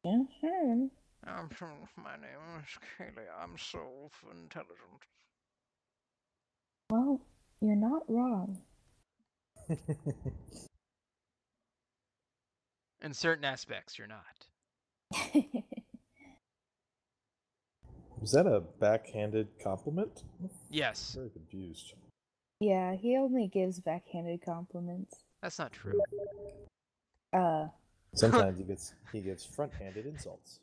Mm-hmm. My name is Kaylee. I'm so intelligent. Well, you're not wrong. In certain aspects, you're not. Was that a backhanded compliment? Yes. I'm very confused. Yeah, he only gives backhanded compliments. That's not true. Sometimes he gives front-handed insults.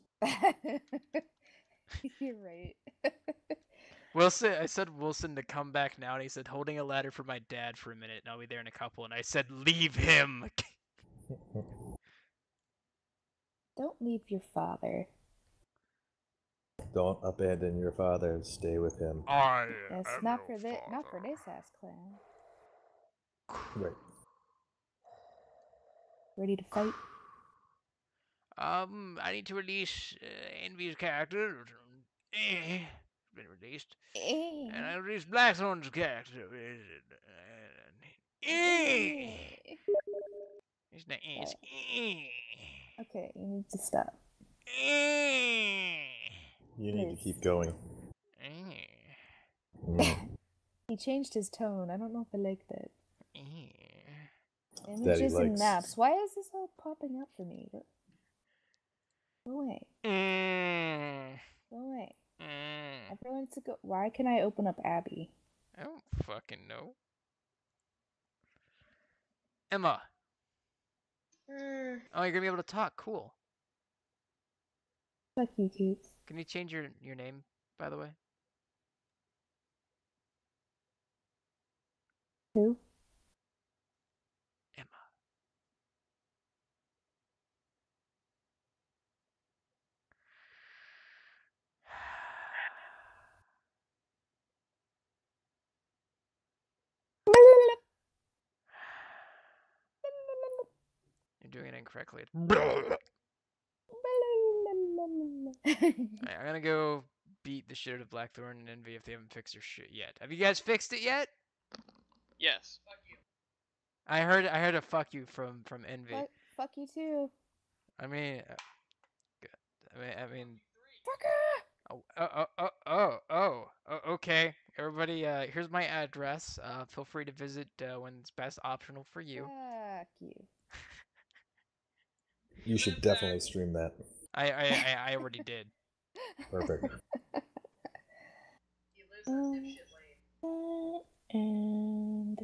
You're right. Wilson, I said Wilson to come back now, and he said holding a ladder for my dad for a minute, and I'll be there in a couple. And I said, leave him. Don't leave your father. Don't abandon your father. Stay with him. Yes, not for this ass clown. Right. Ready to fight? I need to release Envy's character. Been released. And I released Blackthorn's character. His name is. Okay, you need to stop. You need to keep going. He changed his tone. I don't know if I like that. Daddy Images and likes- maps. Why is this all popping up for me? Go away. Go away. Everyone's to go. Why can I open up Abby? I don't fucking know. Emma. Oh, you're gonna be able to talk. Cool. Fuck you, Coots. Can you change your name, by the way? Who? Emma. You're doing it incorrectly. Alright, I'm gonna go beat the shit out of Blackthorn and Envy if they haven't fixed their shit yet. Have you guys fixed it yet? Yes. Fuck you. I heard a fuck you from Envy. Fuck you too. I mean, okay. Everybody, here's my address. Feel free to visit when it's best optional for you. Fuck you. You should definitely stream that. I already did. Perfect. And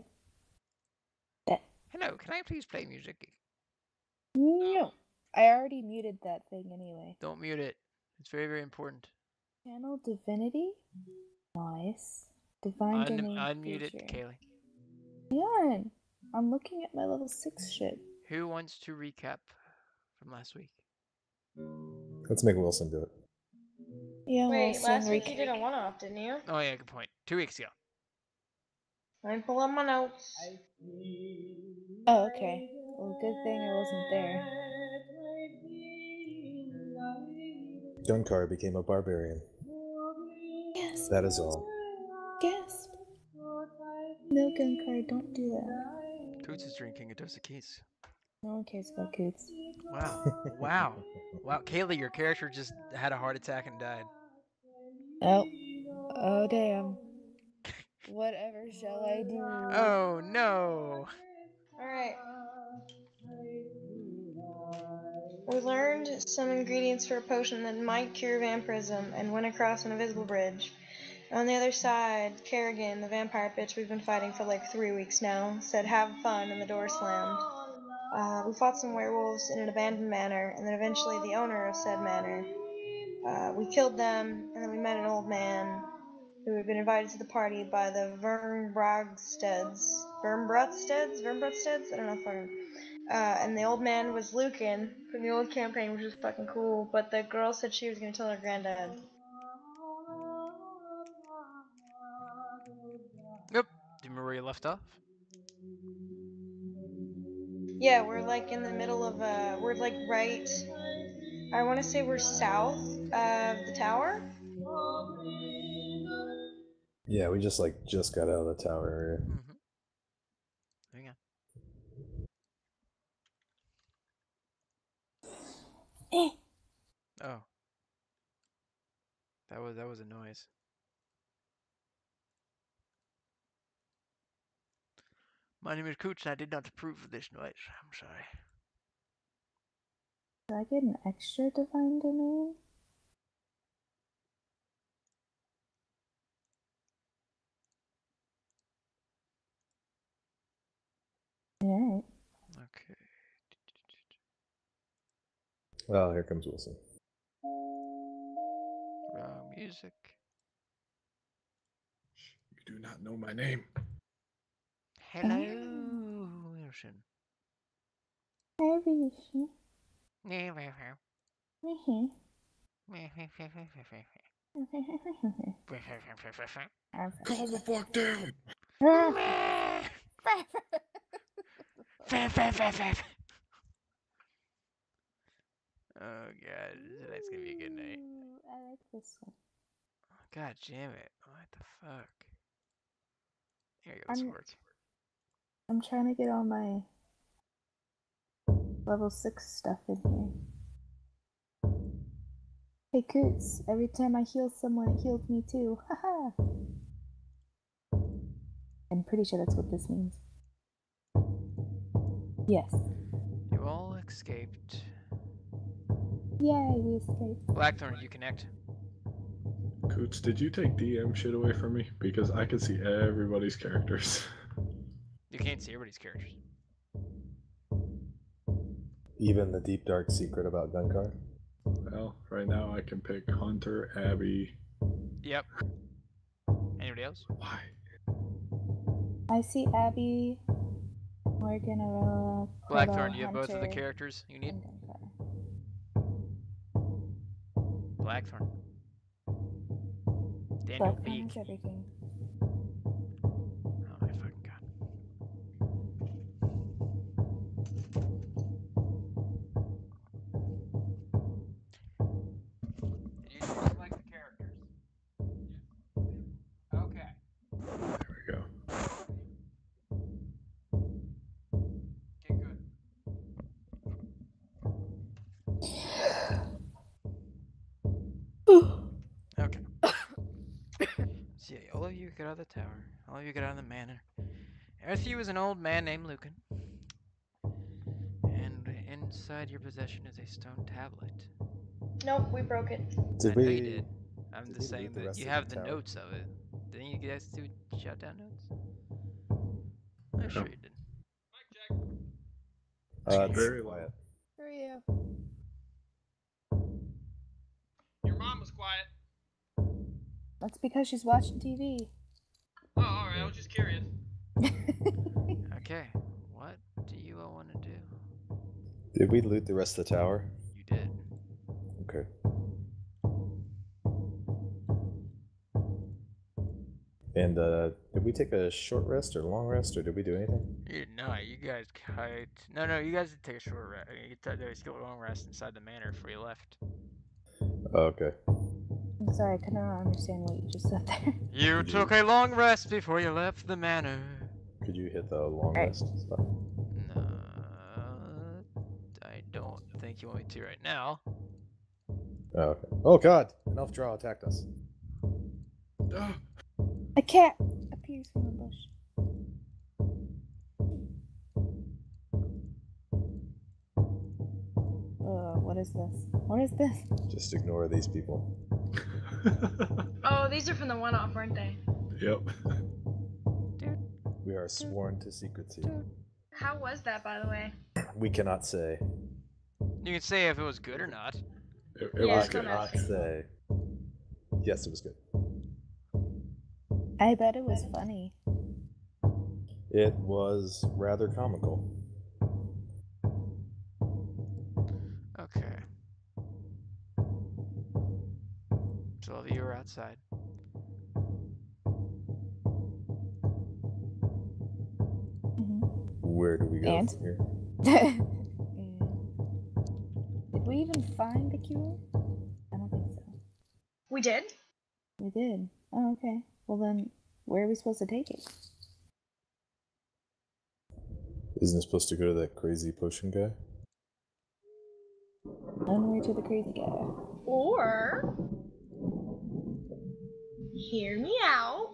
that. Hello, can I please play music? No, I already muted that thing anyway. Don't mute it. It's very, very important. Channel Divinity? Nice. Divine Domain Unmute feature. it, Kaylee. Yeah, I'm looking at my level 6 shit. Who wants to recap from last week? Let's make Wilson do it. Yeah, wait, last week you did a one-off, didn't you? Oh yeah, good point. 2 weeks ago. Let me pull up my notes. Oh, okay. Well, good thing I wasn't there. Dunkar became a barbarian. Yes. That is all. Gasp. No, Gunkar, don't do that. Coots is drinking a dose of keys. No one cares about Coots. Wow. Wow, Kaylee, your character just had a heart attack and died. Oh damn. Whatever shall I do? Oh no. Alright. We learned some ingredients for a potion that might cure vampirism and went across an invisible bridge. On the other side, Kerrigan, the vampire bitch we've been fighting for like 3 weeks now, said have fun and the door slammed. We fought some werewolves in an abandoned manor, and then eventually the owner of said manor. We killed them, and then we met an old man who had been invited to the party by the Vermbrugsteds. I don't know fucking. And the old man was Lucan from the old campaign, which was fucking cool, but the girl said she was going to tell her granddad. Yep. Do you remember where you left off? Yeah, we're like in the middle of we're like right, I want to say we're south of the tower. Yeah, we just got out of the tower area. Hang on. That was a noise. My name is Coots, and I did not approve of this noise. I'm sorry. Do I get an extra divine domain? Alright. Okay. Oh, here comes Wilson. Wrong music. You do not know my name. Hello, Wilson. Hi, Rishi. Calm the fuck down. Oh god, tonight's gonna be a good night. I like this one. God damn it. What the fuck? Here we go, this works. I'm trying to get all my level 6 stuff in here. Hey Coots, every time I heal someone, it heals me too. Haha! I'm pretty sure that's what this means. Yes. You all escaped. Yay, we escaped. Blackthorn, you connect. Coots, did you take DM shit away from me? Because I can see everybody's characters. You can't see everybody's characters. Even the deep dark secret about Gunkar? Well, right now I can pick Hunter, Abby. Yep. Anybody else? Why? I see Abby, Morgan, Aurora, Blackthorn, you have Hunter, both of the characters you need? and Gunkar. Blackthorn. Daniel Blackthorn Beak. is everything. Oh my fucking god. Did you select the characters? Yes. Okay. There we go. Okay, good. Okay. So yeah, all of you get out of the tower. All of you get out of the manor. With you is an old man named Lucan. And inside your possession is a stone tablet. Nope, we broke it. Did I know we? you did. I'm did just we saying loot the that rest you of have the the tower? notes of it. Didn't you guys do jot down notes? I'm sure you did. It's Very quiet. Who are you? Your mom was quiet. That's because she's watching TV. Oh, alright, I was just curious. Okay, what do you all want to do? Did we loot the rest of the tower? You did. Okay. And did we take a short rest or long rest, or did we do anything? No, you guys kite. No, you guys did take a short rest. You took a long rest inside the manor before you left. Oh, okay. I'm sorry, I could not understand what you just said there. You took a long rest before you left the manor. Could you hit the long Alright. rest stuff? No, I don't think you want me to right now. Oh, okay. Oh god! An elf drow attacked us. A cat appears from the bush. What is this? What is this? Just ignore these people. Oh, these are from the one-off, aren't they? Yep. We are sworn to secrecy. How was that, by the way? We cannot say. You can say if it was good or not. It Yeah, was it's good. not Cannot say. Yes, it was good. I bet it was funny. It was rather comical. Okay. So all of you are outside. Where do we go And? from here? Did we even find the cure? I don't think so. We did? We did. Oh, okay. Well then, where are we supposed to take it? Isn't it supposed to go to that crazy potion guy? Onward to the crazy guy. Or Hear me out.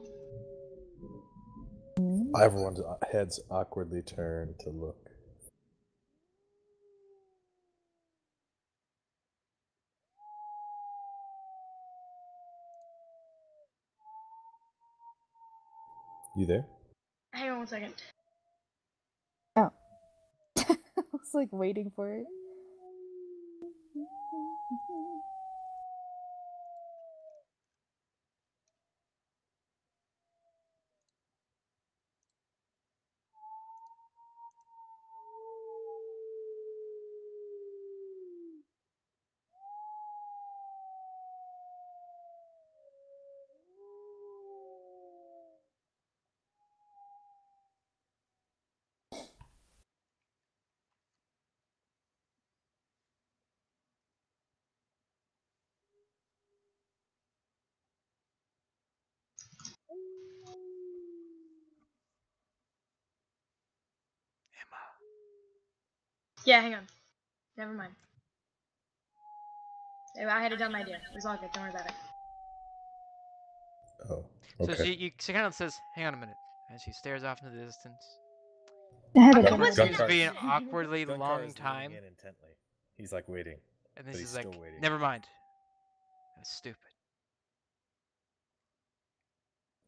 Everyone's heads awkwardly turn to look. You there? Hang on 1 second. Oh. I was like waiting for it. Emma. Yeah, hang on. Never mind. I had a dumb idea. It was all good. Don't worry about it. Oh, So okay. she kind of says, "Hang on a minute," and she stares off into the distance. I had a I dumb was idea. Seems to be an gonna- awkwardly Gunkar long is time, leaning in intently. He's like waiting, and then but he's she's like, still waiting. "Never mind. That's stupid."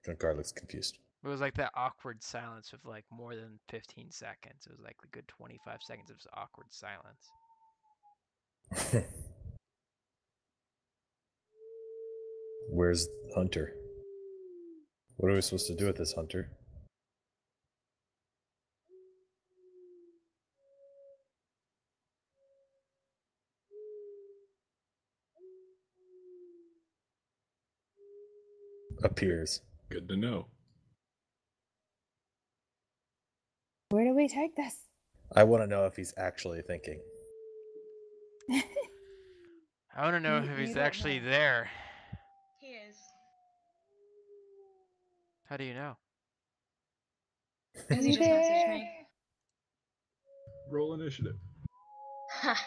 Gunkar looks confused. It was like that awkward silence of like more than 15 seconds. It was like a good 25 seconds of awkward silence. Where's Hunter? What are we supposed to do with this Hunter? Appears. Good to know. Where do we take this? I want to know if he's actually thinking. I want to know You if he's don't actually know. there. He is. How do you know? Because he just messaged me. Roll initiative. Ha.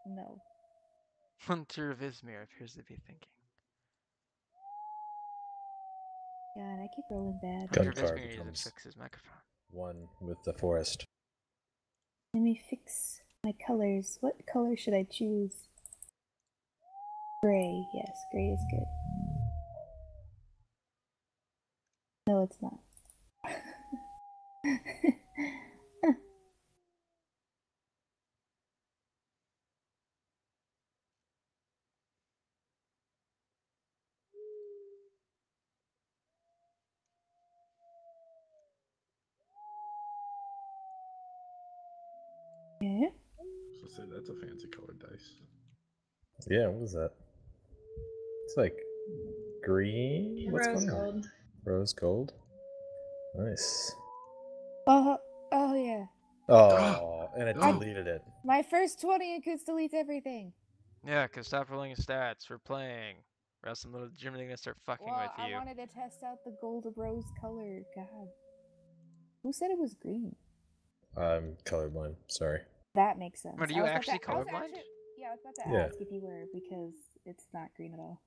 No. Hunter of Izmir appears to be thinking. God, I keep rolling bad. Hunter of Gunkar Izmir needs to becomes fix his microphone. one with the forest. Let me fix my colors. What color should I choose? Gray. Yes, gray is good. No, it's not. Yeah. So say that's a fancy colored dice. Yeah, what is that? It's like green. What's Rose going on? gold. Rose gold. Nice. Oh yeah. Oh, and it Oh. deleted it. My first 20 includes deletes everything. Yeah, because stop rolling your stats for playing. Or else some little German gonna start fucking Well, with I you. wanted to test out the gold rose color. God. Who said it was green? I'm colorblind. Sorry. That makes sense. What, are I you was about actually to- I was colorblind? actually- Yeah, I was about to Yeah. ask if you were, because it's not green at all.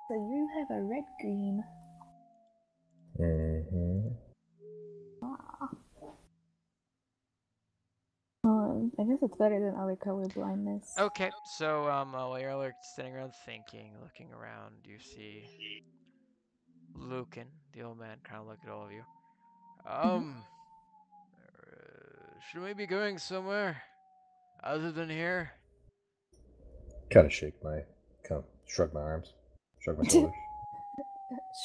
So you have a red green. Mm-hmm. I guess it's better than other color blindness. Okay, so while you're all standing around thinking, looking around, you see Lucan, the old man, kind of look at all of you. Should we be going somewhere other than here? Kind of shrug my arms, shrug my shoulders,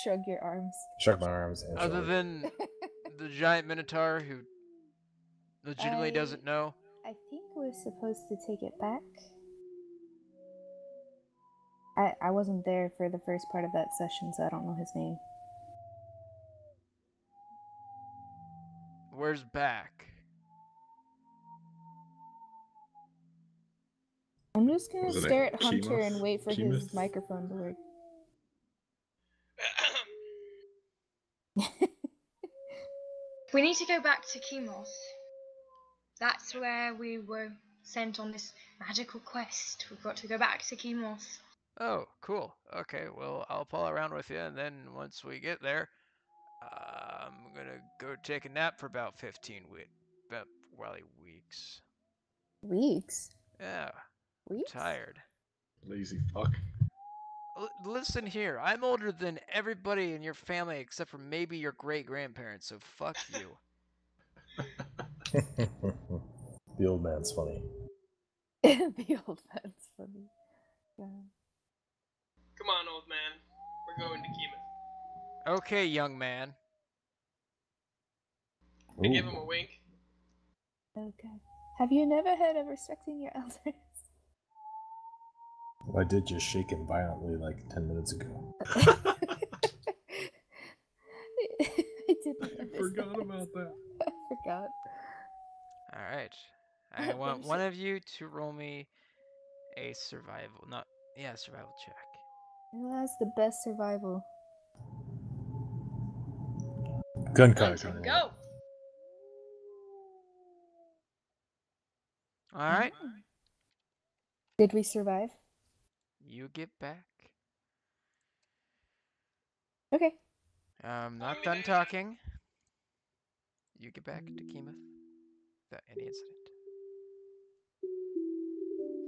Shrug your arms. shrug my arms and Other shoulders. than the giant minotaur who legitimately doesn't know? I think we're supposed to take it back. I wasn't there for the first part of that session, so I don't know his name. Where's back? I'm just gonna Was it a stare at Hunter Chemoth? and wait for Chemoth? his microphone to work. We need to go back to Chemoth. That's where we were sent on this magical quest. We've got to go back to Chemoth. Oh, cool. Okay, well, I'll follow around with you, and then once we get there, I'm gonna go take a nap for about 15 weeks. Weeks? Yeah, Weeks? I'm tired. Lazy fuck. Listen here, I'm older than everybody in your family except for maybe your great-grandparents, so fuck you. The old man's funny. The old man's funny. Yeah. Come on, old man. We're going to Chemoth. Okay, young man. I give him a wink. Okay. Have you never heard of respecting your elders? I did just shake him violently like 10 minutes ago. I didn't I forgot about that. I forgot. Alright. I want one of you to roll me a survival, survival check. Who has the best survival? Gun Time card. to go. Alright. Did we survive? You get back. Okay. I'm not done talking. You get back to Chemoth without any incident.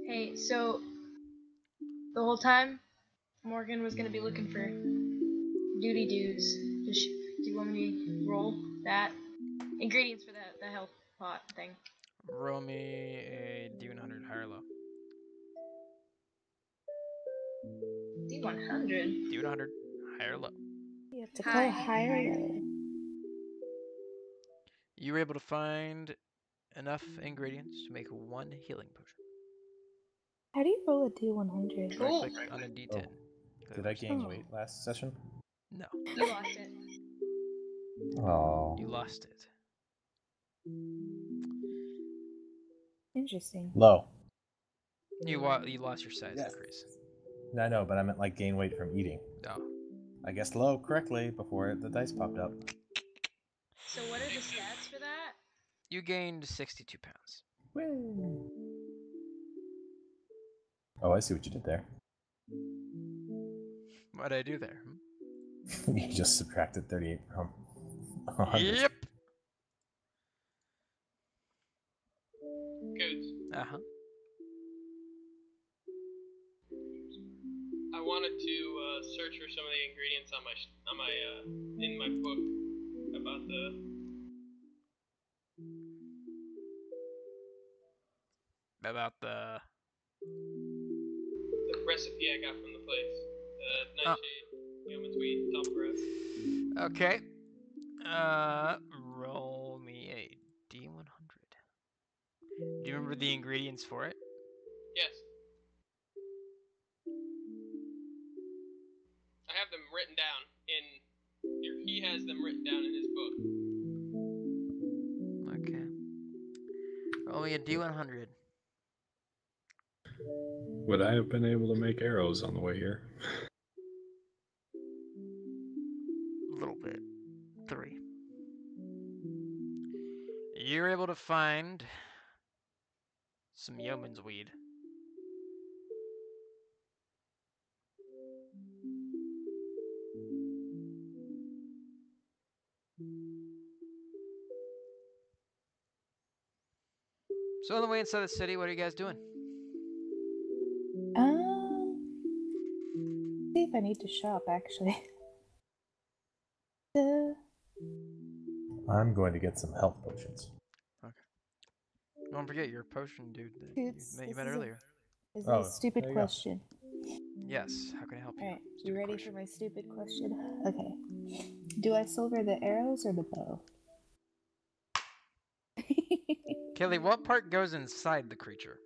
Hey, so the whole time Morgan was gonna be looking for duty dues. Do you want me to roll that? Ingredients for the health pot thing. Roll me a D100 high or low. D100. D100 high or low. You have to call higher. You were able to find enough ingredients to make one healing potion. How do you roll a D100? Cool. Right click on a D10. Did I gain weight last session? No. You lost it. Oh. You lost it. Interesting. Low. You lost your size Yes. increase. I know, but I meant like gain weight from eating. Oh. I guessed low correctly before the dice popped up. So what are the stats for that? You gained 62 pounds. Woo. Oh, I see what you did there. What did I do there? You just subtracted 38 from 100. Yep. Good. Uh-huh. I wanted to search for some of the ingredients on my in my book about the recipe I got from the place. Nightshade, yeoman's weed, top breath. Okay. Roll me a D100. Do you remember the ingredients for it? Yes. I have them written down he has them written down in his book. Okay. Roll me a D100. Would I have been able to make arrows on the way here? A little bit. 3. You're able to find some yeoman's weed. So on the way inside the city, what are you guys doing? See if I need to shop actually. I'm going to get some health potions. Okay. Don't forget your potion, dude. Toots, You met earlier. This is Oh, a stupid there you go. question. Yes. How can I help you? Alright, you Stupid ready question. for my stupid question? Okay. Do I silver the arrows or the bow? Kelly, what part goes inside the creature?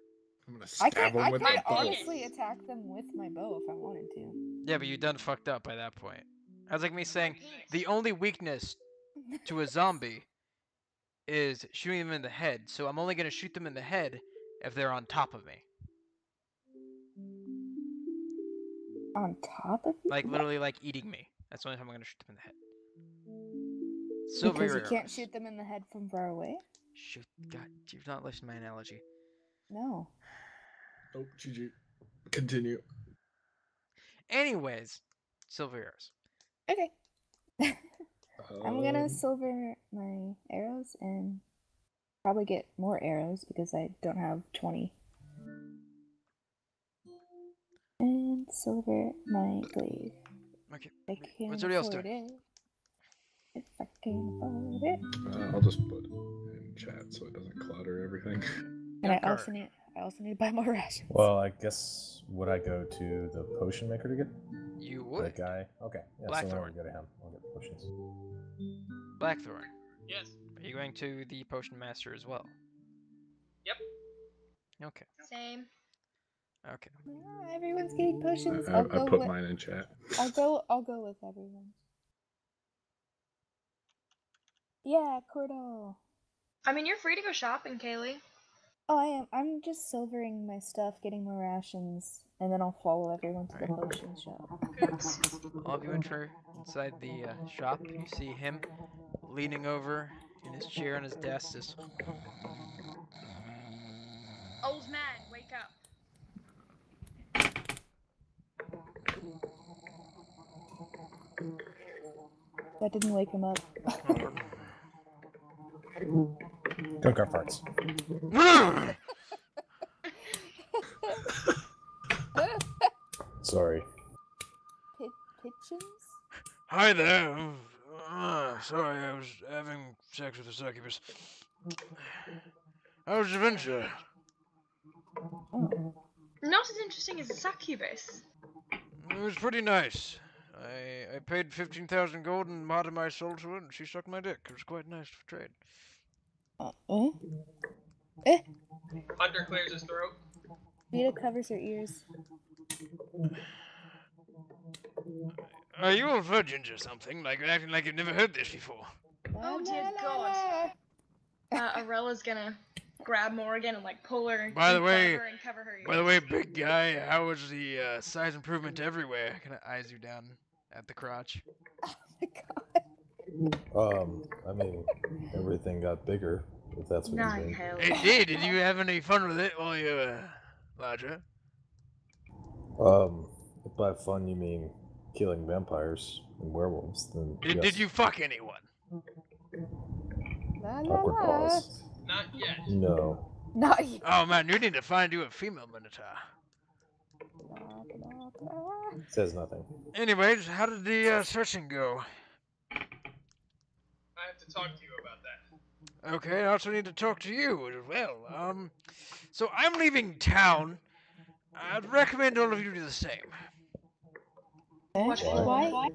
I'm gonna I stab could him with my bow. honestly attack them with my bow if I wanted to. Yeah, but you done fucked up by that point. That's like me saying the only weakness to a zombie is shooting them in the head, so I'm only gonna shoot them in the head if they're on top of me. On top of you? Like literally like eating me. That's the only time I'm gonna shoot them in the head. Silver Because you arrows. can't shoot them in the head from far away? Shoot, God, you've not listened to my analogy. No. Oh, GG. Continue. Anyways, silver arrows. Okay. I'm gonna silver my arrows and probably get more arrows because I don't have 20. And silver my glaive. Okay. I can What's everybody else afford doing? it. If I can afford it. I'll just put in chat so it doesn't clutter everything. And I Gunkar. also need to buy more rations. Well, I guess would I go to the potion maker to get You would. that guy? Okay, yeah, so then Blackthorn. I'll go to him. I'll get potions. Blackthorn. Yes. Are you going to the potion master as well? Yep. Okay. Same. Okay. Yeah, everyone's getting potions. I I'll go put with, mine in chat. I'll go with everyone. Yeah, Cordell. I mean, you're free to go shopping, Kaylee. Oh, I am. I'm just silvering my stuff, getting more rations, and then I'll follow everyone to the potion shop. All of you enter inside the shop. You see him leaning over in his chair on his desk. Just Old man, wake up. That didn't wake him up. Gunkar farts. Sorry. Pitchins? Hi there. Sorry, I was having sex with a succubus. How was your adventure? Oh. Not as interesting as a succubus. It was pretty nice. I paid 15,000 gold and modded my soul to it, and she sucked my dick. It was quite nice for trade. Hunter clears his throat. Vita covers her ears. Are you all virgins or something? Like, acting like you've never heard this before. Oh dear God. Arella's gonna grab Morgan and like pull her By the in front of way- her and cover her ears. By the way, big guy, how was the size improvement everywhere? Kind of eyes you down at the crotch. Oh my god. I mean, everything got bigger, if that's what you mean. hell. It did. Did you have any fun with it while you were larger? If by fun you mean killing vampires and werewolves, then Did yes. you fuck anyone? La la Awkward la. pause. Not yet. No. Not yet. Oh man, you need to find you a female minotaur. Says nothing. Anyways, how did the searching go? I have to talk to you about that. Okay, I also need to talk to you as well. So I'm leaving town. I'd recommend all of you do the same. Why?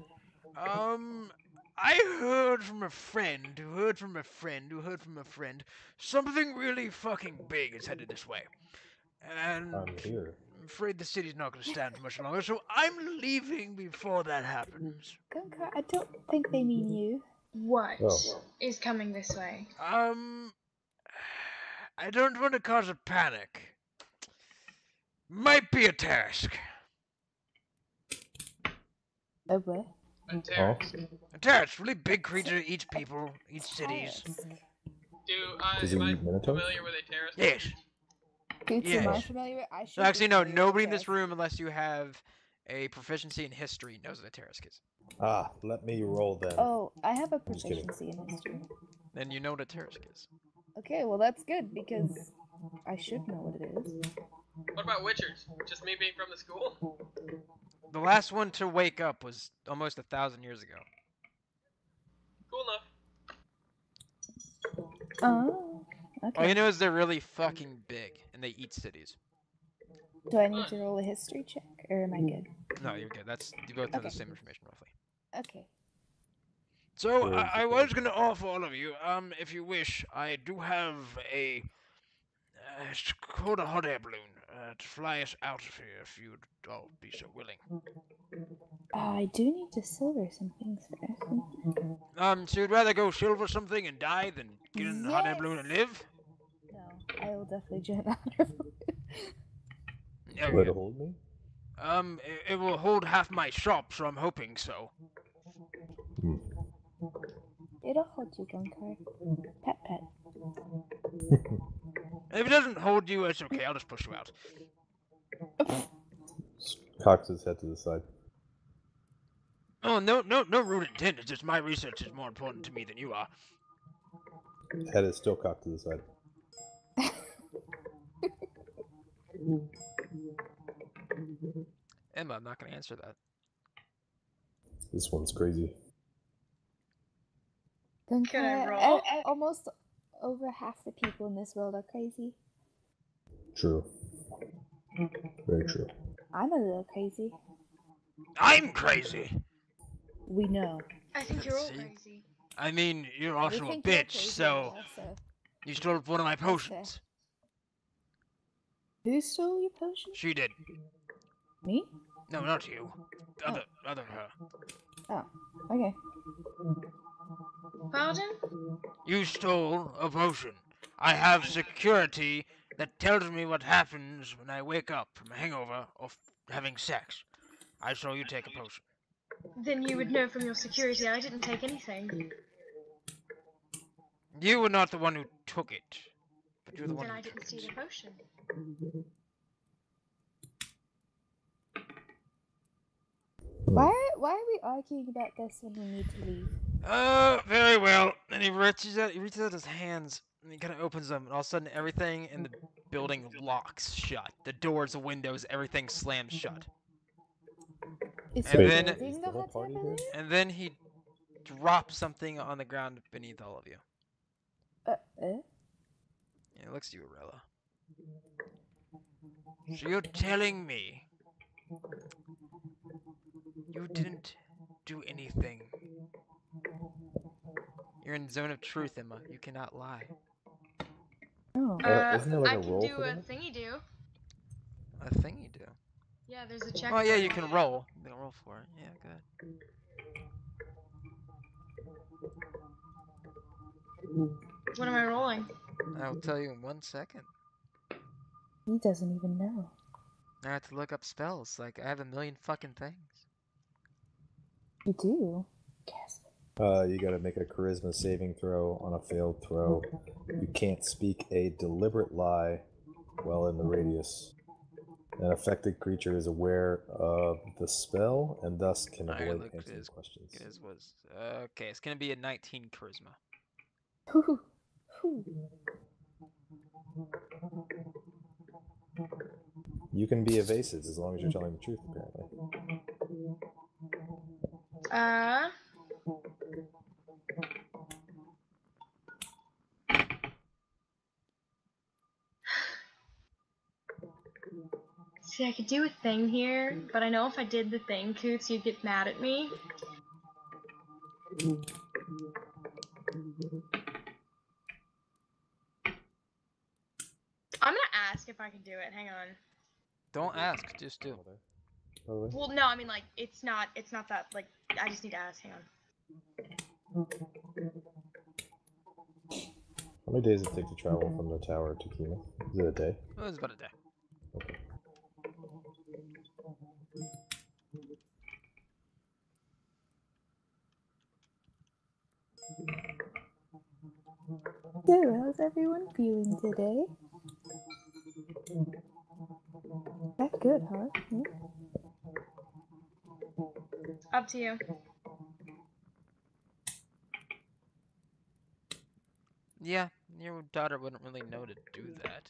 I heard from a friend who heard from a friend who heard from a friend something really fucking big is headed this way. And I'm here. I'm afraid the city's not going to stand for much longer, so I'm leaving before that happens. Gunkar, I don't think they mean you. What is Oh. coming this way? I don't want to cause a panic. Might be a task. Oh, what? A Oh. terrorist. A task, really big creature, each people, each cities. Does Am he I eat minotaurs? familiar with a terrorist? Yes. Boots, Yes. am I familiar with? I should No, actually, be no. familiar with Nobody in this Terrace. room, unless you have a proficiency in history, knows what a Tarask is. Ah, let me roll then. Oh, I have a I'm just kidding. proficiency in history. Then you know what a Tarask is. Okay, well that's good because I should know what it is. What about Witchers? Just me being from the school? The last one to wake up was almost 1,000 years ago. Cool enough. Oh, All okay. you know is they're really fucking big, and they eat cities. Do I need to roll a history check, or am I good? No, you're good. That's you both know the Okay. same information roughly. Okay. So Where is I it? was gonna offer all of you, if you wish, I do have a it's called a hot air balloon to fly us out of here if you'd all be so willing. I do need to silver some things first. So you'd rather go silver something and die than get in the hot air balloon and live? No, I will definitely join that. Yeah, Will it yeah. hold me? It will hold half my shop, so I'm hoping so. It'll hold you, Gunkar. Pet pet. If it doesn't hold you, it's okay. I'll just push you out. Cocks his head to the side. Oh, no rude intent. It's just my research is more important to me than you are. Head is still cocked to the side. Emma, I'm not going to answer that. This one's crazy. Don't Can I cry. roll? Almost over half the people in this world are crazy. True. Very true. I'm a little crazy. I'm crazy! We know. I think you're all See? crazy. I mean, you're We also a think you're bitch, crazy, so also. you stole one of my fair. potions. Who stole your potion? She did. Me? No, not you. Other her. Oh, okay. Pardon? You stole a potion. I have security that tells me what happens when I wake up from a hangover or having sex. I saw you take a potion. Then you would know from your security I didn't take anything. You were not the one who took it, but you're the one Then who I didn't took steal it. the potion. Why are we arguing about this when we need to leave? Very well. And he reaches out his hands, and he kind of opens them, and all of a sudden everything in the building locks shut. The doors, the windows, everything slams shut. Is And the then- building Is the the whole hot party air there? balloon? And then he drops something on the ground beneath all of you. And he looks at you, Arella. So you're telling me you didn't do anything? You're in the zone of truth, Emma. You cannot lie. Oh. Isn't there like I a can roll do for a that? thingy do. A thing you do. Yeah, there's a check. Oh yeah, for you it. can roll. You can roll for it. Yeah, good. What am I rolling? I'll tell you in 1 second. He doesn't even know. I have to look up spells. Like, I have a million fucking things. You do? Yes. You gotta make a charisma saving throw. On a failed throw, you can't speak a deliberate lie while in the radius. An affected creature is aware of the spell and thus can Alright, avoid look, answering his- questions. It was okay. It's gonna be a 19 charisma. Whew. Whew. You can be evasive as long as you're telling the truth, apparently. See, I could do a thing here, but I know if I did the thing, Coots, you'd get mad at me. I'm gonna ask if I can do it. Hang on. Don't ask, just do. Probably. Well, no, I mean like it's not that like I just need to ask. Hang on. How many days does it take to travel from the tower to Kima? Is it a day? It was about a day. Okay. So, how's everyone feeling today? That good, huh? Hmm? Up to you. Yeah, your daughter wouldn't really know to do that.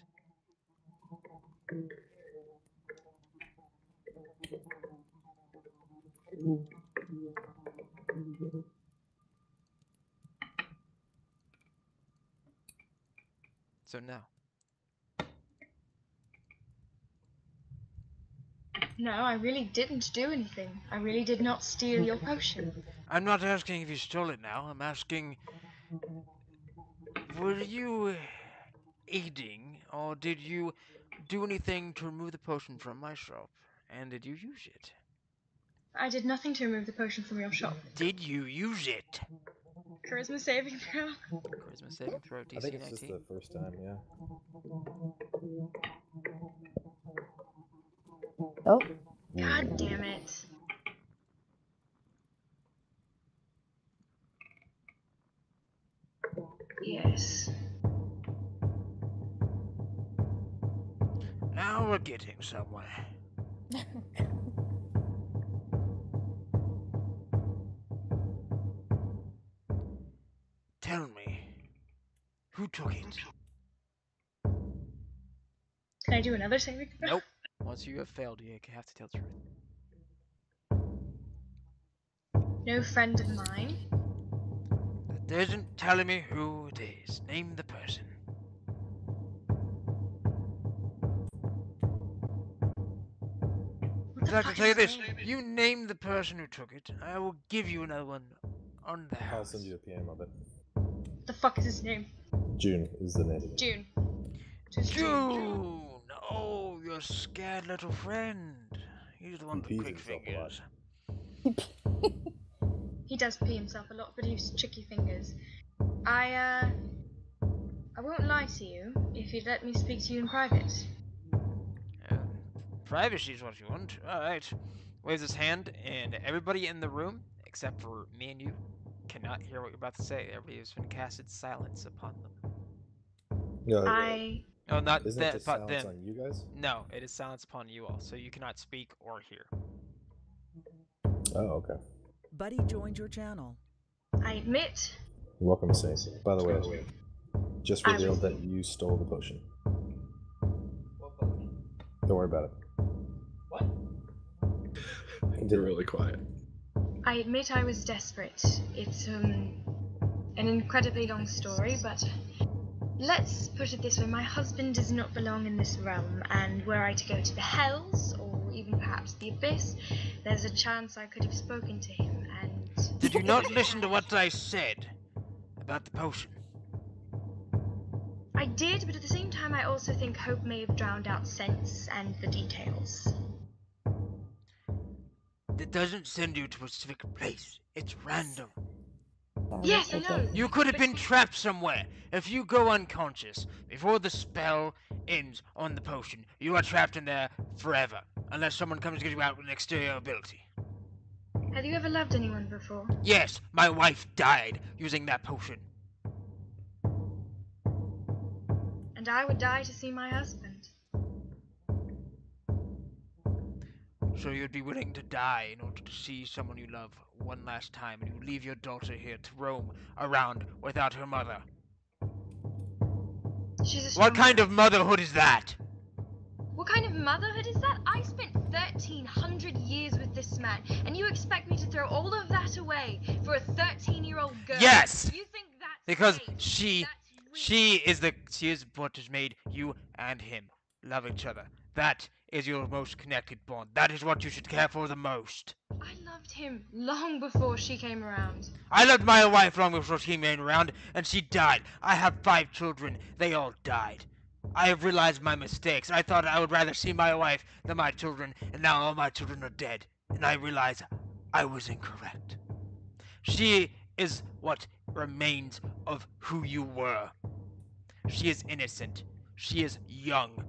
So now. No, I really didn't do anything. I really did not steal your potion. I'm not asking if you stole it now. I'm asking, were you aiding, or did you do anything to remove the potion from my shop? And did you use it? I did nothing to remove the potion from your shop. Did you use it? Charisma saving throw. Charisma saving throw, I DC think it's just 19. the first time, yeah. Oh, God damn it. Yes. Now we're getting somewhere. Tell me, who took it? Can I do another saving throw? Nope. Once you have failed, you have to tell the truth. No friend of mine. That isn't telling me who it is. Name the person. Would you like to tell you this? You name the person who took it. I will give you another one on the house. I'll send you a PM of it. The fuck is his name? June is the name. June. Just June! Oh, your scared little friend. He's the one with the He quick pees himself a lot. fingers. He does pee himself a lot, but he has tricky fingers. I won't lie to you if you'd let me speak to you in private. Privacy is what you want. Alright. Waves his hand, and everybody in the room, except for me and you, cannot hear what you're about to say. Everybody has been casted silence upon them. No, Oh, not isn't that, it just but silence them. on you guys? No, it is silence upon you all, so you cannot speak or hear. Oh, okay. Buddy joined your channel. I admit. Welcome, Saint. By the way, just revealed that you stole the potion. Don't worry about it. What? You're really quiet. I admit I was desperate. It's an incredibly long story, but let's put it this way. My husband does not belong in this realm, and were I to go to the Hells, or even perhaps the Abyss, there's a chance I could have spoken to him, and... Did you not listen to what I said about the potion? I did, but at the same time I also think hope may have drowned out sense and the details. It doesn't send you to a specific place. It's random. Yes, I know. You could have been trapped somewhere. If you go unconscious before the spell ends on the potion, you are trapped in there forever, unless someone comes to get you out with an exterior ability. Have you ever loved anyone before? Yes, my wife died using that potion. And I would die to see my husband. So you'd be willing to die in order to see someone you love one last time, and you leave your daughter here to roam around without her mother. She's a What kind of motherhood is that? What kind of motherhood is that? I spent 1,300 years with this man, and you expect me to throw all of that away for a 13-year-old girl? Yes! You think that's Because safe? she is what has made you and him love each other. That is your most connected bond. That is what you should care for the most. I loved him long before she came around. I loved my wife long before she came around, and she died. I have 5 children. They all died. I have realized my mistakes. I thought I would rather see my wife than my children, and now all my children are dead. And I realize I was incorrect. She is what remains of who you were. She is innocent. She is young.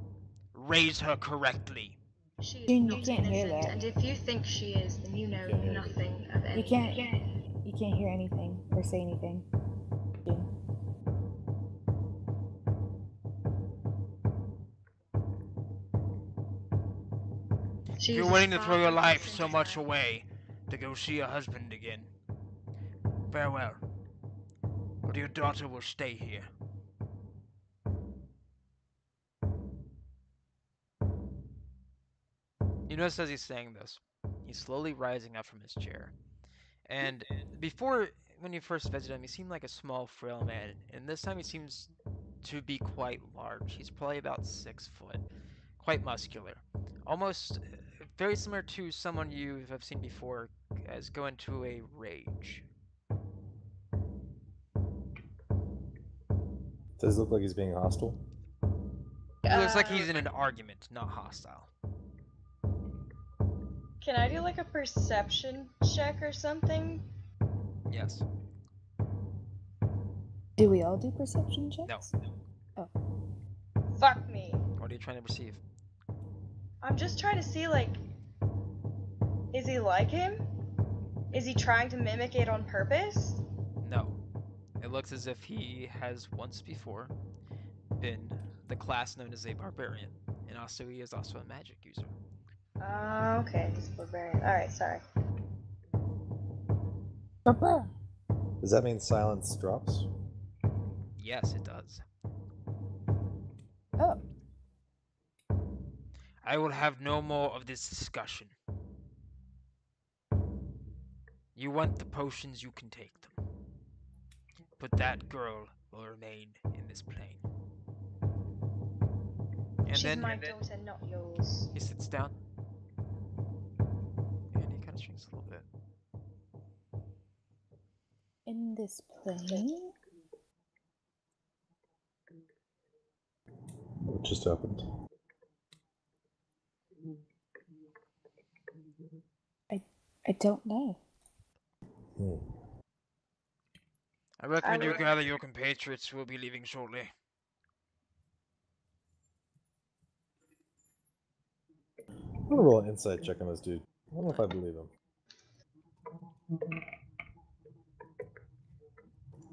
Raise her correctly. She is You not can't hear innocent, that. and if you think she is, then you know nothing of You anything. you can't hear anything or say anything. June. She You're is willing to far throw your from life innocent, so much child. away to go see your husband again. Farewell. But your daughter will stay here. You notice as he's saying this, he's slowly rising up from his chair. And before, when you first visited him, he seemed like a small, frail man. And this time he seems to be quite large. He's probably about 6 foot. Quite muscular. Almost very similar to someone you have seen before as go into a rage. Does it look like he's being hostile? It looks like he's in an argument, not hostile. Can I do like a perception check or something? Yes. Do we all do perception checks? No. Oh. Fuck me. What are you trying to perceive? I'm just trying to see, like, is he like him? Is he trying to mimic it on purpose? No. It looks as if he has once before been the class known as a barbarian, and also he is also a magic user. Okay, this barbarian. Alright, sorry. Does that mean silence drops? Yes, it does. Oh. I will have no more of this discussion. You want the potions, you can take them. But that girl will remain in this plane. And She's then my daughter, not yours. he sits down. And he kind of shrinks a little bit. In this plane? What just happened? I don't know. I recommend you gather your compatriots who will be leaving shortly. I'm gonna roll an insight check on this dude. I don't know if I believe him.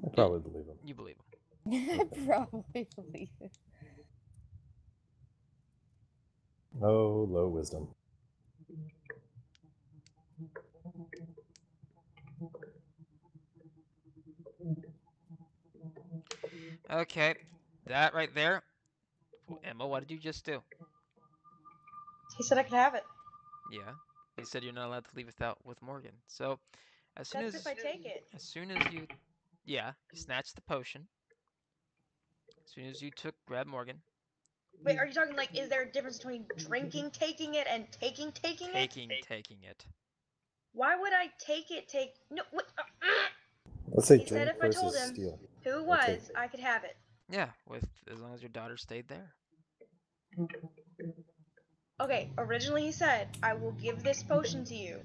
I probably believe him. You believe him. I probably believe it. Oh, low wisdom. Okay, that right there. Emma, what did you just do? He said I could have it. Yeah, he said you're not allowed to leave with Morgan. So, as soon That's as if I take it. As soon as you, yeah, you snatched the potion. As soon as you grab Morgan. Wait, are you talking like, is there a difference between drinking, taking it, and taking it? Taking it. Why would I take it? No, what? Let's say He said drink if I told versus him steal. who it Or take was, it. I could have it. Yeah, as long as your daughter stayed there. Okay, originally he said, I will give this potion to you.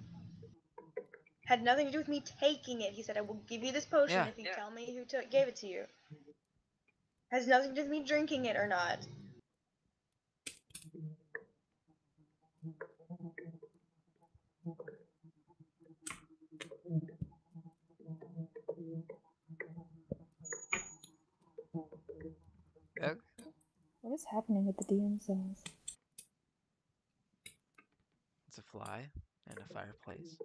Had nothing to do with me taking it. He said, I will give you this potion if you tell me who gave it to you. Has nothing to do with me drinking it or not. Okay. What is happening with the DM cells? It's a fly and a fireplace.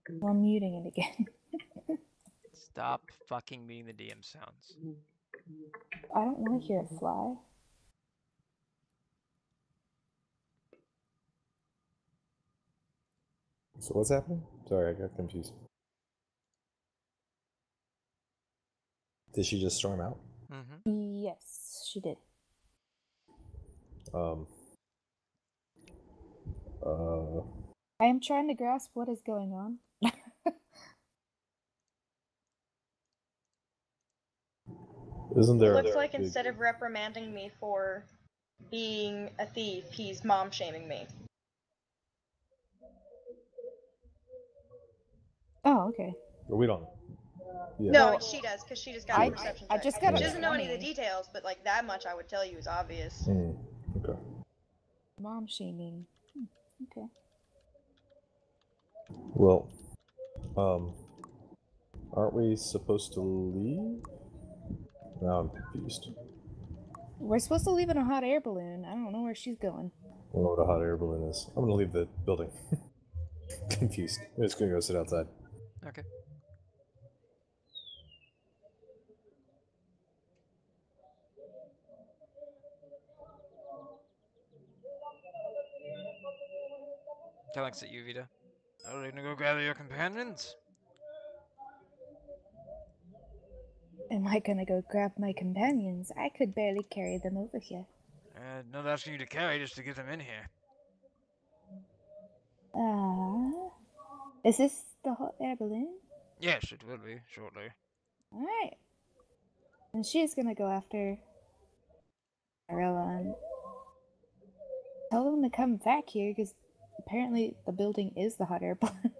Well, I'm muting it again. Stop fucking muting the DM sounds. I don't want to hear it fly. So what's happening? Sorry, I got confused. Did she just storm out? Mm-hmm. Yes, she did. I am trying to grasp what is going on. Isn't there? It looks like instead of reprimanding me for being a thief, he's mom shaming me. Oh, okay. But we don't. Yeah. No, she does, because she just got a perception check. I just got She a doesn't know any of the 20. details, but like that much I would tell you is obvious. Okay. Mom shaming. Okay. Well, aren't we supposed to leave? Now I'm confused. We're supposed to leave in a hot air balloon. I don't know where she's going. I don't know what a hot air balloon is. I'm gonna leave the building. Confused. I'm just gonna go sit outside. Okay. Kind of looks at you, Vita. Are you gonna go gather your companions? Am I gonna go grab my companions? I could barely carry them over here. Not asking you to carry, just to get them in here. Is this the hot air balloon? Yes, it will be, shortly. Alright. And she's gonna go after Arella and tell them to come back here, because apparently the building is the hot air balloon.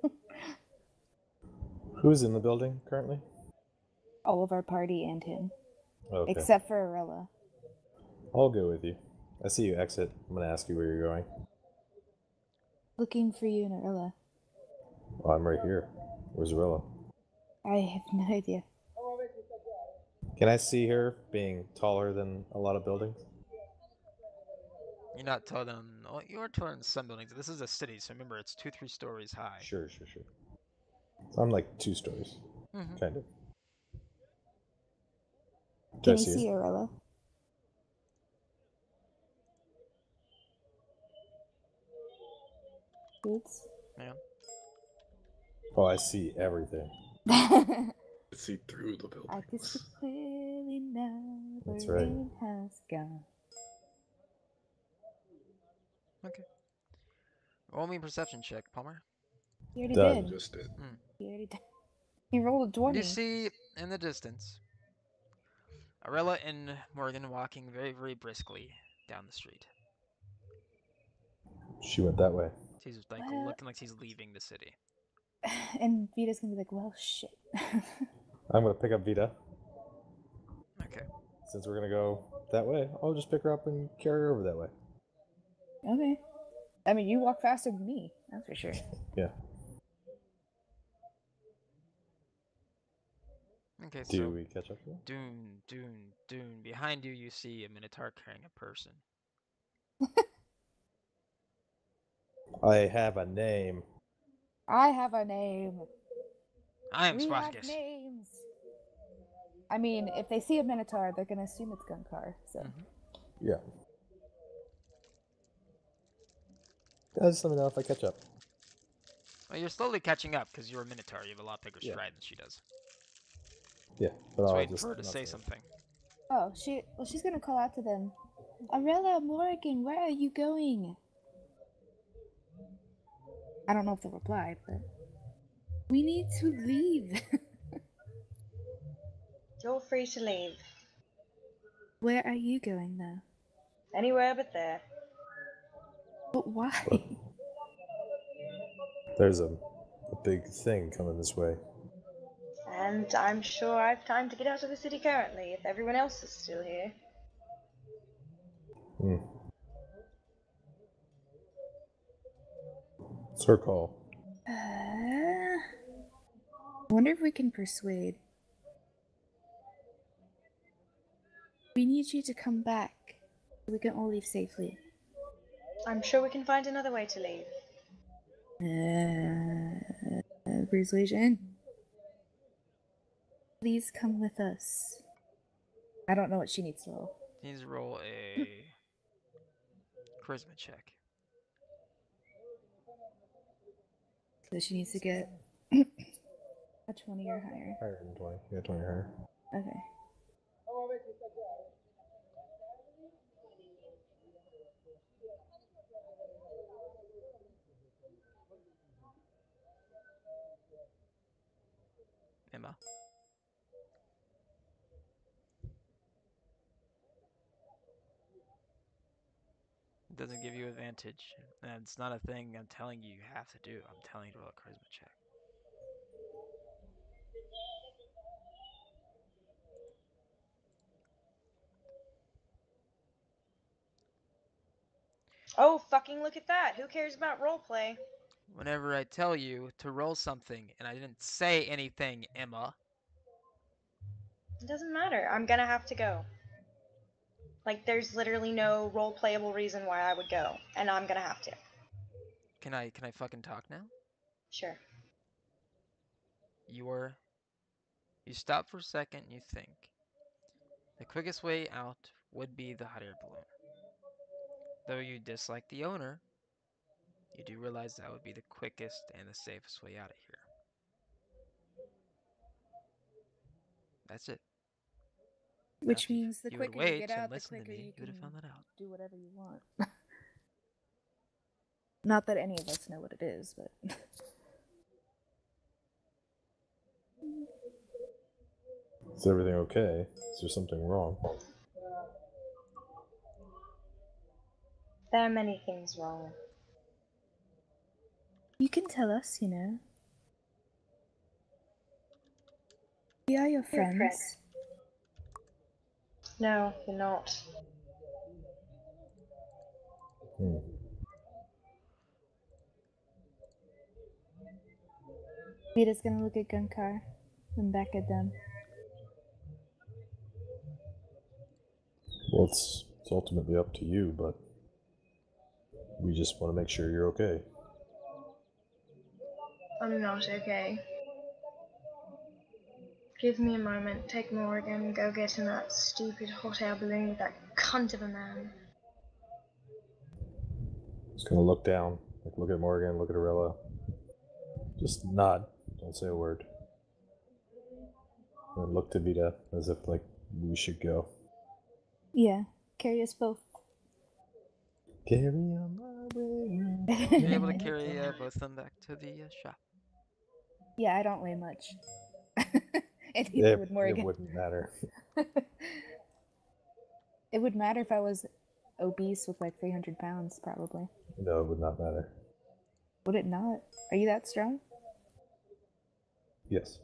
Who's in the building currently? All of our party and him. Okay. Except for Arella. I'll go with you. I see you exit. I'm gonna ask you where you're going. Looking for you and Arella. Oh, I'm right here. Where's Rilla? I have no idea. Can I see her being taller than a lot of buildings? You're not telling them. Well, you are telling them some buildings. This is a city, so remember it's 2-3 stories high. Sure. So I'm like 2 stories, Mm-hmm. kind of. Can I you see see it? Arella? Boots? Yeah. Oh, I see everything. I See through the can see buildings. clearly now. The That's right. rain has gone. Okay. Roll me a perception check, Palmer. You already Done. did. Just did. You already did. You rolled a 20. You see in the distance Arella and Morgan walking very, very briskly down the street. She went that way. She's like Well- looking like she's leaving the city. And Vita's gonna be like, well, shit. I'm gonna pick up Vita. Okay. Since we're gonna go that way, I'll just pick her up and carry her over that way. Okay. I mean, you walk faster than me, that's for sure. Yeah. Okay, Do so we catch up to her? Dune. Behind you, you see a Minotaur carrying a person. I have a name. I have a name. I am We have Spartacus. names. I mean, if they see a Minotaur, they're gonna assume it's Gunkar, so. Mhm. Yeah. Just let me know if I catch up. Well, you're slowly catching up because you're a Minotaur. You have a lot bigger Yeah. stride than she does. Yeah, but Just I'll waiting just for her to not say say it. something. Oh, she's gonna call out to them. Arella, Morgan, where are you going? I don't know if they'll reply, but we need to leave. You're free to leave. Where are you going, though? Anywhere but there. But why? There's a big thing coming this way. And I'm sure I've time to get out of the city currently, if everyone else is still here. Hmm. It's her call. I wonder if we can persuade. We need you to come back. We can all leave safely. I'm sure we can find another way to leave. Persuasion. Please come with us. I don't know what she needs to roll. She needs to roll a charisma check. So she needs to get a 20 or higher. Higher than 20. Yeah, 20 or higher. Okay. Emma. It doesn't give you advantage. And it's not a thing I'm telling you have to do. I'm telling you to roll a charisma check. Oh, fucking look at that! Who cares about roleplay? Whenever I tell you to roll something and I didn't say anything, Emma. It doesn't matter. I'm gonna have to go. Like, there's literally no role-playable reason why I would go, and I'm gonna have to. Can I fucking talk now? Sure. You stop for a second and you think. The quickest way out would be the hot air balloon. Though you dislike the owner, you do realize that would be the quickest and the safest way out of here. That's it. Which Now, means the if you would quicker you wait get and out, the listen to quicker me, you would have can found that out. do whatever you want. Not that any of us know what it is, but Is everything okay? Is there something wrong? There are many things wrong. you can tell us, you know. We are your friends. No, you're not. Hmm. Vita's gonna look at Gunkar, then back at them. Well, it's ultimately up to you, but We just want to make sure you're okay. I'm not okay. Give me a moment, take Morgan, go get in that stupid hot air balloon with that cunt of a man. Just gonna look down, like look at Morgan, look at Arella. Just nod, don't say a word. And look to Vita as if like we should go. Yeah, carry us both. Carry on my way. Be able to carry both of them back to the shop. Yeah, I don't weigh much. And neither would Morgan. It wouldn't matter. It would matter if I was obese with like 300 pounds, probably. No, it would not matter. Would it not? Are you that strong? Yes.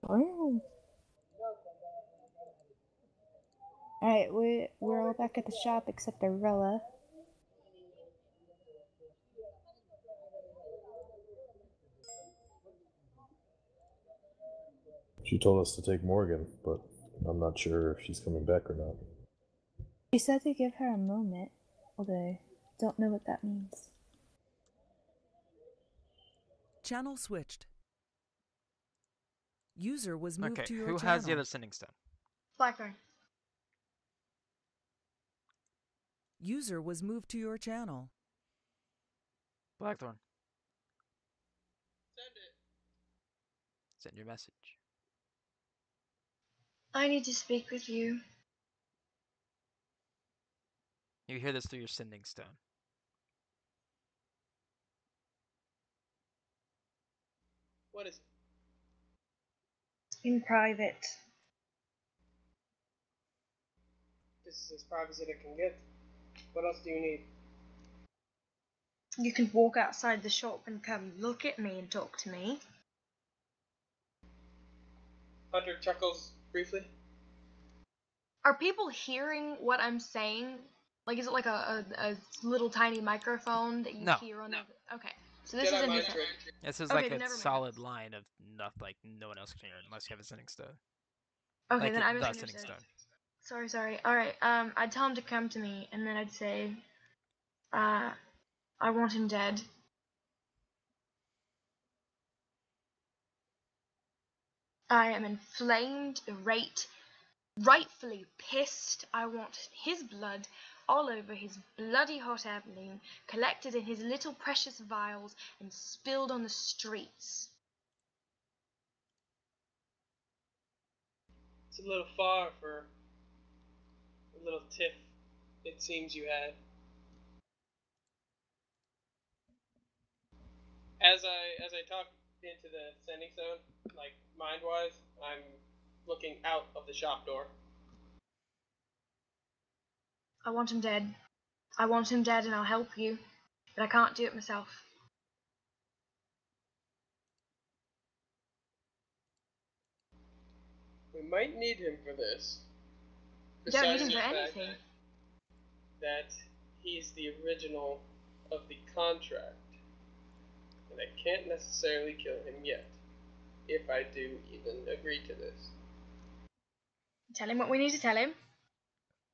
Oh. Alright, we're all back at the shop except Arella. She told us to take Morgan, but I'm not sure if she's coming back or not. She said to give her a moment, although I don't know what that means. Channel switched. User was moved Okay, to your who channel. has the other sending stone? Blackthorn. User was moved to your channel. Blackthorn. Send it. Send your message. I need to speak with you. You hear this through your sending stone. What is it? In private. This is as private as it can get. What else do you need? You can walk outside the shop and come look at me and talk to me. Hunter chuckles briefly. Are people hearing what I'm saying? Like, is it like a little tiny microphone that you No. hear on the... Okay, so this Jedi is in mind his... trick. This is Okay, like then a never mind. solid line of like no one else can hear it unless you have a sending stone. Okay, Like then I the misunderstood. sending stone. Sorry. Alright, I'd tell him to come to me, and then I'd say, I want him dead. I am inflamed, irate, rightfully pissed. I want his blood all over his bloody hot air balloon, collected in his little precious vials, and spilled on the streets. It's a little far for a little tiff it seems you had. As I talk into the sending zone, like mind-wise, I'm looking out of the shop door. I want him dead. I want him dead, and I'll help you, but I can't do it myself. We might need him for this. You don't need Besides him the for fact anything. that he's the original of the contract, and I can't necessarily kill him yet, if I do even agree to this. Tell him what we need to tell him.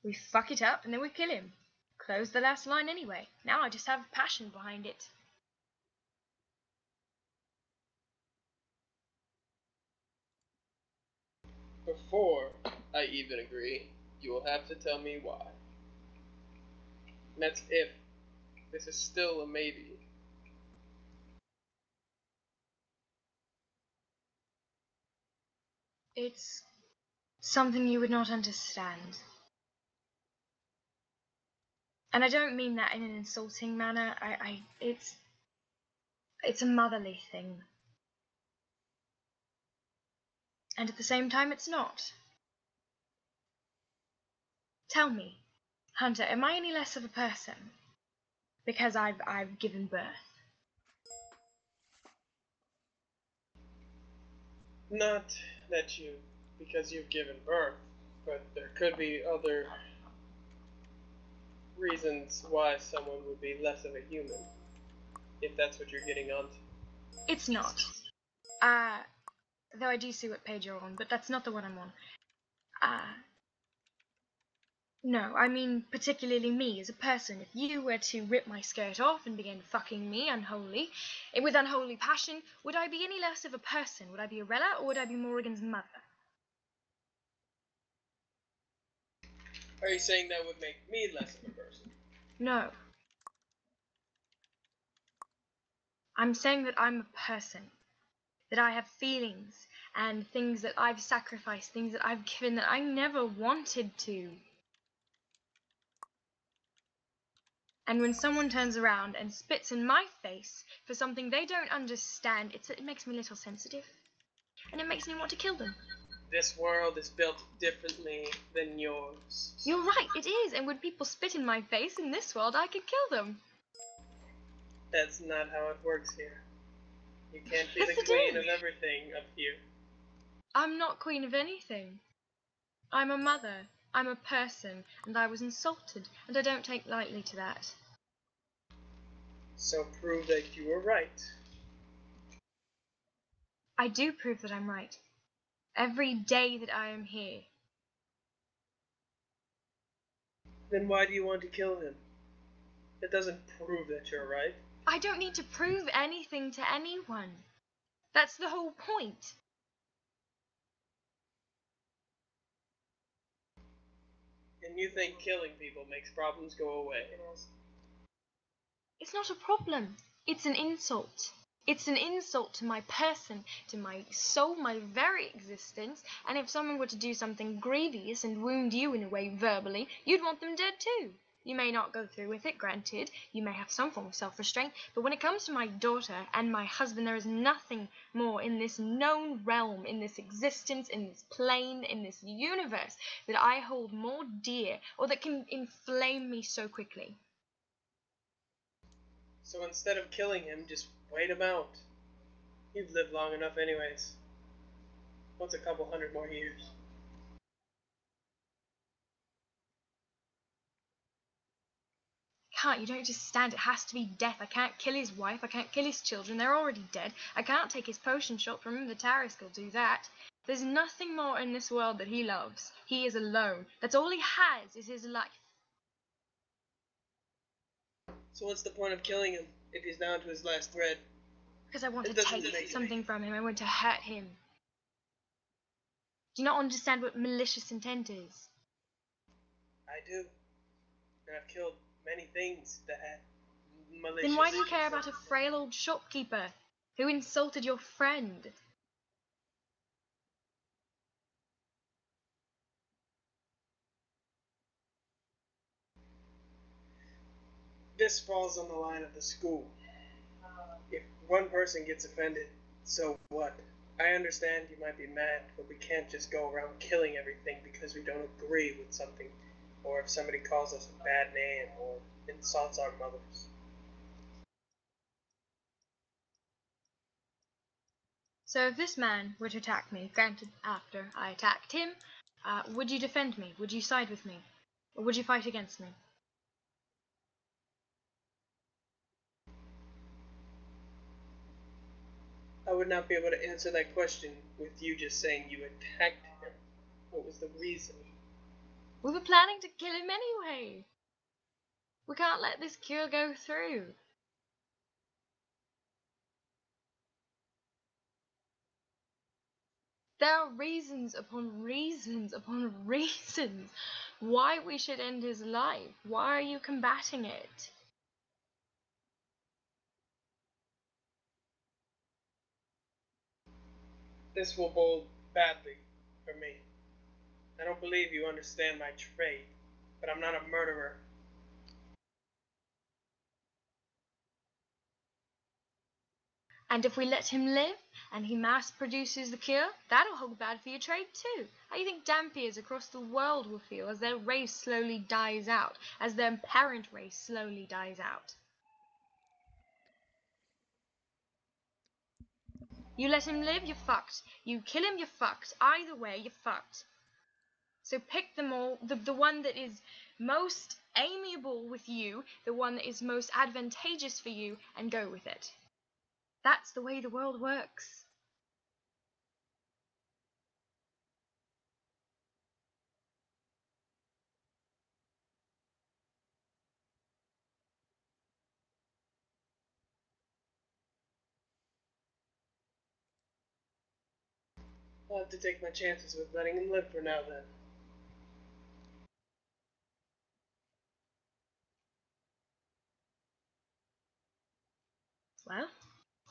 We fuck it up, and then we kill him. Close the last line anyway. Now I just have passion behind it. Before I even agree, you will have to tell me why. And that's if this is still a maybe. It's something you would not understand. And I don't mean that in an insulting manner. It's a motherly thing. And at the same time, it's not. Tell me, Hunter, am I any less of a person because I've given birth? Not that you, because you've given birth, but there could be other reasons why someone would be less of a human, if that's what you're getting onto. It's not. Though I do see what page you're on, but that's not the one I'm on. No, I mean particularly me as a person. If you were to rip my skirt off and begin fucking me with unholy passion, would I be any less of a person? Would I be Arella or would I be Morrigan's mother? Are you saying that would make me less of a person? No. I'm saying that I'm a person. That I have feelings and things that I've sacrificed, things that I've given that I never wanted to. And when someone turns around and spits in my face for something they don't understand, it makes me a little sensitive. And it makes me want to kill them. This world is built differently than yours. You're right, it is. And when people spit in my face in this world, I could kill them. That's not how it works here. You can't be Yes, the it queen is. of everything up here. I'm not queen of anything. I'm a mother. I'm a person. And I was insulted. And I don't take lightly to that. So prove that you were right. I do prove that I'm right. Every day that I am here. Then why do you want to kill him? It doesn't prove that you're right. I don't need to prove anything to anyone. That's the whole point. And you think killing people makes problems go away. It's not a problem. It's an insult. It's an insult to my person, to my soul, my very existence. And if someone were to do something grievous and wound you in a way verbally, you'd want them dead too. You may not go through with it, granted. You may have some form of self-restraint. But when it comes to my daughter and my husband, there is nothing more in this known realm, in this existence, in this plane, in this universe that I hold more dear or that can inflame me so quickly. So instead of killing him, just wait him out. You've lived long enough anyways. What's a couple hundred more years? Can't. You don't just stand. It has to be death. I can't kill his wife. I can't kill his children. They're already dead. I can't take his potion shot from him. The Tarisk will do that. There's nothing more in this world that he loves. He is alone. That's all he has is his life. So what's the point of killing him if he's down to his last thread? Because I want It to doesn't take make something from him. I want to hurt him. Do you not understand what malicious intent is? I do. And I've killed many things that had malicious. Then why do you care about a frail old shopkeeper who insulted your friend? This falls on the line of the school. If one person gets offended, so what? I understand you might be mad, but we can't just go around killing everything because we don't agree with something, or if somebody calls us a bad name or insults our mothers. So if this man were to attack me, granted after I attacked him, would you defend me? Would you side with me? Or would you fight against me? I would not be able to answer that question with you just saying you attacked him. What was the reason? We were planning to kill him anyway. We can't let this cure go through. There are reasons upon reasons upon reasons why we should end his life. Why are you combating it? This will bode badly for me. I don't believe you understand my trade, but I'm not a murderer. And if we let him live, and he mass produces the cure, that'll hold bad for your trade too. How do you think Dampiers across the world will feel as their race slowly dies out, as their parent race slowly dies out? You let him live, you're fucked. You kill him, you're fucked. Either way, you're fucked. So pick them all, the one that is most amiable with you, the one that is most advantageous for you, and go with it. That's the way the world works. I'll have to take my chances with letting him live for now then. Well,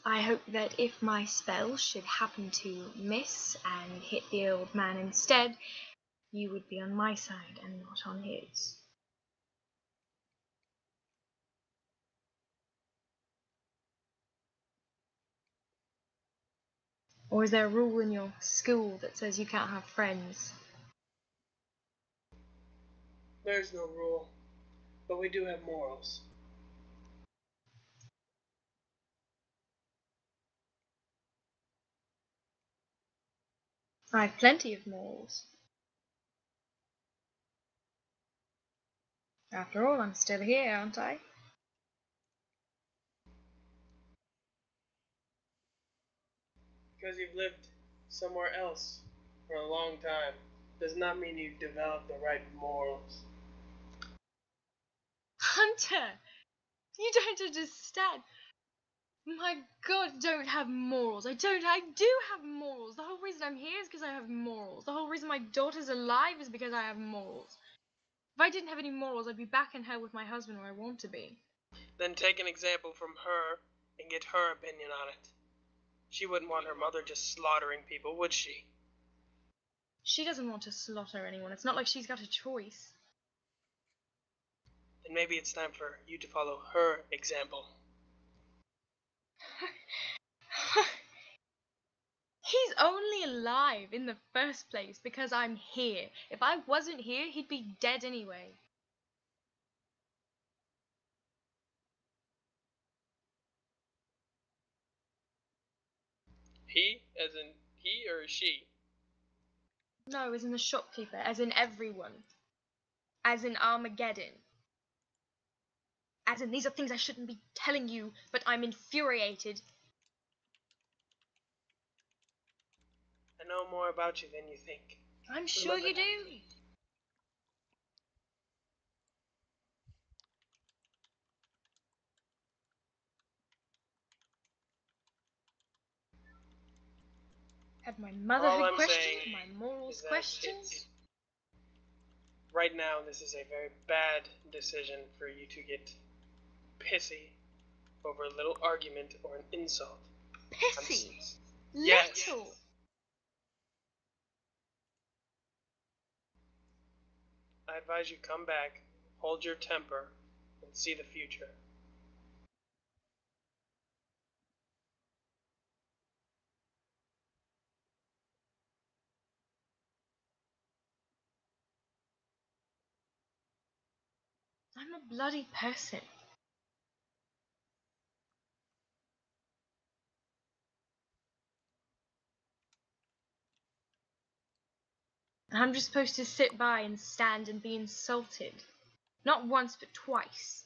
I hope that if my spell should happen to miss and hit the old man instead, you would be on my side and not on his. Or is there a rule in your school that says you can't have friends? There's no rule, but we do have morals. I have plenty of morals. After all, I'm still here, aren't I? Because you've lived somewhere else for a long time does not mean you've developed the right morals. Hunter! You don't understand. My God, I don't have morals. I do have morals. The whole reason I'm here is because I have morals. The whole reason my daughter's alive is because I have morals. If I didn't have any morals, I'd be back in hell with my husband where I want to be. Then take an example from her and get her opinion on it. She wouldn't want her mother just slaughtering people, would she? She doesn't want to slaughter anyone. It's not like she's got a choice. Then maybe it's time for you to follow her example. He's only alive in the first place because I'm here. If I wasn't here, he'd be dead anyway. He? As in he or she? No, as in the shopkeeper, as in everyone. As in Armageddon. As in, these are things I shouldn't be telling you, but I'm infuriated. I know more about you than you think. I'm sure you do. Had my motherhood questioned, my morals questioned. Right now, this is a very bad decision for you to get pissy over a little argument or an insult. Pissy? Yes. Little? I advise you come back, hold your temper, and see the future. I'm a bloody person. And I'm just supposed to sit by and stand and be insulted. Not once, but twice.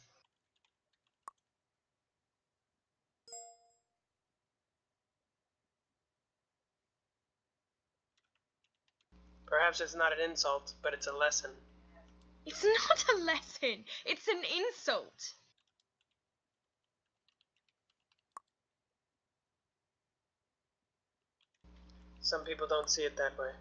Perhaps it's not an insult, but it's a lesson. It's not a lesson. It's an insult. Some people don't see it that way.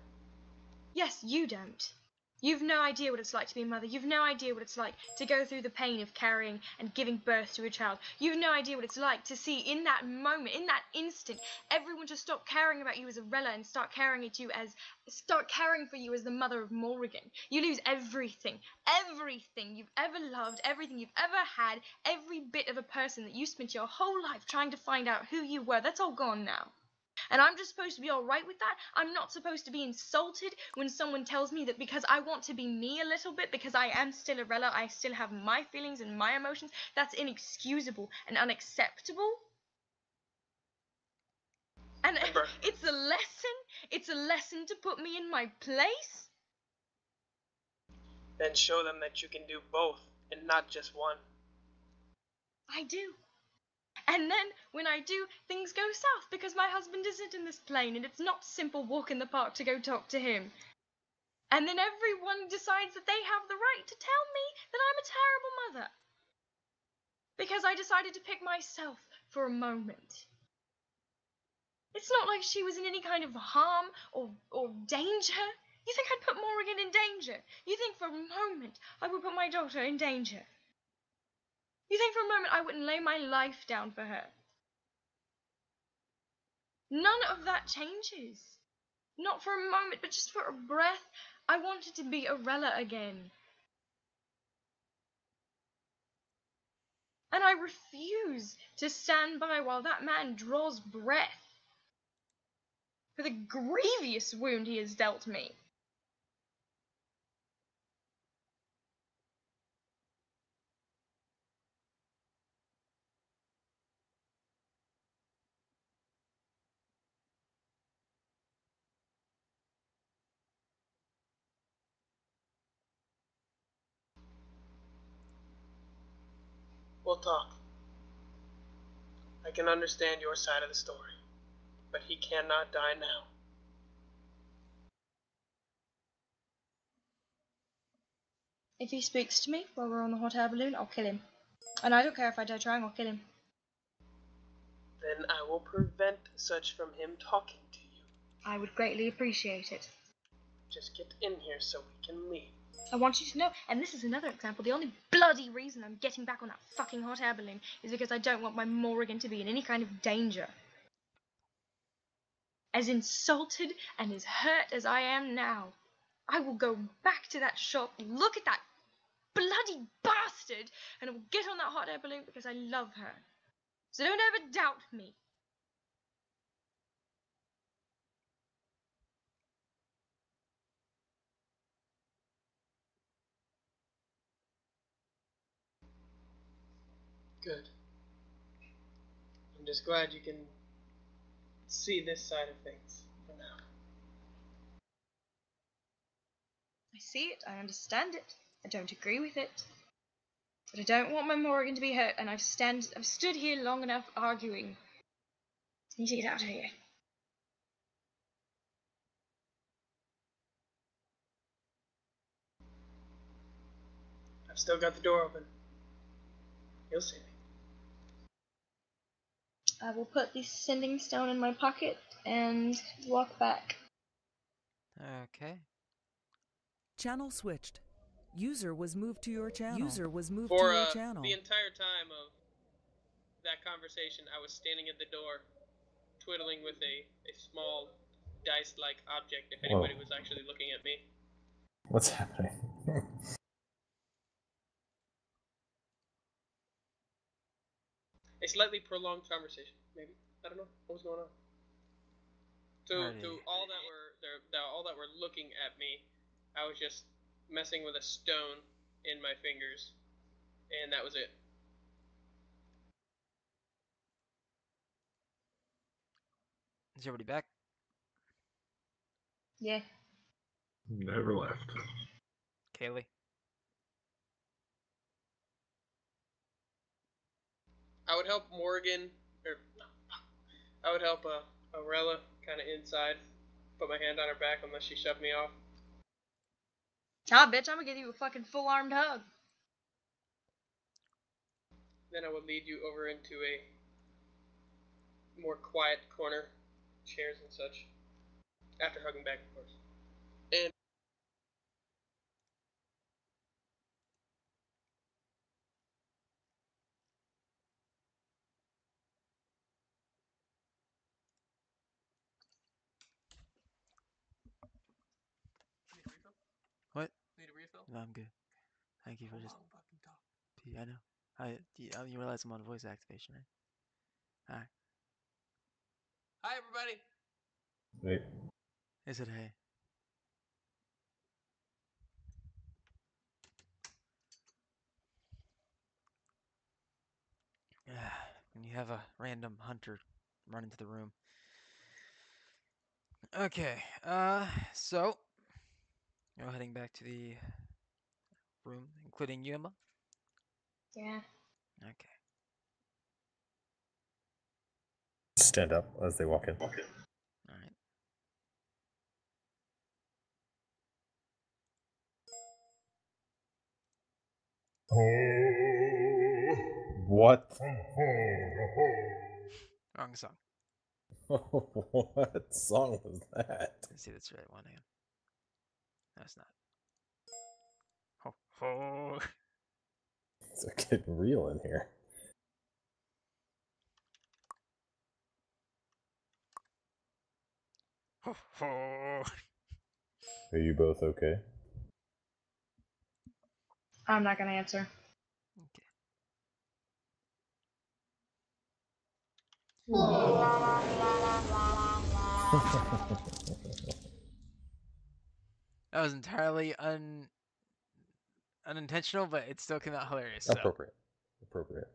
Yes, you don't. You've no idea what it's like to be a mother. You've no idea what it's like to go through the pain of carrying and giving birth to a child. You've no idea what it's like to see in that moment, in that instant, everyone just stop caring about you as a Rella and start caring for you as the mother of Morrigan. You lose everything you've ever loved, everything you've ever had, every bit of a person that you spent your whole life trying to find out who you were. That's all gone now. And I'm just supposed to be alright with that? I'm not supposed to be insulted when someone tells me that because I want to be me a little bit, because I am still a Rella, I still have my feelings and my emotions. That's inexcusable and unacceptable. And Remember, it's a lesson? It's a lesson to put me in my place? then show them that you can do both and not just one. I do. And then, when I do, things go south because my husband isn't in this plane and it's not a simple walk in the park to go talk to him. And then everyone decides that they have the right to tell me that I'm a terrible mother. Because I decided to pick myself for a moment. It's not like she was in any kind of harm or danger. You think I'd put Morrigan in danger? You think for a moment I would put my daughter in danger? You think for a moment I wouldn't lay my life down for her? None of that changes. Not for a moment, but just for a breath. I wanted to be Arella again. And I refuse to stand by while that man draws breath for the grievous wound he has dealt me. We'll talk. I can understand your side of the story, but he cannot die now. If he speaks to me while we're on the hot air balloon, I'll kill him. And I don't care if I die trying, I'll kill him. Then I will prevent such from him talking to you. I would greatly appreciate it. Just get in here so we can leave. I want you to know, and this is another example, the only bloody reason I'm getting back on that fucking hot air balloon is because I don't want my Morrigan to be in any kind of danger. As insulted and as hurt as I am now, I will go back to that shop, look at that bloody bastard, and I will get on that hot air balloon because I love her. So don't ever doubt me. Good. I'm just glad you can see this side of things for now. I see it, I understand it, I don't agree with it. But I don't want my Morrigan to be hurt, and I've stood here long enough arguing. I need to get out of here. I've still got the door open. You'll see me. I will put the sending stone in my pocket and walk back. Okay. Channel switched. User was moved to your channel. User was moved For to your channel. the entire time of that conversation, I was standing at the door, twiddling with a small dice-like object, if anybody was actually looking at me. What's happening? A slightly prolonged conversation, maybe. I don't know what was going on. To all that were looking at me, I was just messing with a stone in my fingers, and that was it. Is everybody back? Yeah. Never left. Kaylee? I would help Morgan, or I would help Arella kind of inside, put my hand on her back unless she shoved me off. Ah, bitch, I'm gonna give you a fucking full-armed hug. Then I would lead you over into a more quiet corner, chairs and such, after hugging back, of course. And What? need a refill? No, I'm good. Thank you for just. I know. You realize I'm on voice activation, right? Alright. Hi, everybody. Wait. Is it hey? When you have a random hunter run into the room. Okay, so you're heading back to the room, including you, Emma? Yeah. Okay. Stand up as they walk in. Alright. What? Wrong song. What song was that? Let's see if that's the right one again. No, it's not. Ho, ho. It's getting real in here. Ho, ho. Are you both okay? I'm not gonna answer. Okay. That was entirely unintentional, but it still came out hilarious. So. Appropriate. Appropriate.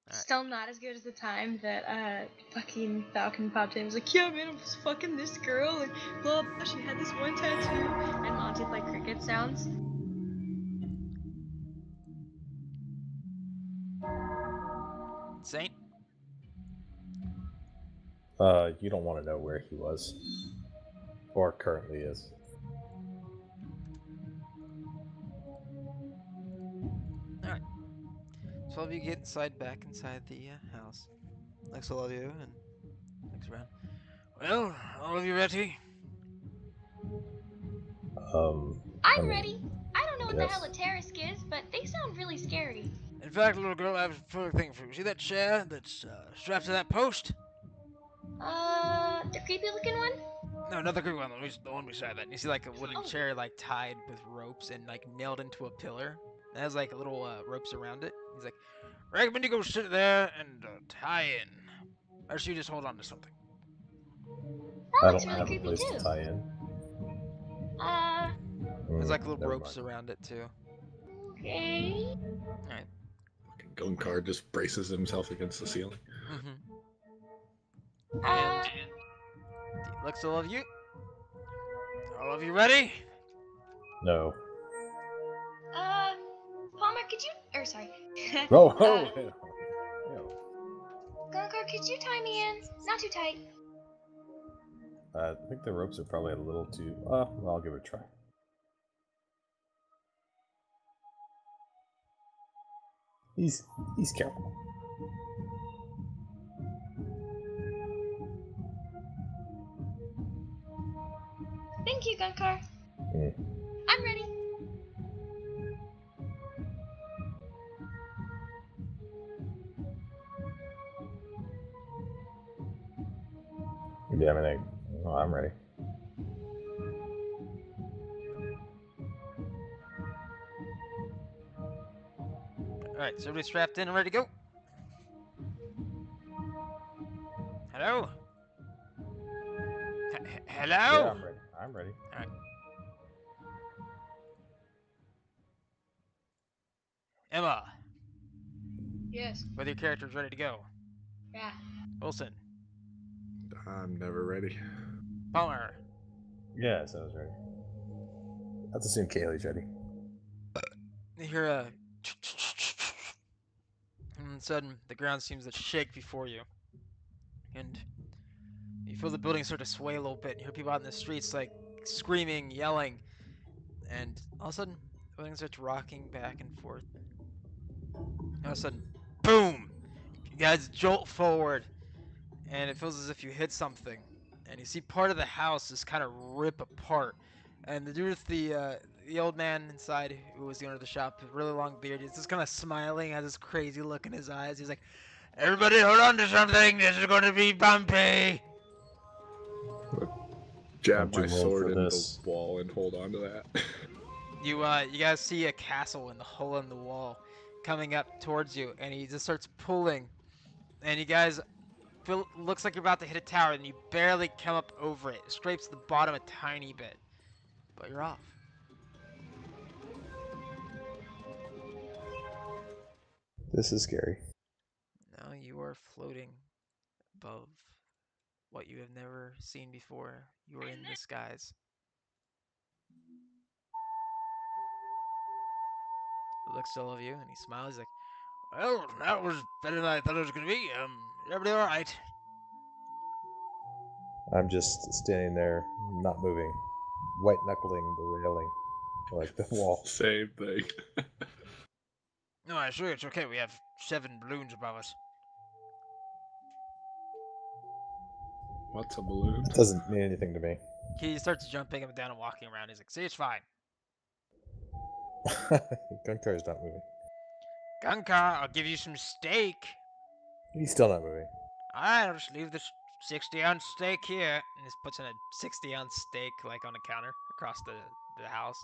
Alright. Still not as good as the time that fucking Falcon popped in and was like, yeah man, I was fucking this girl and blah blah, she had this one tattoo, and Monty like cricket sounds. Saint? You don't want to know where he was. Or currently is. Alright. So all of you get back inside the house. Looks at all of you and looks around. Well, all of you ready? I'm ready. I don't know what the yes. hell a Tarisk is, but they sound really scary. In fact, little girl, I have a further thing for you. See that chair that's strapped to that post? The creepy looking one? No, not the creepy one. The one beside that. And you see like a wooden Oh. chair like tied with ropes and like nailed into a pillar. It has like little ropes around it. He's like, recommend you go sit there and tie in. Or should you just hold on to something? That I looks don't really have a creepy place too. to tie in. There's like little Never ropes mind. around it too. Okay. Alright. Gunkar just braces himself against the ceiling. Mm-hmm. And he looks at all of you. All of you ready? No. Palmer, could you? Or sorry. Oh, oh! No. Gunkar, could you tie me in? Not too tight. I think the ropes are probably a little too... well, I'll give it a try. He's careful. Thank you, Gunkar. I'm ready. Yeah, I mean, I'm ready. Alright, so everybody's strapped in and ready to go? Hello? Hello? Yeah, I'm ready. I'm ready. Alright. Emma, Yes. whether your character's ready to go. Yeah. Wilson. I'm never ready. Palmer. Yes, I was ready. Let's assume Kaylee's ready. You hear a... And all of a sudden, the ground seems to shake before you. And you feel the building start to sway a little bit. You hear people out in the streets, like, screaming, yelling. And all of a sudden, the building starts rocking back and forth. All of a sudden, boom! You guys jolt forward. And it feels as if you hit something. And you see part of the house just kind of rip apart. And the dude with the old man inside, who was the owner of the shop, really long beard, he's just kind of smiling, has this crazy look in his eyes. He's like, "Everybody, hold on to something. This is going to be bumpy." Jab How'd you my roll sword for into this? the wall and hold on to that. You guys see a castle in the hole in the wall coming up towards you, and he just starts pulling. And you guys feel looks like you're about to hit a tower, and you barely come up over it. It scrapes the bottom a tiny bit, but you're off. This is scary. Now you are floating above what you have never seen before. You are in the skies. He looks at all of you and he smiles. He's like, "Well, that was better than I thought it was going to be. Everybody all right?" I'm just standing there, not moving, white knuckling the railing, like the wall. Same thing. No, I assure you it's okay. We have 7 balloons above us. What's a balloon? Doesn't mean anything to me. He starts jumping up and down and walking around. He's like, see, it's fine. Gun car's not moving. Gun car, I'll give you some steak. He's still not moving. Alright, I'll just leave this 60-ounce steak here. And he puts in a 60-ounce steak, like, on a counter across the house.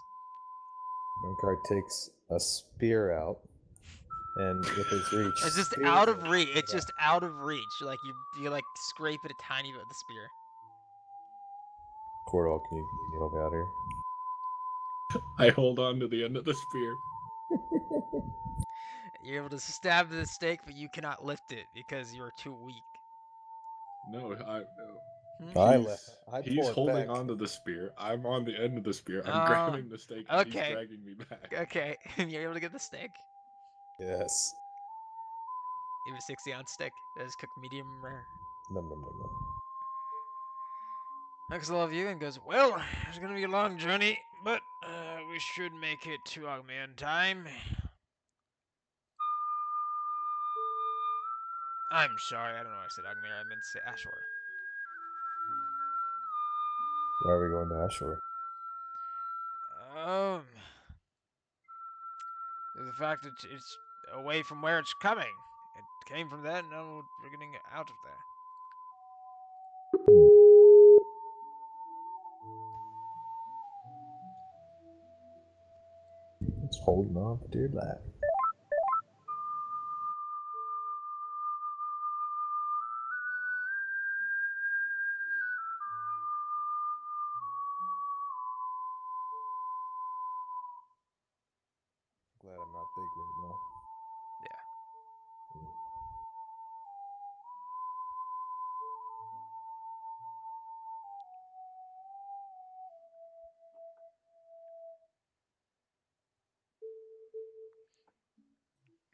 Gun car takes a spear out, and with his reach, It's just spears out it of reach. right It's just out of reach. Like, you like, scrape it a tiny bit with the spear. Cordell, can you help me out here? I hold on to the end of the spear. You're able to stab the steak, but you cannot lift it because you're too weak. No, I he's pull it holding back. onto the spear. I'm on the end of the spear. I'm Oh, grabbing the steak, and he's okay. dragging me back. Okay, and you're able to get the steak. Yes. You have a 60-ounce steak that is cooked medium rare. Nom, nom, nom, nom. Looks all of you and goes, well, it's gonna be a long journey, but we should make it to Ogme on time. I'm sorry, I don't know why I said Ogme, I meant to say Ashore. Why are we going to Ashore? The fact that it's away from where it's coming. It came from there, and now we're getting out of there. It's holding on for dear life. Glad I'm not big right now. Yeah.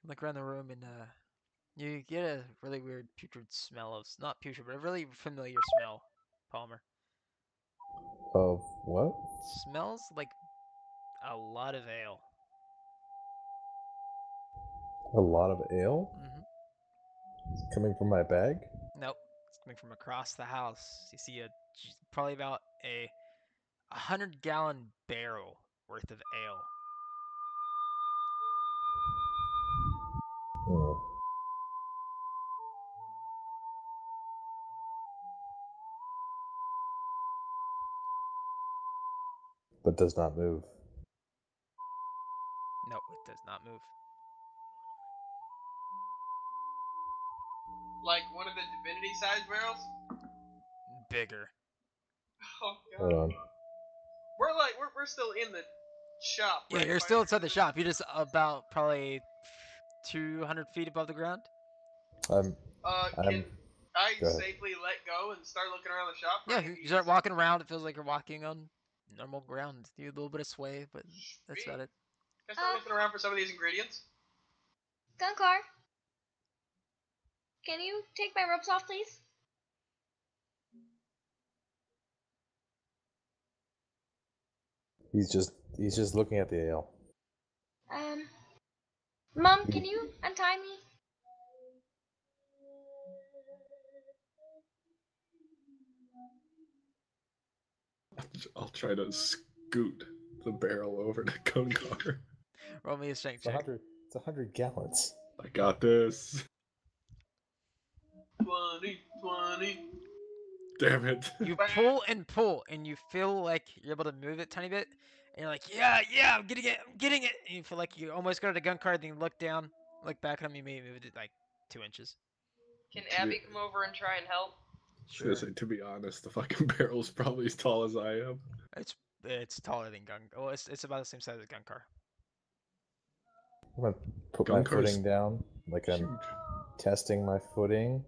Look around the room and you get a really weird putrid smell of, not putrid, but a really familiar smell, Palmer. Of what? Smells like a lot of ale. A lot of ale? Mm-hmm. Coming from my bag? Nope. It's coming from across the house. You see probably about a 100-gallon barrel worth of ale. Hmm. But does not move. No, it does not move. Like one of the divinity-sized barrels? Bigger. Oh god. Hold on. We're still in the shop, Yeah, right? you're If I still inside the understand shop. You're just about probably 200 feet above the ground. I'm Can I Go ahead. safely let go and start looking around the shop? Yeah, you start walking around. It feels like you're walking on normal ground. You do a little bit of sway, but that's about it. Can I start looking around for some of these ingredients? Gunkar, can you take my ropes off, please? He's just looking at the ale. Mom, can you untie me? I'll try to scoot the barrel over to Gunkar. Roll me a strength It's check. 100 gallons. I got this. 20. Damn it. You pull, and you feel like you're able to move it a tiny bit. And you're like, yeah, I'm getting it. And you feel like you almost got a gun card, then you look down, look back at him, you maybe moved it like 2 inches. Can Abby come over and try and help? Sure. To be honest, the fucking barrel's probably as tall as I am. It's taller than gun. Well, it's about the same size as gun car. I'm gonna put my Gun car's footing down, like I'm Huge. testing my footing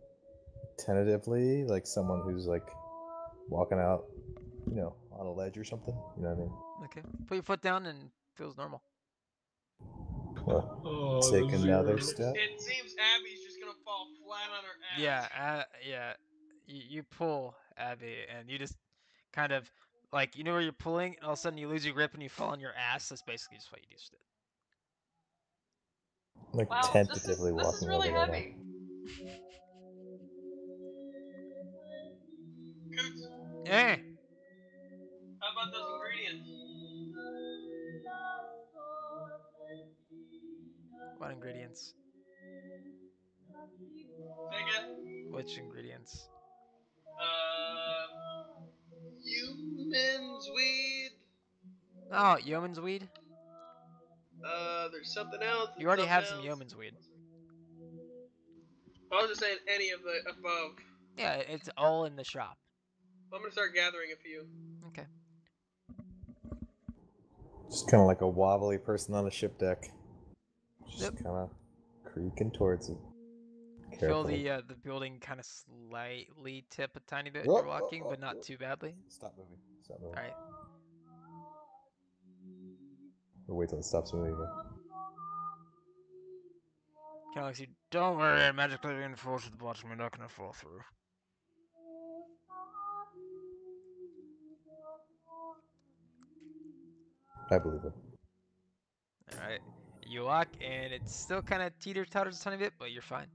tentatively, like someone who's like walking out, on a ledge or something. You know what I mean? Okay. Put your foot down and feels normal. Well, Oh, take the another zero. step. It seems Abby's just gonna fall flat on her ass. Yeah, you pull, Abby, and you just kind of like where you're pulling, and all of a sudden you lose your grip and you fall on your ass. That's basically just what you just did. Like Wow, tentatively this is walking really over there heavy. Eh. How about those ingredients? What ingredients? Say again? Which ingredients? Humans weed. Oh, yeoman's weed? There's something else. You already have some yeoman's weed. I was just saying any of the above. Yeah, it's all in the shop. I'm gonna start gathering a few. Okay. Just kind of like a wobbly person on a ship deck. Just Yep. kind of creaking towards it. You feel Carefully. the building kind of slightly tip a tiny bit. Oh, You're walking, but not too badly. Stop moving. Stop moving. All right. Or wait till it stops moving again. Kind of looks you. Don't worry, I'm magically reinforced at the bottom. You're not gonna fall through. I believe it. All right. You walk, and it still kind of teeter-totters a tiny bit, but you're fine.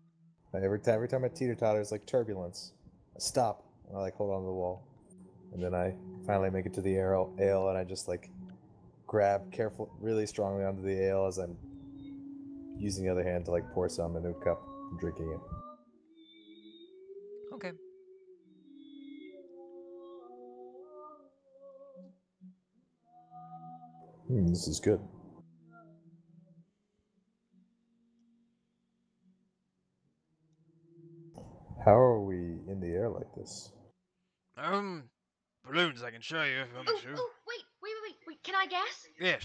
Every time I teeter-totter, it's like turbulence. I stop. And I like hold on to the wall. And then I finally make it to the ale, and I just like grab really strongly onto the ale as I'm using the other hand to like pour some into a cup and drinking it. Okay. This is good. How are we in the air like this? Balloons. I can show you if you want me to. Oh, wait. Can I guess? Yes.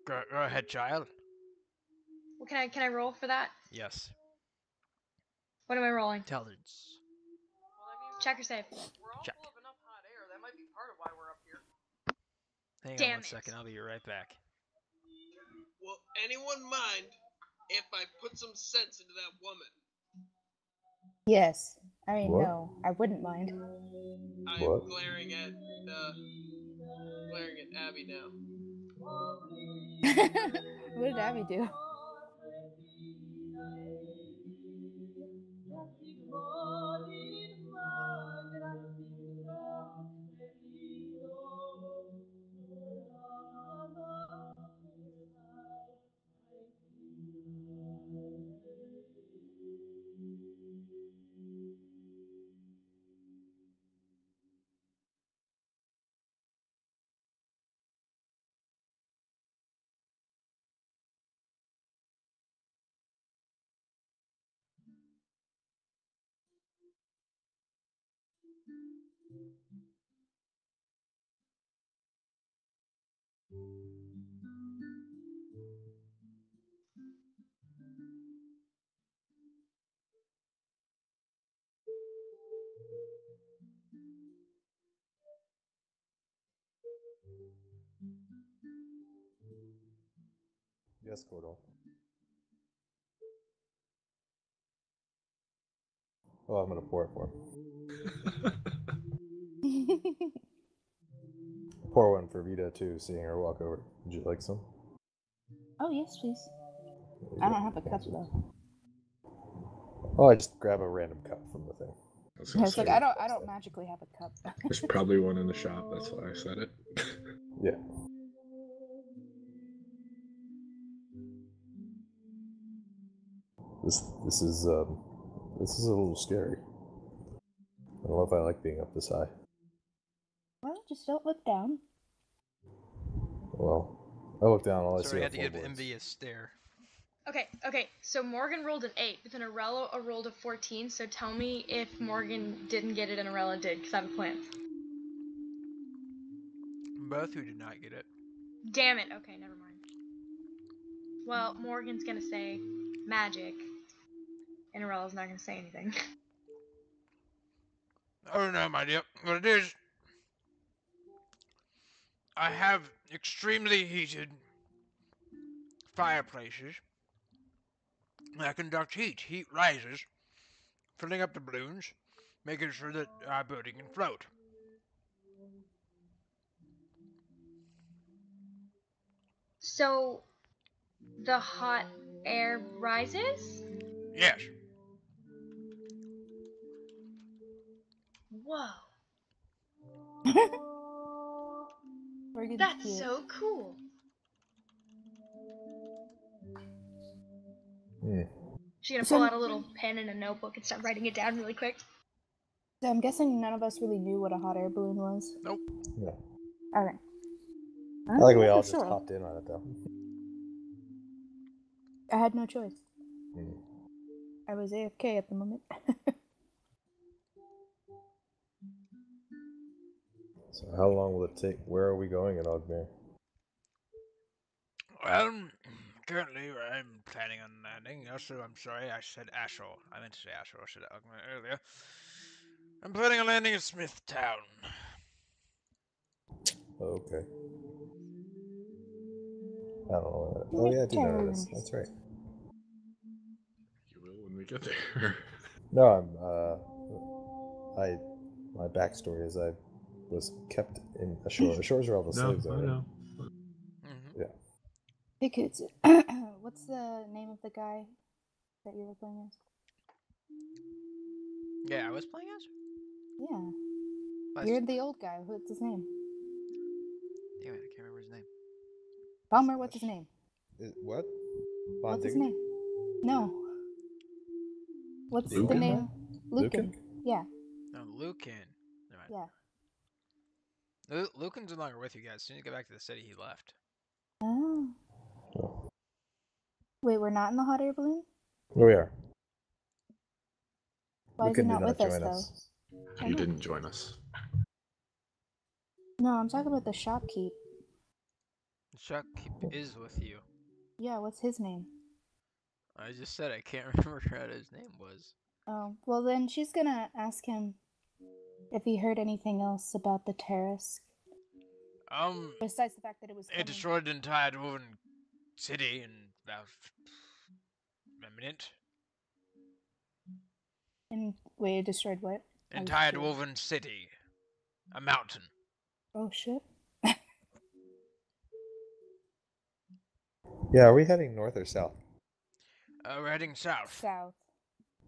Go ahead, child. Well, can I roll for that? Yes. What am I rolling? Intelligence. Well, I mean, Check or save? we're all Check. full of enough hot air. That might be part of why we're up here. Hang on Damn one it. second. I'll be right back. Will anyone mind if I put some sense into that woman? Yes. I mean, What? no, I wouldn't mind. I'm What? glaring at Abby now. What did Abby do? Yes, Cordell. Oh, I'm gonna pour it for him. Pour one for Vita too, seeing her walk over. Would you like some? Oh, yes, please. There you I go. don't have a cup, Thank you. though. Oh, I just grab a random cup from the thing. I was I gonna was like, say, I don't magically have a cup. there's probably one in the shop. That's why I said it. Yeah. This is a little scary. I don't know if I like being up this high. Well, just don't look down. Well, I look down, all I see Sorry, I are had to give floorboards. Envy a stare. Okay. So Morgan rolled an 8, but then Arella rolled a 14. So tell me if Morgan didn't get it and Arella did, because I have a plan. Both who did not get it. Damn it. Okay, never mind. Well, Morgan's gonna say magic, and Arella's not gonna say anything. Oh no, my dear. What it is, I have extremely heated fireplaces that conduct heat. Heat rises, filling up the balloons, making sure that our building can float. So, the hot air rises? Yes. Whoa. Morgan's That's cute. so cool. Hmm. She's gonna So- pull out a little pen and a notebook and start writing it down really quick. So I'm guessing none of us really knew what a hot air balloon was. Nope. Yeah. Okay. I like we all just hopped in on it though. I had no choice. Hmm. I was AFK at the moment. So how long will it take? Where are we going in Ogmere? Currently I'm planning on landing. Also, I'm sorry, I said Ashore. I meant to say Ashore. I said Ogmere earlier. I'm planning on landing in Smithtown. Okay. I don't know. Oh yeah, I do know this. That's right. You will when we get there. No, my backstory is I was kept in Ashore. Ashores are all the No, slaves, though, I right? know. Mm-hmm. Yeah. Hey, kids. What's the name of the guy that you were playing as? Yeah, I was playing as? Yeah. You're the old guy. What's his name? Damn it, I can't remember his name. Bomber, what's his name? What? What's his name? No. What's the Lucan? name? Lucan? Yeah. No, Lucan. Never mind. Yeah. Lucan's no longer with you guys. As soon as you get back to the city, he left. Oh. Oh. Wait, we're not in the hot air balloon? We are. Why is he Lucan not did with not us, join though? us. He didn't join us. No, I'm talking about the shopkeep. The shopkeep is with you. Yeah, what's his name? I just said I can't remember what his name was. Oh, well then she's gonna ask him if he heard anything else about the terrace. Besides the fact that it was It destroyed the entire dwarven city in about a minute. And wait, it destroyed what? Entire dwarven city. A mountain. Oh shit. Yeah, are we heading north or south? We're heading south. South.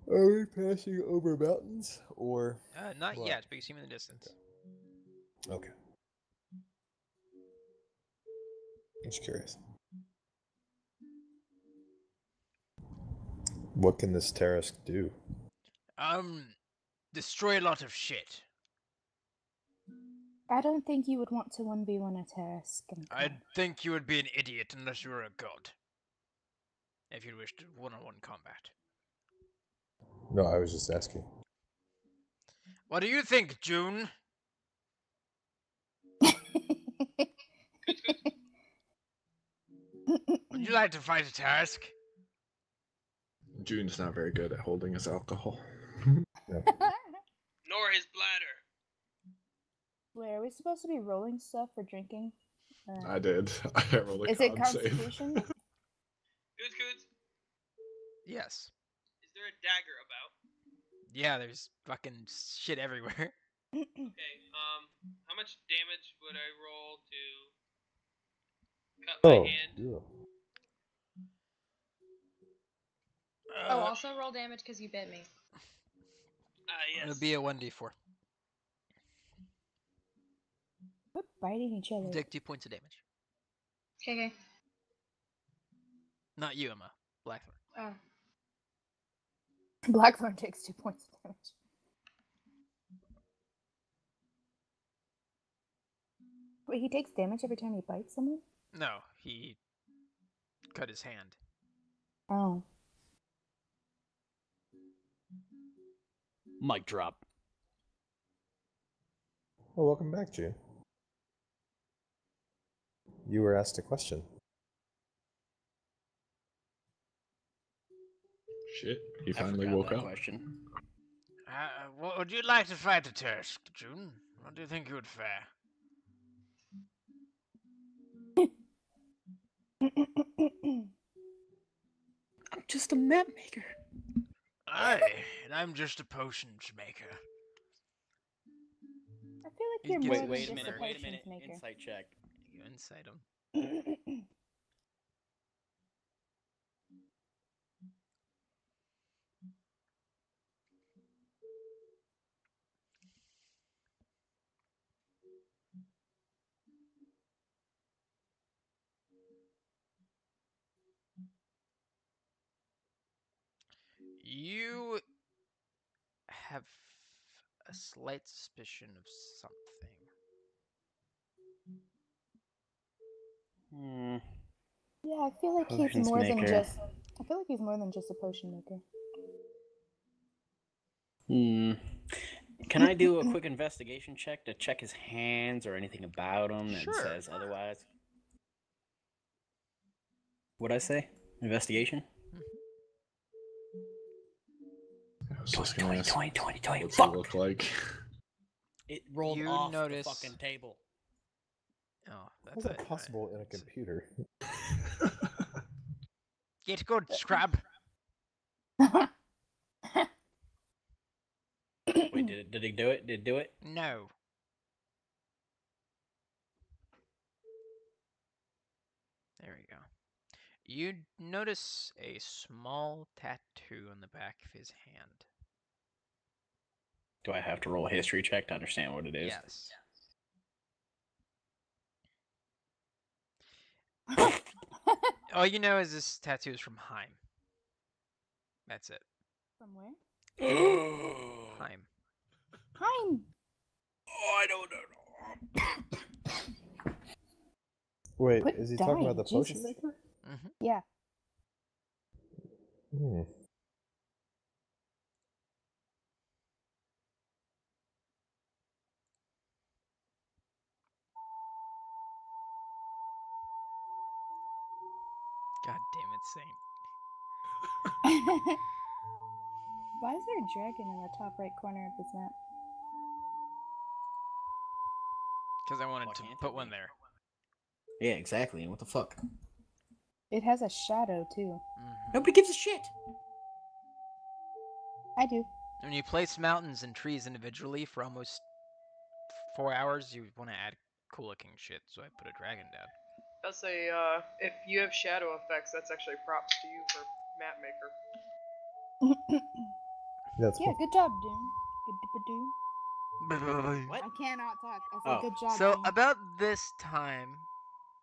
Are we passing over mountains or? Not what? yet, but you see him in the distance. Okay. Just curious. What can this terrace do? Destroy a lot of shit. I don't think you would want to 1v1 a terrace. I think you would be an idiot unless you were a god. If you wished one-on-one combat. No, I was just asking. What do you think, June? Would you like to fight a task? June's not very good at holding his alcohol. Nor his bladder. Wait, are we supposed to be rolling stuff for drinking? I did. I rolled a Is it con save. Constitution? Coots. Yes. Is there a dagger about? Yeah, there's fucking shit everywhere. Okay, how much damage would I roll to cut my hand? Yeah. Oh, also roll damage because you bit me. Yes. It'll be a 1d4. Quit biting each other. Take 2 points of damage. Okay. Not you, Emma. Blackthorn. Oh. Blackthorn takes 2 points of damage. Wait, he takes damage every time he bites someone? No, he cut his hand. Oh. Mic drop. Well, welcome back, June. You were asked a question. Shit, he I finally forgot woke that up. question. Would you like to fight a task, June? What do you think you would fare? I'm just a map maker. Aye, and I'm just a potions maker. I feel like you're more than Wait a just minute. a Wait a potions minute. maker. Insight check. You insight him. You have a slight suspicion of something. Yeah, I feel like he's Potions more than maker. just. I feel like he's more than just a potion maker. Can I do a quick investigation check to check his hands or anything about him that Sure. says otherwise? What'd I say? Investigation? I was just gonna ask, 20. what's Fuck! it look like? It rolled You off notice- the fucking table. Oh, that's How's that possible in a computer? Get good, scrub. Wait, did he do it? Did it do it? No. There we go. You notice a small tattoo on the back of his hand. Do I have to roll a history check to understand what it is? Yes. All you know is this tattoo is from Heim. That's it. From where? Heim. Heim! Oh, I don't know. Wait, Quit is he talking about the dying, potion Jesus. maker? Mm-hmm. Yeah. Hmm. God damn it, Saint. Why is there a dragon in the top right corner of this map? Because I wanted Why to can't put it one be? there. Yeah, exactly. What the fuck? It has a shadow too. Mm-hmm. Nobody gives a shit. I do. When you place mountains and trees individually for almost 4 hours, you want to add cool-looking shit, so I put a dragon down. I'll say, if you have shadow effects, that's actually props to you for map maker. That's Yeah, cool. good job, Dune. Good Dune. What? I cannot talk. I said Oh. good job, So Dune. about this time,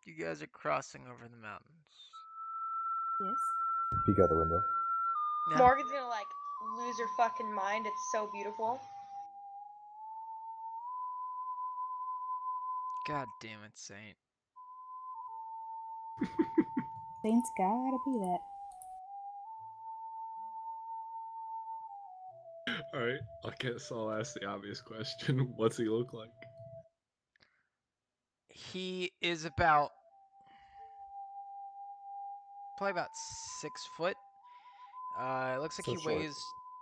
you guys are crossing over the mountains. Yes. Peek out the window. Yeah. Morgan's gonna like lose her fucking mind. It's so beautiful. God damn it, Saint. Saint's gotta be that. Alright, I guess I'll ask the obvious question. What's he look like? He is about probably about 6 foot. It looks like So he short. weighs.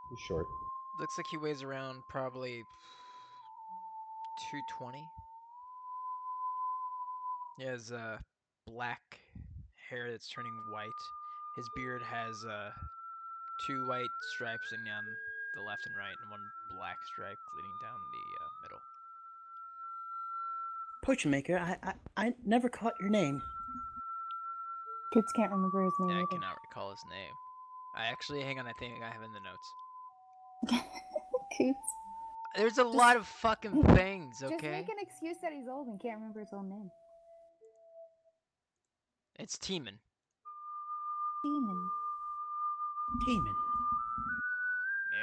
He's short. Looks like he weighs around probably 220. He has black hair that's turning white. His beard has 2 white stripes leading down the left and right, and 1 black stripe leading down the middle. Potion maker, I never caught your name. Kids can't remember his name Yeah, I either. cannot recall his name. I actually, hang on, I think I have it in the notes. Coots. There's a lot of fucking things, okay? Just make an excuse that he's old and can't remember his own name. It's Teeman. Demon. Demon.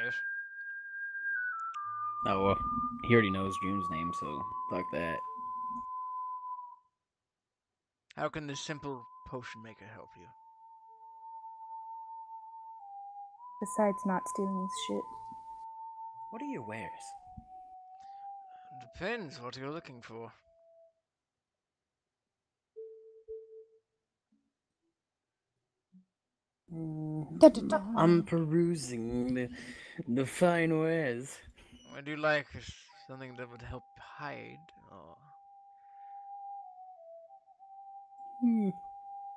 Yes. Oh, well, he already knows June's name, so fuck that. How can this simple potion maker help you? Besides not stealing his shit. What are your wares? Depends what you're looking for. I'm perusing the fine wares. Would you like something that would help hide? Or...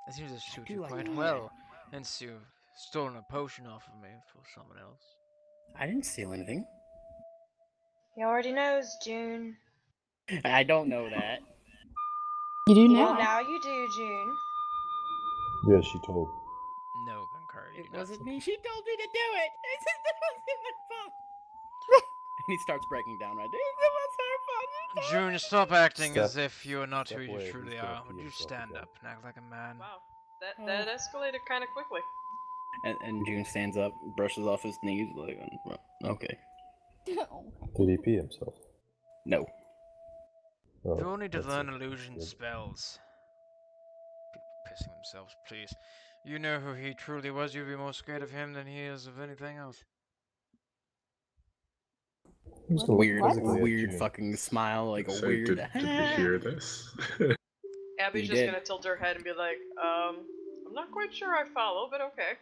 It seems to suit do you like quite that. well, since you've stolen a potion off of me for someone else. I didn't steal anything. He already knows, June. I don't know that. You do Well, now. now you do, June. Yeah, she told. No, Gunkar, you It do wasn't not. me. She told me to do it. I said that wasn't my fault. And he starts breaking down right there. It was her fault. June, stop acting as Step- if you are not step who you away, truly he's gonna are. pee Would you himself stand again. up and act like a man? Wow, that escalated kind of quickly. And June stands up, brushes off his knees, like, okay. Did he pee himself? No. Oh, You all need to that's learn it. illusion Good. spells. People pissing themselves, please. You know who he truly was. You'd be more scared of him than he is of anything else. I'm just gonna look quizzically at Weird June. fucking smile, like a So weird. did you hear this? Abby's You just did. gonna tilt her head and be like, I'm not quite sure I follow, but okay.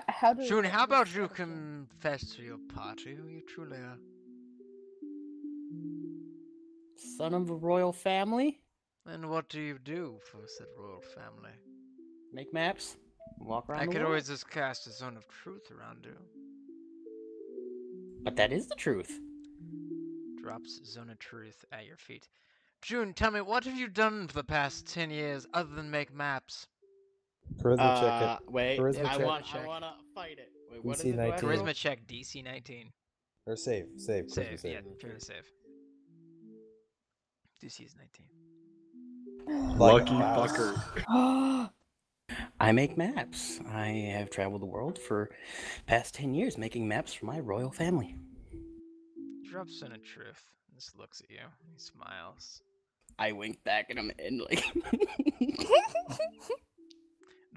How do June, we how about this you question? confess to your party who you truly are? Son of a royal family? And what do you do for said royal family? Make maps? Walk around I the could world? always just cast a zone of truth around you. But that is the truth. Drops zone of truth at your feet. June, tell me, what have you done for the past 10 years other than make maps? Charisma check it. Wait, Charisma I check. wanna fight it. Wait, what is DC it? Do I have to 19. roll? Charisma check DC 19. Or save. Charisma Save, save. yeah, if you're gonna save. DC is 19. Like Lucky us. fucker. I make maps. I have traveled the world for past 10 years making maps for my royal family. Drops zone of truth. Just looks at you. He smiles. I wink back at him and like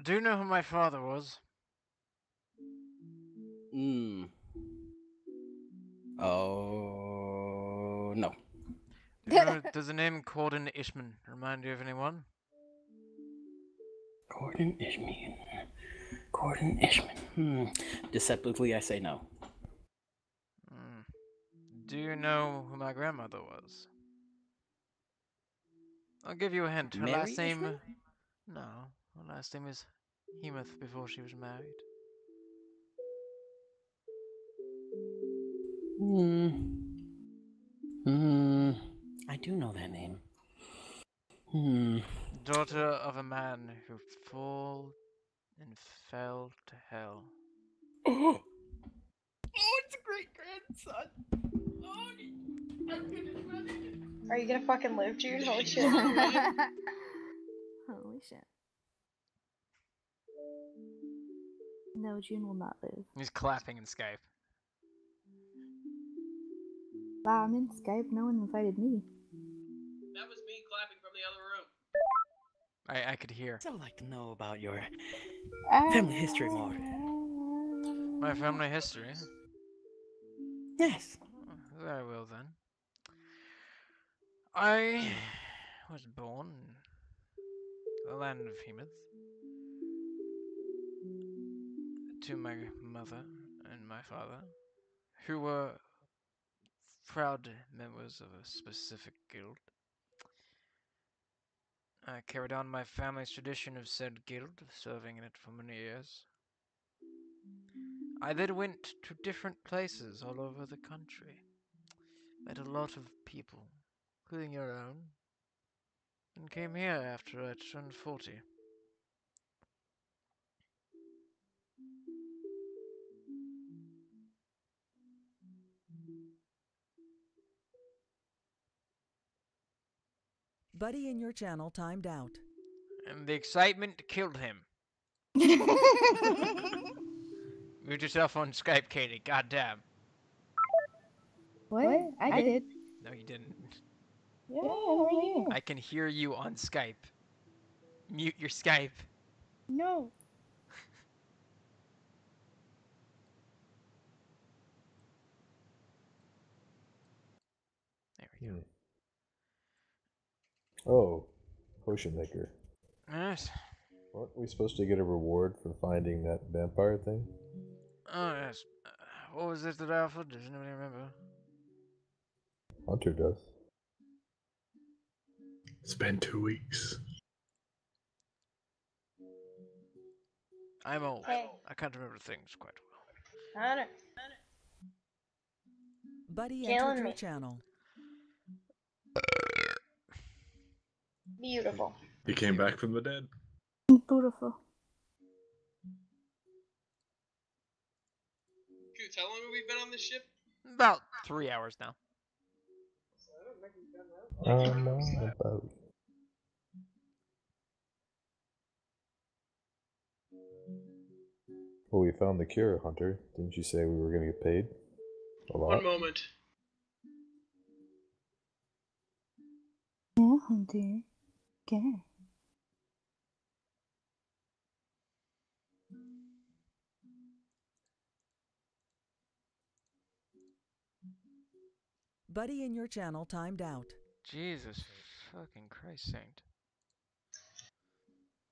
Do you know who my father was? Oh no. Does the name Corden Ishman remind you of anyone? Gordon Ishman. Gordon Ishman. Deceptively I say no. Do you know who my grandmother was? I'll give you a hint. Her Mary last name... Ishman? No. Her last name is Hemuth before she was married. I do know that name. Daughter of a man who fell to hell. Oh, it's a great grandson. Oh, I'm gonna Are you gonna fucking live, June? Holy shit. Holy shit. No, June will not live. He's clapping in Skype. Wow, I'm in Skype. No one invited me. That was me clapping from the other room. I could hear. I'd like to know about your family history more. My family history? Yes. Very well then. I was born in the land of Hemuth to my mother and my father, who were proud members of a specific guild. I carried on my family's tradition of said guild, serving in it for many years. I then went to different places all over the country. Met a lot of people, including your own, and came here after I turned 40. Buddy in your channel timed out. And the excitement killed him. Mute yourself on Skype, Katie. Goddamn. What? I did. No, you didn't. Yeah, I'm right here. I can hear you on Skype. Mute your Skype. No. There we go. Oh, potion maker. Yes. Weren't we supposed to get a reward for finding that vampire thing? Oh, yes. What was it that I offered? Does anybody remember? Hunter does. It's been 2 weeks. I'm old. Hey. I can't remember things quite well. Hunter. Buddy Killing entered your me. channel. Beautiful. He came back from the dead. Beautiful. Coots, how long have we been on this ship? About 3 hours now. No, about. Well, we found the cure, Hunter. Didn't you say we were going to get paid? A lot? One moment. Yeah, Hunter. Okay. Buddy in your channel timed out. Jesus fucking Christ saint.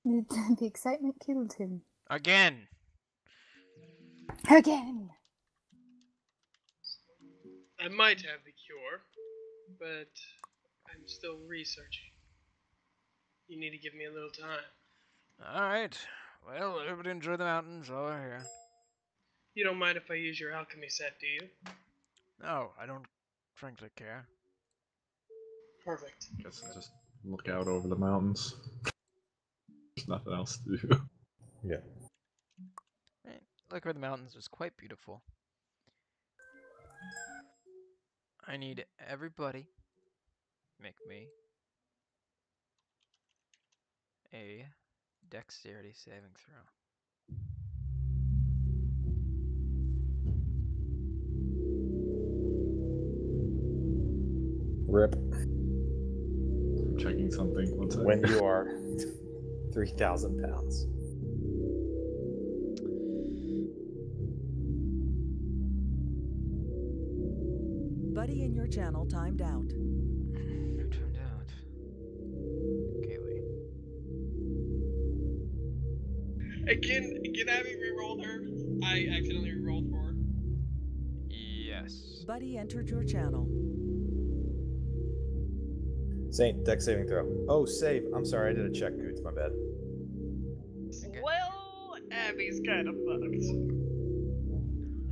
The excitement killed him. Again! Again! I might have the cure, but I'm still researching. You need to give me a little time. Alright. Well, everybody enjoy the mountains while we're here. You don't mind if I use your alchemy set, do you? No, I don't frankly care. Perfect. Guess I'll just look out over the mountains. There's nothing else to do. Yeah. Right. Look over the mountains is quite beautiful. I need everybody make me a dexterity saving throw. Rip. I'm checking something. One second. When you are 3,000 pounds. Buddy in your channel timed out. Who turned out? Kaylee. Can Abby re-roll her? I accidentally re-rolled for her. Yes. Buddy entered your channel. Saint, dex saving throw. Oh, save. I'm sorry, I did a check, Goots. My bad. Okay. Well, Abby's kind of fucked.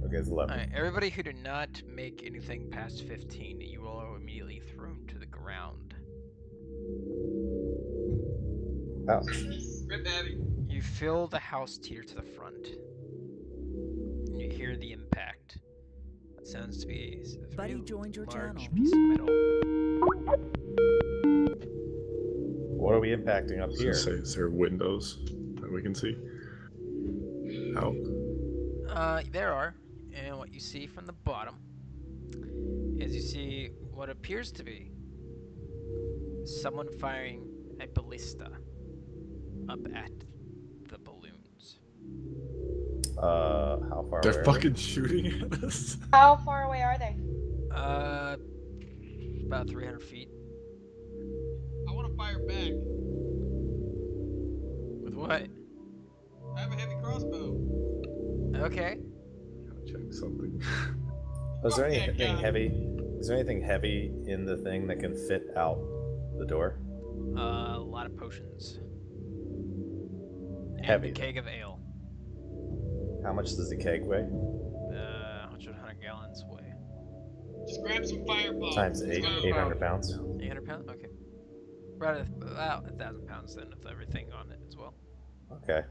Okay, it's 11. Alright, everybody who did not make anything past 15, you are immediately thrown to the ground. Ouch. Rip Abby. You feel the house teeter to the front. And you hear the impact. What sounds to be a Buddy very joined your large channel. piece of metal. What are we impacting up here? Say, is there windows that we can see? Out. There are. And what you see from the bottom is you see what appears to be someone firing a ballista up at the balloons. How far They're away? fucking shooting at us. How far away are they? About 300 feet. I want to fire back. With what? I have a heavy crossbow. Okay. Gotta check something. Is there Okay, anything God. heavy? Is there anything heavy in the thing that can fit out the door? A lot of potions. Heavy, And a keg of ale. How much does the keg weigh? 100 gallons weigh. Just grab some fireballs. Times Let's 8, go. 800 pounds. 800 pounds? Okay. About 1,000 pounds then with everything on it as well. Okay.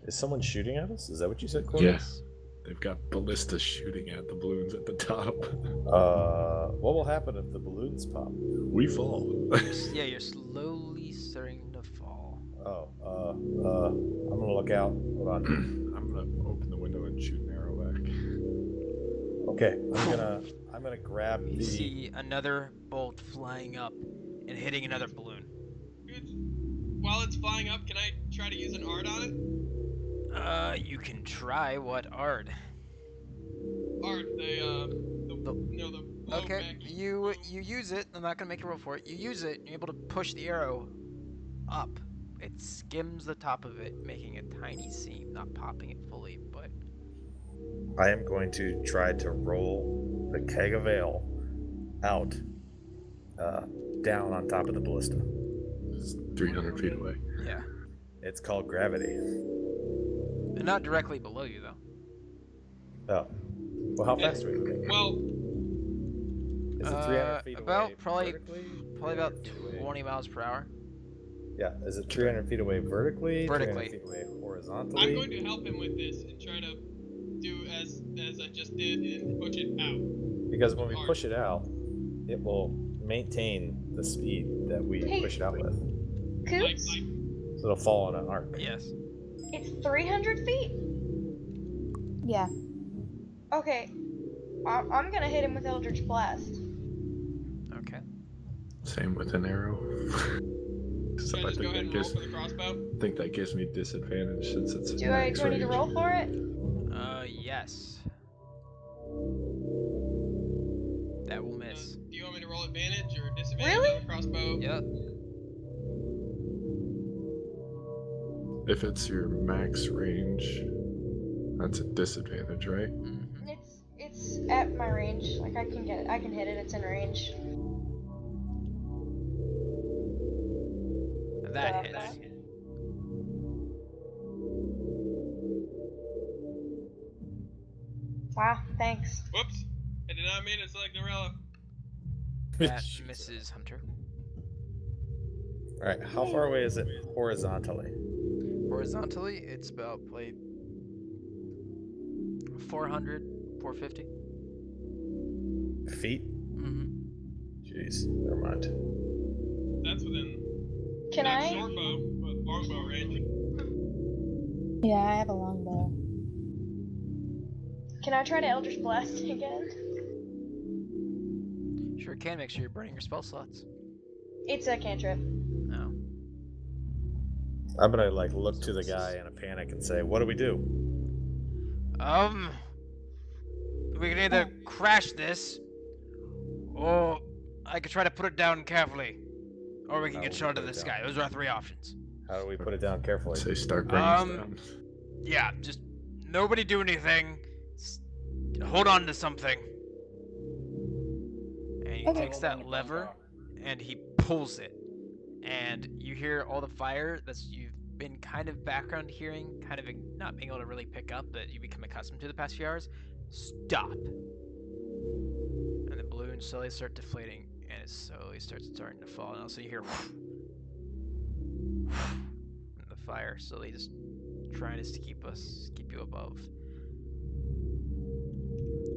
Is someone shooting at us? Is that what you said, Corey? Yes. They've got ballistas shooting at the balloons at the top. What will happen if the balloons pop? We fall. Yeah, you're slowly starting to fall. I'm gonna look out. Hold on. I'm gonna open the window and shoot an arrow back. Okay, I'm gonna grab You the. see another bolt flying up and hitting another balloon. Good. While it's flying up, can I try to use an art on it? You can try. What art? Art, the blow Okay, back. you use it. I'm not gonna make a roll for it. You use it. And you're able to push the arrow up. It skims the top of it, making a tiny seam, not popping it fully, but. I am going to try to roll the keg of ale out, down on top of the ballista. It's 300 feet away. Yeah. It's called gravity. And not directly below you though. Oh. Well, how fast are we moving? Well, Is it 300 feet about away probably vertically? about 300 feet away? 20 miles per hour. Yeah, is it 300 feet away vertically? Vertically. 300 feet away horizontally? I'm going to help him with this and try to do as I just did and push it out. Because when we push it out, it will maintain the speed that we Hey. push it out with. Coots? So it'll fall on an arc. Yes. It's 300 feet? Yeah. Okay. I'm gonna hit him with Eldritch Blast. Okay. Same with an arrow. So Can I just go ahead and roll for the crossbow? I think that gives me disadvantage since it's Do I max need to range. roll for it? Yes. That will miss. Do you want me to roll advantage or disadvantage Really? on the crossbow? Yep. If it's your max range, that's a disadvantage, right? Mm-hmm. It's at my range. Like I can hit it. It's in range. That hits. Wow, thanks. Whoops. I did not mean to select Norella. That misses Hunter. All right, how far away is it horizontally? Horizontally, it's about like 400, 450. Feet? Mm-hmm. Jeez, never mind. That's within Can not I? short bow, but longbow range. Yeah, I have a longbow. Can I try to Eldritch Blast again? Sure can. Make sure you're burning your spell slots. It's a cantrip. No. I'm gonna like look to the guy in a panic and say, "What do we do?" We can either crash this, or I could try to put it down carefully, or we can How get would shot we out of put the it sky. down? Those are our three options. How do we put it down carefully? Say start bringing down. Yeah, just nobody do anything. Hold on to something. And he takes that lever, and he pulls it. And you hear all the fire that's you've been kind of background hearing, kind of not being able to really pick up, that you become accustomed to the past few hours, stop. And the balloons slowly start deflating, and it slowly starting to fall. And also you hear and the fire slowly just trying to keep you above.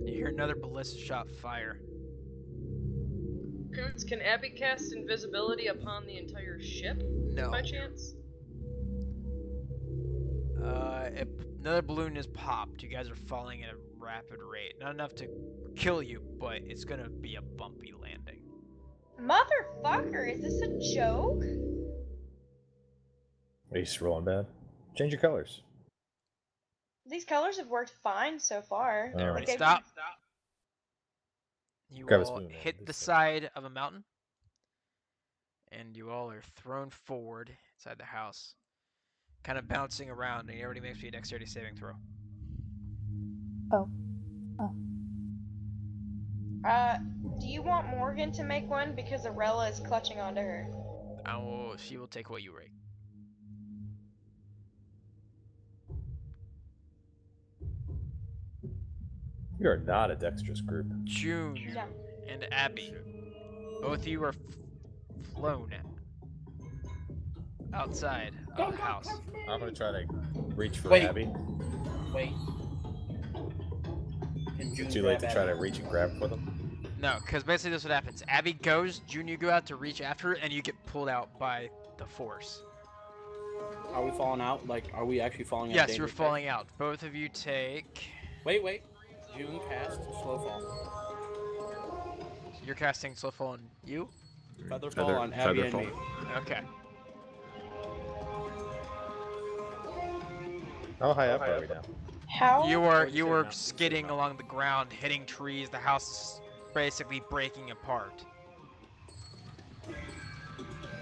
You hear another ballista shot fire. Can Abby cast invisibility upon the entire ship? No. By chance? Another balloon is popped. You guys are falling at a rapid rate. Not enough to kill you, but it's gonna be a bumpy landing. Motherfucker, is this a joke? Are you just rolling bad? Change your colors. These colors have worked fine so far. All right. Like, they've- Stop. You Grab a all spoon, man. hit the This side of a mountain, and you all are thrown forward inside the house, kind of bouncing around, and everybody makes me a dexterity saving throw. Oh. Do you want Morgan to make one? Because Arella is clutching onto her. She will take what you rate. You are not a dexterous group. June No. and Abby, both of you are flown outside of the house. I'm gonna try to reach for Wait. Abby. Wait. Can June Too late to grab try to Abby? reach and grab for them. No, because basically this is what happens. Abby goes, June, you go out to reach after her, and you get pulled out by the force. Are we falling out? Like, are we actually falling out? Yes, you're dangerously? falling out. Both of you take... Wait. June cast slow fall. You're casting slow fall on you? Feather fall on Abby and me. Okay. How high up are we now? How? You were skidding along the ground, hitting trees. The house is basically breaking apart.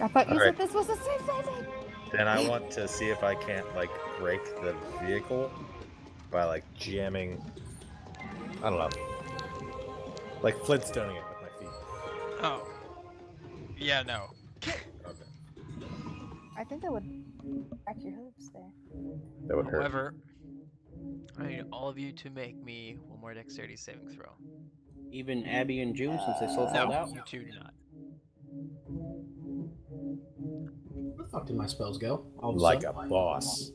I thought you Alright. said this was a safe landing. Then I want to see if I can't like break the vehicle by like jamming. I don't know. Like Flintstoning it with my feet. Oh. Yeah, no. Okay. I think that would crack your hooves there. That would hurt. However, I need all of you to make me one more dexterity saving throw. Even Abby and June, since they slow falled No, out. you two do not. Where the fuck did my spells go? All of a Like sudden? a boss.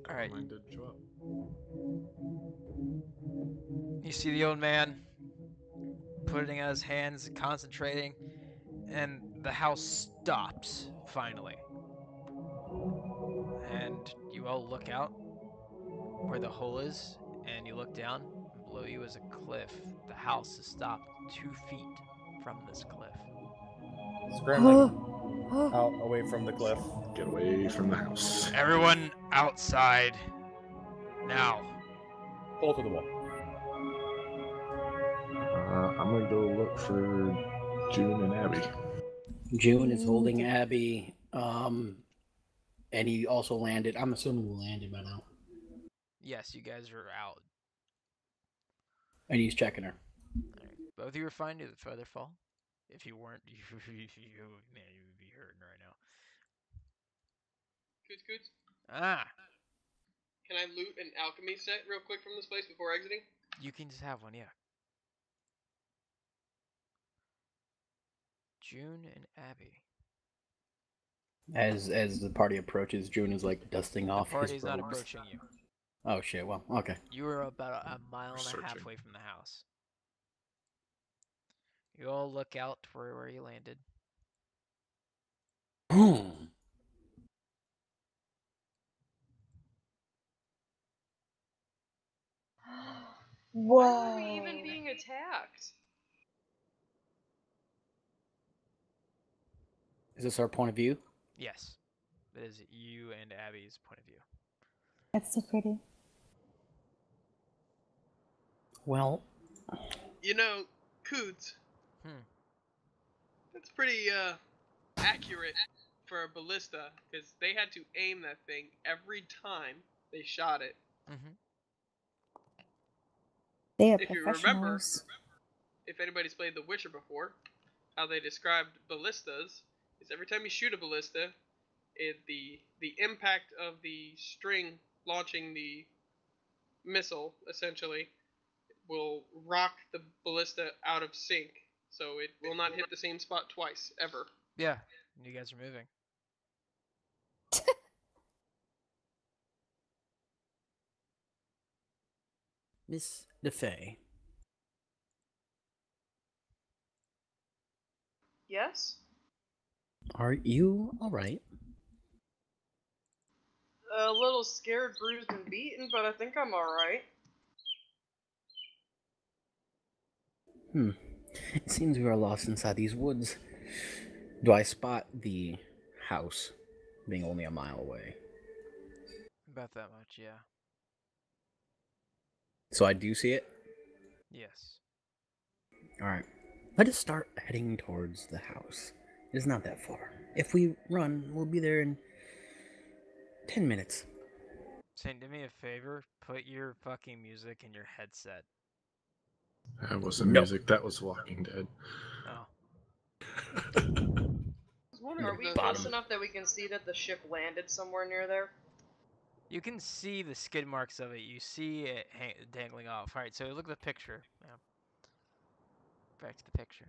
Alright, Mine did show up. you see the old man putting out his hands, concentrating, and the house stops, finally. And you all look out, where the hole is, and you look down, and below you is a cliff. The house is stopped 2 feet from this cliff. Scrambling out away from the cliff. Get away from the house. Everyone outside now. Pull to the wall. I'm gonna go look for June and Abby. June is holding Abby, and he also landed. I'm assuming we landed by now. Yes, you guys are out. And he's checking her. All right. Both of you are fine. Did the feather fall? If you weren't, you man, you would be hurting right now. Coots. Ah, Can I loot an alchemy set real quick from this place before exiting? you can just have one, yeah. June and Abby. As the party approaches, June is like dusting off The party's his not robes. approaching you. Oh shit! Well, okay. You were about a mile and a half Searching. away from the house. You all look out to where you landed. Why are we even being attacked? Is this our point of view? Yes, that is you and Abby's point of view. That's so pretty. Well, You know, Coots. That's pretty accurate for a ballista, because they had to aim that thing every time they shot it. They are If you remember, professionals. if anybody's played The Witcher before, how they described ballistas is every time you shoot a ballista, the impact of the string launching the missile, essentially, will rock the ballista out of sync, so it will not hit the same spot twice, ever. Yeah, you guys are moving. Miss DeFay, Yes? are you all right? A little scared, bruised, and beaten, but I think I'm alright. It seems we are lost inside these woods. Do I spot the house being only a mile away? About that much, yeah. So I do see it? Yes. Alright. Let us start heading towards the house. It is not that far. If we run, we'll be there in 10 minutes. Saint, do me a favor. Put your fucking music in your headset. That wasn't music. That was Walking Dead. Oh. Are we close enough that we can see that the ship landed somewhere near there? You can see the skid marks of it. You see it dangling off. All right, so look at the picture. Yeah. Back to the picture.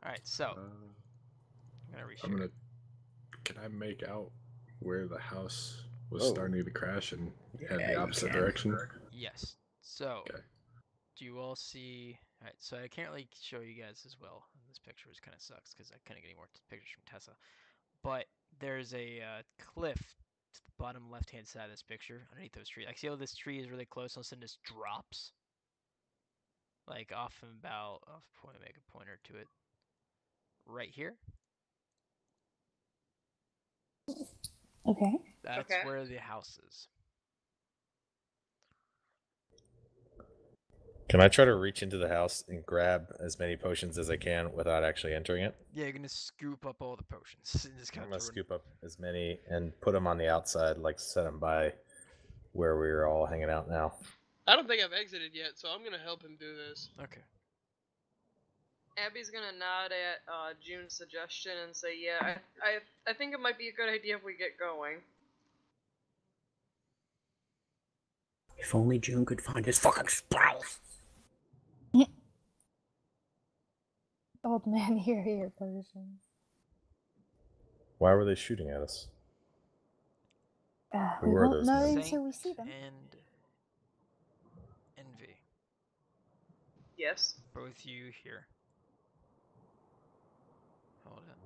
All right, so I'm gonna reshare. Can I make out where the house was Oh. starting to crash and head Yeah, the you opposite can. direction? Yes. So, Okay. do you all see? All right, so I can't really show you guys as well. This picture is kind of sucks because I couldn't get any more pictures from Tessa. But there's a cliff to the bottom left-hand side of this picture, underneath those trees. I see how this tree is really close, and all of a sudden just drops, like off and about. I'll make a pointer to it. Right here. Okay. That's where the house is. Can I try to reach into the house and grab as many potions as I can without actually entering it? Yeah, you're gonna scoop up all the potions. And just I'm gonna scoop up as many and put them on the outside, like set them by where we were all hanging out now. I don't think I've exited yet, so I'm gonna help him do this. Okay. Abby's gonna nod at June's suggestion and say, "Yeah, I think it might be a good idea if we get going." If only June could find his fucking spouse. Old man here version. Why were they shooting at us? Who We were won't those know men? until we see them. And Envy. Yes. Both you here. Hold it.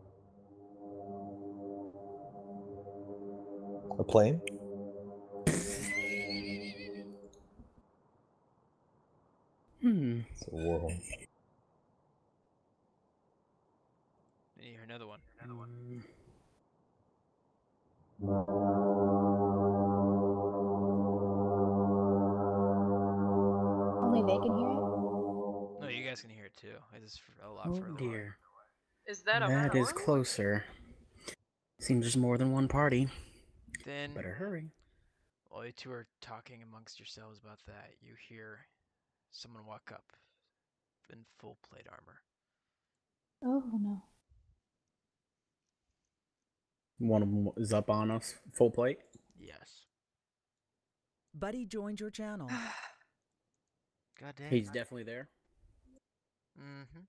A plane? It's a war home. You hear another one. Only they can hear it? No, you guys can hear it too. It is a lot Oh further away. dear. Is that a That is horn? closer. Seems there's more than one party. Then, Better hurry. while you two are talking amongst yourselves about that, you hear someone walk up in full plate armor. Oh no. One of them is up on us, full plate. Yes. Buddy joined your channel. God damn. He's definitely there. Mm-hmm.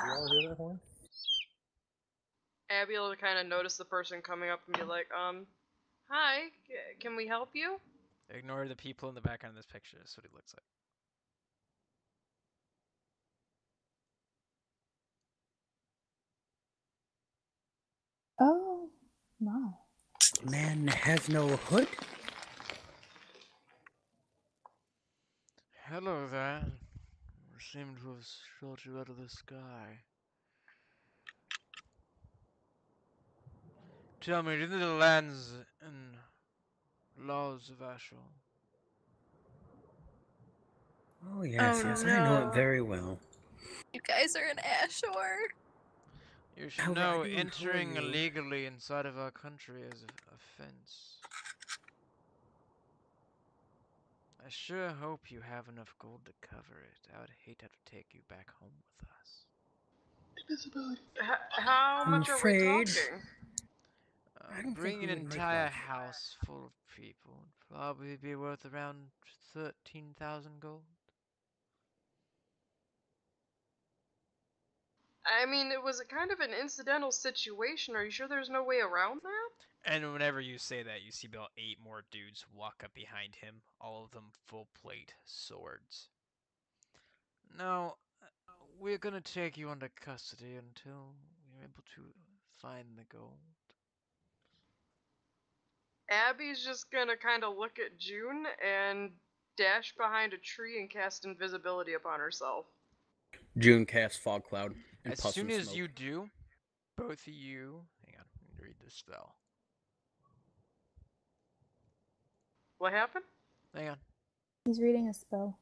You all hear that horn? Abby will kind of notice the person coming up and be like, hi, can we help you? Ignore the people in the background of this picture. That's what he looks like. Oh my. Man has no hood. Hello there. I seem to have shot you out of the sky. Tell me, do you know the lands and laws of Ashel? Oh yes, yes, I know it very well. You guys are in Ashore. You should However, know I do implore entering you. illegally inside of our country is an offense. I sure hope you have enough gold to cover it. I would hate to have to take you back home with us. Invisibility. How I'm much are we afraid. talking? I don't Bring think we an would make entire that. house full of people would probably be worth around 13,000 gold. I mean, it was a kind of an incidental situation. Are you sure there's no way around that? And whenever you say that, you see about 8 more dudes walk up behind him, all of them full plate swords. Now, we're gonna take you under custody until we're able to find the gold. Abby's just gonna kind of look at June and dash behind a tree and cast invisibility upon herself. June casts fog cloud and As puffs soon some as smoke. you do, both of you... Hang on, I need to read this spell. What happened? Hang on. He's reading a spell.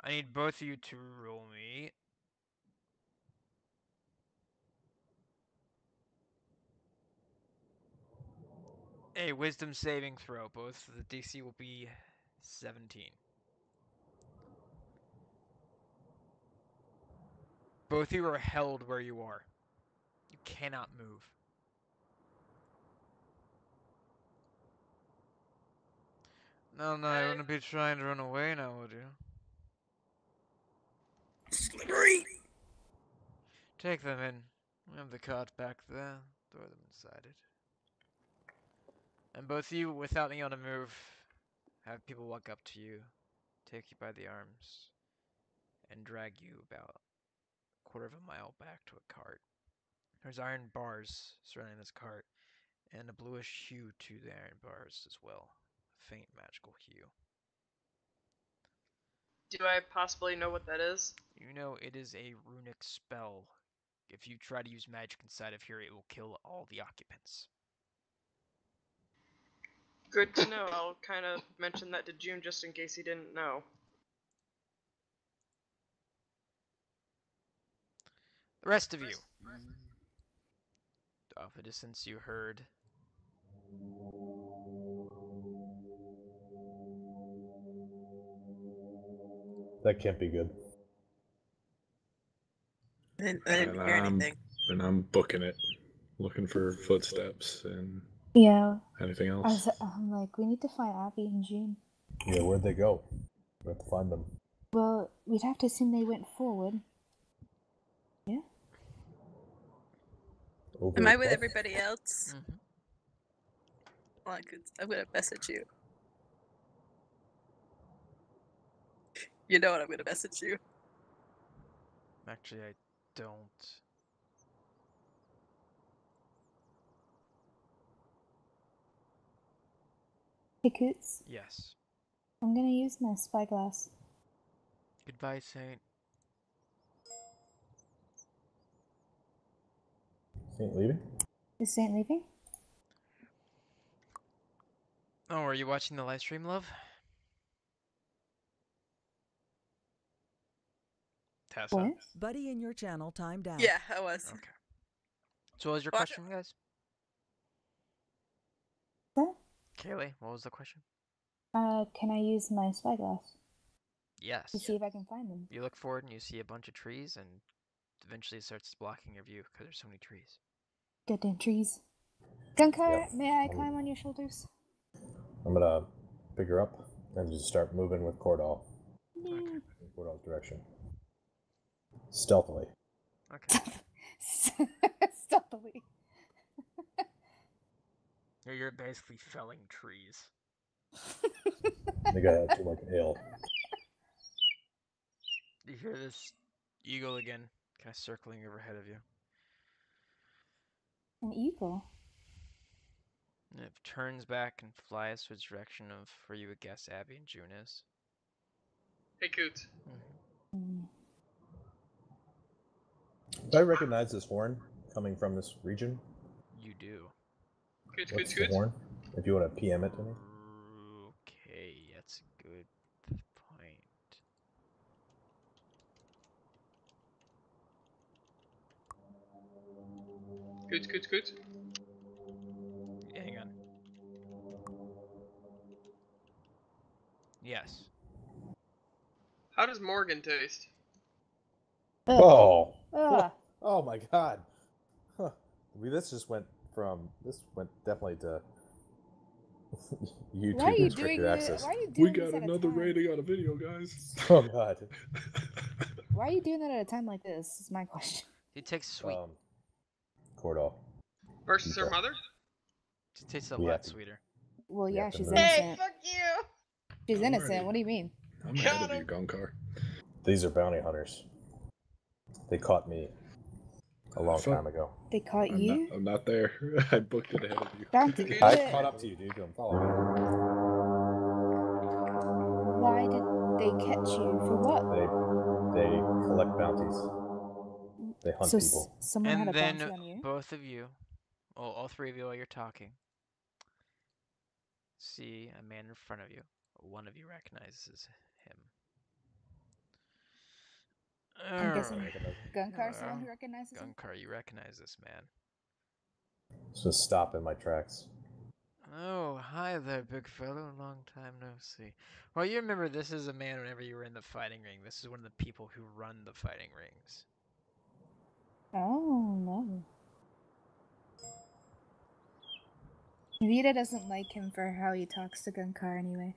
I need both of you to roll me a wisdom saving throw. Both the DC will be 17. Both of you are held where you are. You cannot move. No, you wouldn't be trying to run away now, would you? Slippery! Take them in. We have the cart back there. Throw them inside it. And both of you, without being able to move, have people walk up to you, take you by the arms, and drag you about a quarter of a mile back to a cart. There's iron bars surrounding this cart, and a bluish hue to the iron bars as well. A faint magical hue. Do I possibly know what that is? You know it is a runic spell. If you try to use magic inside of here, it will kill all the occupants. Good to know. I'll kind of mention that to June just in case he didn't know. The rest of you. Off a distance you heard. That can't be good. I didn't hear anything. And I'm booking it, looking for footsteps and Yeah. anything else. I'm like, we need to find Abby and June. Yeah, where'd they go? We have to find them. Well, we'd have to assume they went forward. Yeah? Over Am I with what? everybody else? Mm-hmm. Well, I'm gonna message you. You know what I'm gonna message you. Actually, I don't. Hey, Coots. Yes. I'm gonna use my spyglass. Goodbye, Saint. Saint leaving? Is Saint leaving? Oh, are you watching the live stream, love? Tessa? What? Buddy in your channel timed out. Yeah, I was. Okay. So what was your Watch question, guys? What? Kaylee, what was the question? Can I use my spyglass Yes. to see if I can find them? You look forward and you see a bunch of trees, and eventually it starts blocking your view because there's so many trees. Goddamn trees. Gunkar, Yep. may I climb on your shoulders? I'm gonna pick her up and just start moving with Cordall. No. Okay. In Cordall's direction. Stealthily. Okay. Stealthily. Yeah, you're basically felling trees. I think I had too much ale. You hear this eagle again, kind of circling overhead of you. An eagle? And it turns back and flies to the direction of where you would guess Abby and June is. Hey, Coots. Mm. Do I recognize this horn coming from this region? You do. Coots, What's Coots, the Coots. horn? If you want to PM it to me. Okay, that's a good point. Coots, Coots, Coots. Hang on. Yes. How does Morgan taste? Oh! Ugh. Oh my god! Huh. This went definitely to YouTube Why are you doing restricted it? access. Why are you We doing this got at a another time? rating on a video, guys. Oh god. Why are you doing that at a time like this? Is my question. He takes sweet. Cordall. Versus her Okay. mother? It tastes a We lot have to- sweeter. Well, We yeah, have to she's move. Hey, innocent. fuck you! She's I'm innocent. already- What do you mean? I'm Got ahead of you, him. Gunkar. These are bounty hunters. They caught me a long time ago. They caught I'm you? not, I'm not there. I booked it ahead of you. Bounty. I But caught up to you, dude. Don't follow me. why did they catch you? For what? They collect bounties. They hunt So people. someone had And a bounty then on you? both of you, well, all three of you while you're talking, see a man in front of you. One of you recognizes him. I'm guessing Alright. Gunkar's the one who recognizes him? Gunkar, you recognize this man. Just stop in my tracks. Oh, hi there, big fellow. Long time no see. Well, you remember this is a man whenever you were in the fighting ring. This is one of the people who run the fighting rings. Oh, no. Vita doesn't like him for how he talks to Gunkar anyway.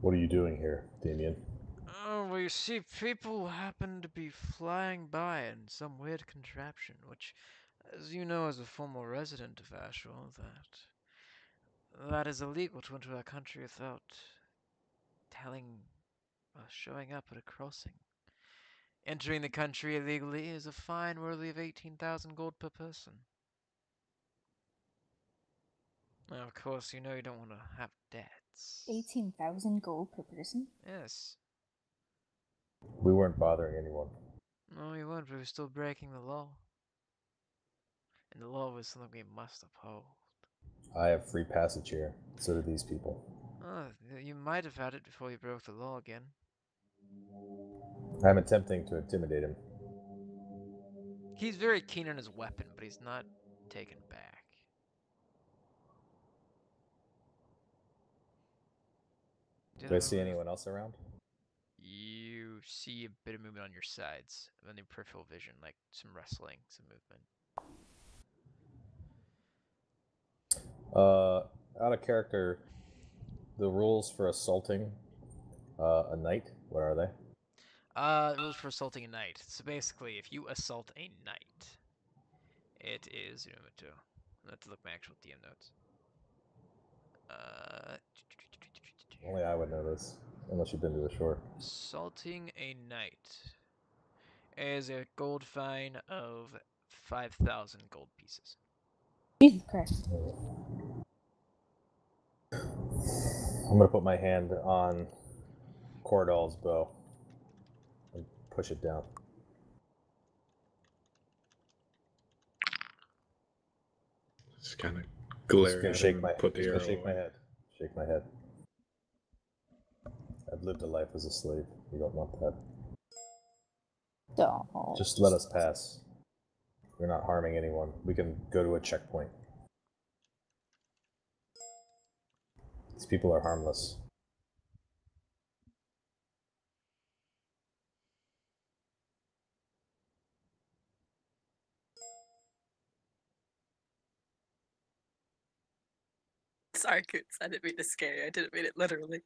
What are you doing here, Damien? Oh, well, you see, people happen to be flying by in some weird contraption, which, as you know as a former resident of Asheville, that is illegal to enter our country without showing up at a crossing. Entering the country illegally is a fine worthy of 18,000 gold per person. Now, of course, you know you don't want to have debts. 18,000 gold per person? Yes. We weren't bothering anyone. No, you weren't, but we're still breaking the law. And the law was something we must uphold. I have free passage here. So do these people. Oh, you might have had it before you broke the law again. I'm attempting to intimidate him. He's very keen on his weapon, but he's not taken back. Do I see anyone else around? You see a bit of movement on your sides, on your peripheral vision, like some rustling, some movement. Out of character, the rules for assaulting a knight, what are they? Rules for assaulting a knight. So basically, if you assault a knight, it is. I have to look at my actual DM notes. Only I would know this, unless you've been to the shore. Assaulting a knight is a gold fine of 5,000 gold pieces. Jesus Christ. I'm gonna put my hand on Cordall's bow and push it down. Just kind of glare at Shake him my, and put the arrow shake my away. head. Shake my head. I've lived a life as a slave. You don't want that. Don't. Just let us pass. We're not harming anyone. We can go to a checkpoint. These people are harmless. Sorry, Coots. I didn't mean to scare you. I didn't mean it literally.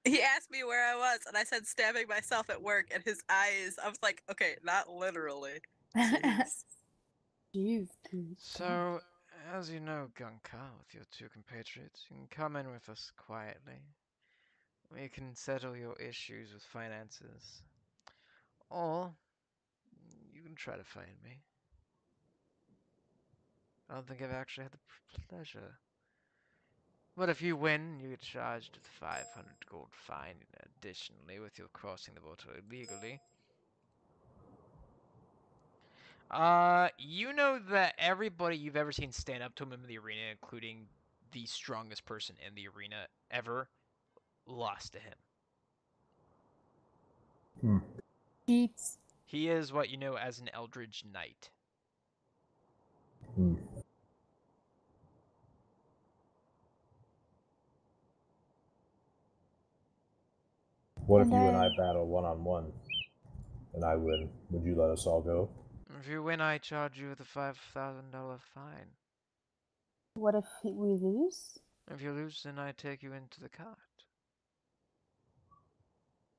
He asked me where I was, and I said stabbing myself at work, and his eyes, I was like, okay, not literally. Jeez. Jeez. So, as you know, Gunka, with your two compatriots, you can come in with us quietly. We can settle your issues with finances. Or, you can try to find me. I don't think I've actually had the pleasure. But if you win, you get charged with 500 gold fine additionally with your crossing the border illegally. You know that everybody you've ever seen stand up to him in the arena, including the strongest person in the arena ever, lost to him. Beats. He is what you know as an Eldritch Knight. What if you and I battle one-on-one and I win? Would you let us all go? If you win, I charge you with a $5,000 fine. What if we lose? If you lose, then I take you into the cart.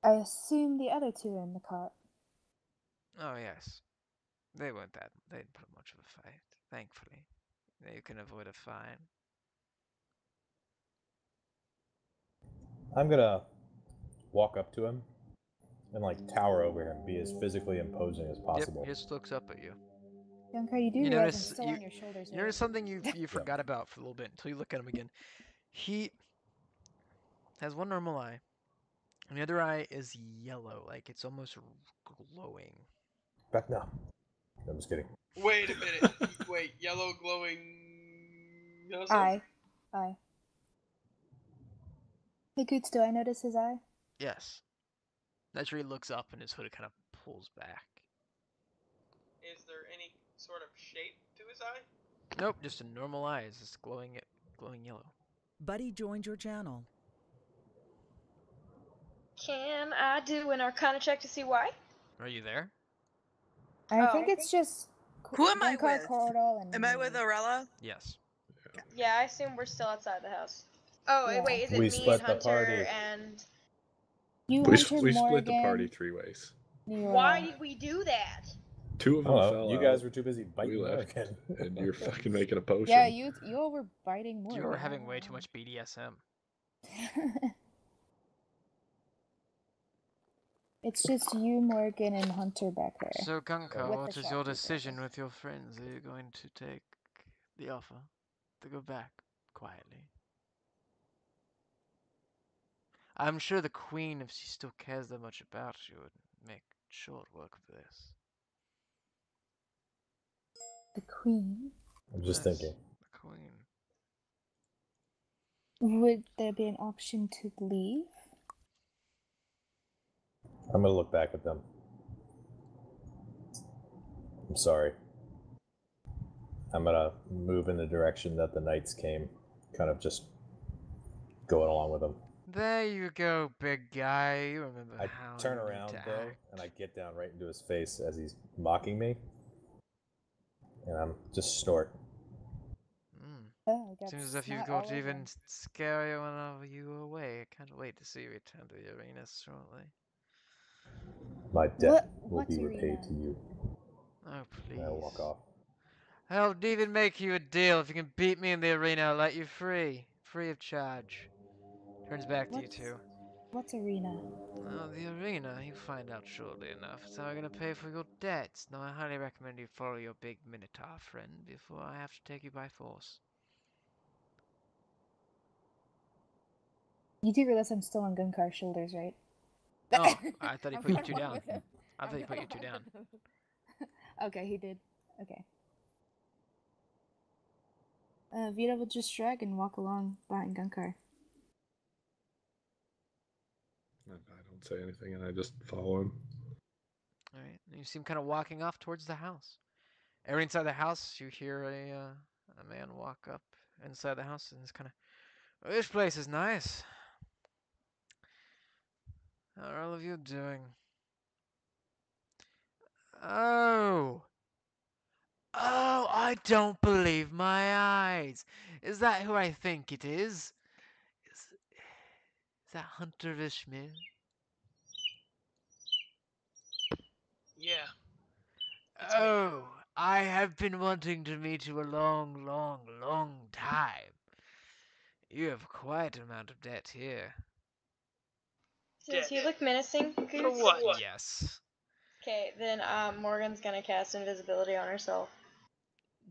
I assume the other two are in the cart. Oh, yes. They weren't that. They didn't put up much of a fight, thankfully. You can avoid a fine. I'm gonna walk up to him and like tower over him, be as physically imposing as possible. Yep, he just looks up at you. Gunka, you do You realize notice I'm still on your shoulders, you notice right? something you forgot about for a little bit until you look at him again. He has one normal eye, and the other eye is yellow, like it's almost glowing. Back now. I'm just kidding. Wait a minute. Wait, yellow glowing. Eye. Hey, Coots, do I notice his eye? Yes. That's where he looks up and his hood kind of pulls back. Is there any sort of shape to his eye? Nope, just a normal eye. It's just glowing yellow. Buddy joined your channel. Can I do an Arcana check to see why? Are you there? I think it's just. Who am I Gunka, with? Cordal, and Am I with Orella? Yes. Yeah, I assume we're still outside the house. Oh, Yeah. wait, is it We me split and the Hunter party. and... You, We Hunter, split Morgan. the party 3 ways. Why did we do that? 2 of them fell You out. guys were too busy We biting left, Morgan. and you're fucking making a potion. Yeah, you all were biting more. You were having way too much BDSM. It's just you, Morgan, and Hunter back there. So, Gunka, With what the is your shopkeeper. decision with your friends? Are you going to take the offer to go back quietly? I'm sure the Queen, if she still cares that much about you, would make short work of this. The Queen? I'm just Yes, thinking. the Queen. Would there be an option to leave? I'm gonna look back at them. I'm sorry. I'm gonna move in the direction that the knights came, kind of just going along with them. There you go, big guy. You remember I how turn you around need to though, act. and I get down right into his face as he's mocking me, and I'm just snort. Oh, I got Seems as if you've snot all got over even him. scarier whenever you were away. I can't wait to see you return to the arena shortly. My debt will what's be arena? repaid to you. Oh, please. And I walk off. I'll even make you a deal. If you can beat me in the arena, I'll let you free. Free of charge. Turns back to you two. What's arena? Oh, the arena, you'll find out shortly enough. It's how I'm gonna pay for your debts. Now, I highly recommend you follow your big Minotaur friend before I have to take you by force. You do realize I'm still on Gunkar's shoulders, right? Oh, I thought he I'm put you gonna two walk down. with him. I thought he I'm put you gonna two walk down. with him. Okay, he did. Okay. Vita will just shrug and walk along behind Gunkar. I don't say anything, and I just follow him. Alright, you see him kind of walking off towards the house. Every inside the house, you hear a man walk up inside the house, and it's kind of, this place is nice. How are all of you doing? Oh! Oh, I don't believe my eyes! Is that who I think it is? Is that Hunter Vishmir? Yeah. It's me. Oh, I have been wanting to meet you a long, long, long time. You have quite an amount of debt here. Does he look menacing? For what? Yes. Okay, then Morgan's gonna cast invisibility on herself.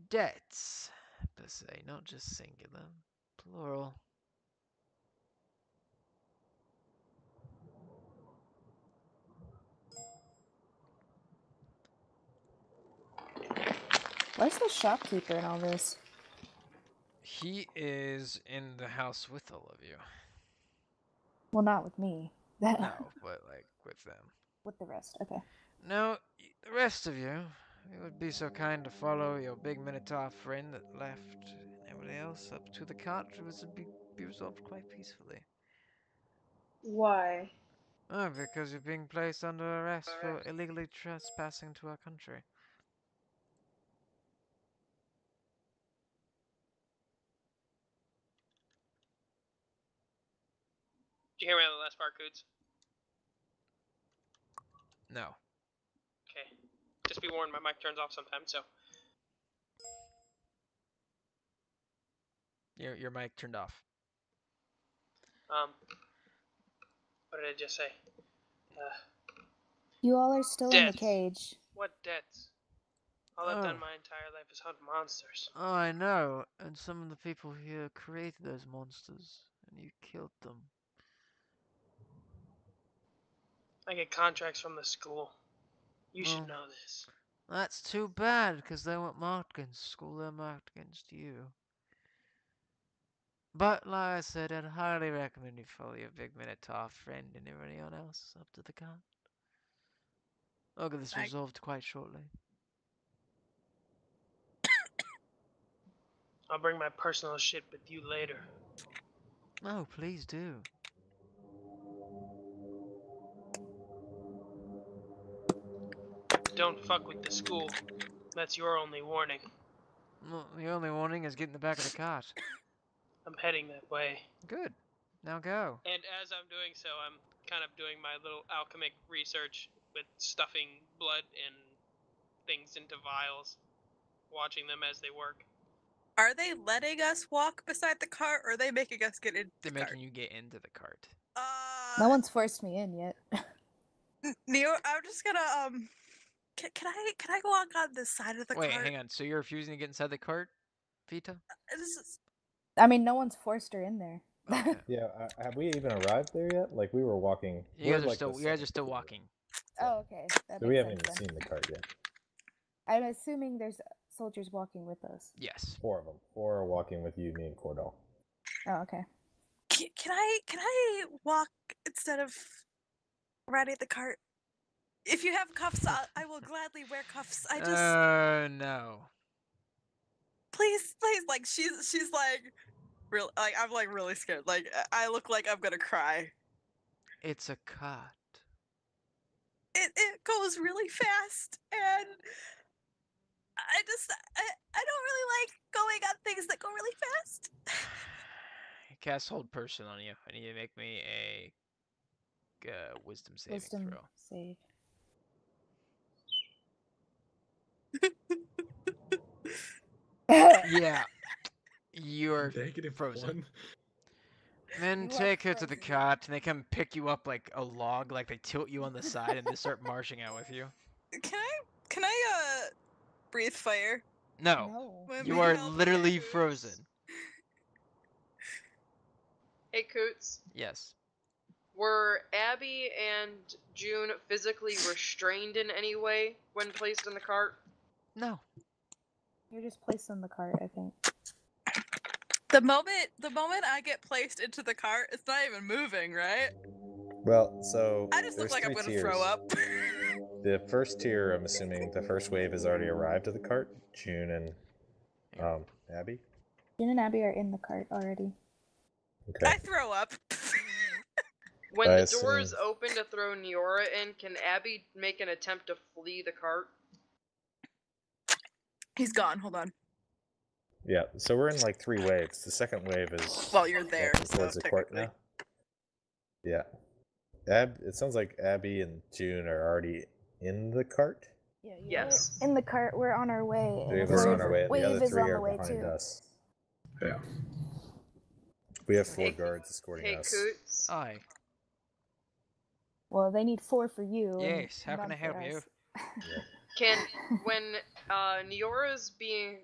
Debts, per se, not just singular. Plural. Where's the shopkeeper in all this? He is in the house with all of you. Well, not with me. No, but like with them. With the rest, okay. Now, the rest of you, you would be so kind to follow your big Minotaur friend that left everybody else up to the cart, which would be resolved quite peacefully. Why? Oh, because you're being placed under arrest for illegally trespassing to our country. Did you hear me on the last part, Coots? No. Okay. Just be warned, my mic turns off sometimes, so. Your mic turned off. What did I just say? You all are still in the Debts. cage. What debts? All I've done my entire life is hunt monsters. Oh, I know. And some of the people here created those monsters, and you killed them. I get contracts from the school. You should know this. That's too bad, because they weren't marked against school, they're marked against you. But, like I said, I'd highly recommend you follow your big Minotaur friend and everyone else up to the cart. I'll get this resolved quite shortly. I'll bring my personal shit with you later. Oh, please do. Don't fuck with the school. That's your only warning. Well, the only warning is get in the back of the cart. I'm heading that way. Good. Now go. And as I'm doing so, I'm kind of doing my little alchemic research with stuffing blood and things into vials, watching them as they work. Are they letting us walk beside the cart, or are they making us get into the They're cart? making you get into the cart. No one's forced me in yet. Neo, I'm just gonna can I go on this side of the Wait, cart? hang on. So you're refusing to get inside the cart, Vita? I mean, no one's forced her in there. Okay. Yeah, have we even arrived there yet? Like, we were walking. You guys are still walking. Oh, okay. That So we makes haven't even sense then. seen the cart yet. I'm assuming there's soldiers walking with us. Yes. 4 of them. 4 are walking with you, me, and Cordell. Oh, okay. Can I walk instead of riding the cart? If you have cuffs, I will gladly wear cuffs. I just no. please, like she's like real, like I'm like really scared. Like I look like I'm gonna cry. It's a cart. It goes really fast, and I don't really like going on things that go really fast. Cast hold person on you. I need you to make me a wisdom saving throw. Save. Yeah. You're Negative frozen. 1. Then You are take her to the frozen. cot, and they come pick you up like a log, like they tilt you on the side, and they start marching out with you. Can I breathe fire? No, No. When you we are help literally Coots? frozen. Hey, Coots. Yes. Were Abby and June physically restrained in any way when placed in the cart? No. You're just placed in the cart, I think. The moment I get placed into the cart, it's not even moving, right? Well, so I just look there's like I'm three gonna tiers. throw up. The first tier, I'm assuming the first wave has already arrived at the cart. June and Abby. June and Abby are in the cart already. Okay. I throw up. When I the assume- doors open to throw Neora in, can Abby make an attempt to flee the cart? He's gone. Hold on. Yeah, so we're in like 3 waves. The second wave is Well, you're there, walking so towards the court technically. now. Yeah. It sounds like Abby and June are already in the cart. Yeah, Yes. in the cart. We're on our way. Three And of us the are on our way. wave The other is 3 on the are way behind too. us. Yeah. We have 4 guards escorting Hey, us. Coots. Aye. Well, they need 4 for you. and Yes, how can none I help for you? us. Can, when Neora's being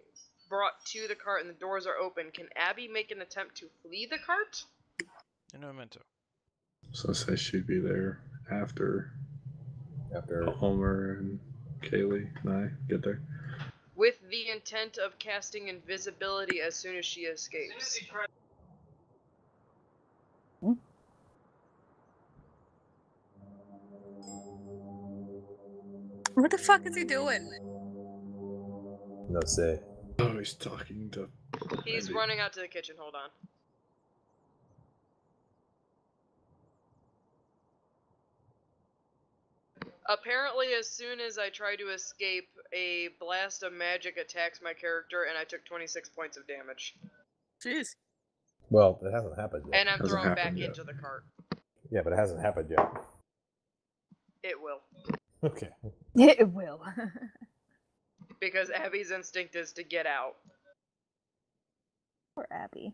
brought to the cart and the doors are open, can Abby make an attempt to flee the cart? In a momento. So say she'd be there after Homer and Kaylee and I get there. With the intent of casting invisibility as soon as she escapes. What the fuck is he doing? No say. Oh, he's talking to. He's running out to the kitchen, hold on. Apparently, as soon as I try to escape, a blast of magic attacks my character, and I took 26 points of damage. Jeez. Well, it hasn't happened yet. And I'm thrown back into the cart. Yeah, but it hasn't happened yet. It will. Okay. It will. Because Abby's instinct is to get out. Poor Abby.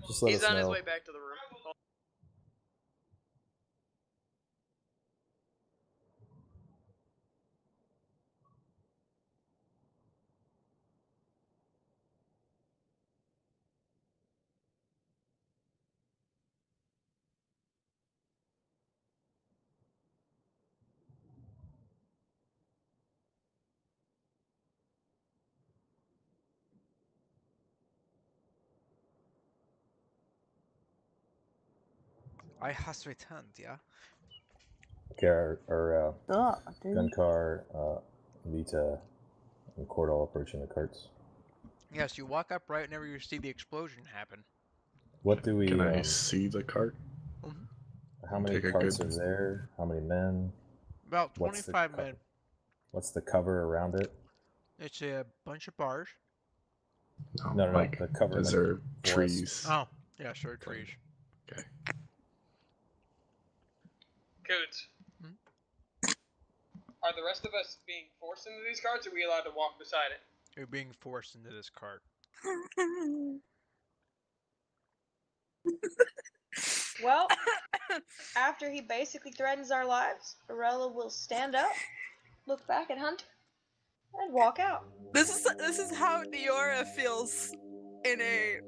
Just let He's us on his know. way back to the room. I has returned, yeah? Okay, our dude. Gunkar, Vita, and Cordal approaching the carts. Yes, you walk up right whenever you see the explosion happen. What do we? Can I see the cart? How many Take a carts good- are there? How many men? About What's the 25 men. What's the cover around it? It's a bunch of bars. No, like, the cover. is like there forest. trees? Oh, yeah, sure, trees. Okay. Coots. Are the rest of us being forced into these carts, or are we allowed to walk beside it? You're being forced into this cart. Well, after he basically threatens our lives, Arella will stand up, look back at Hunter, and walk out. This is how Neora feels in a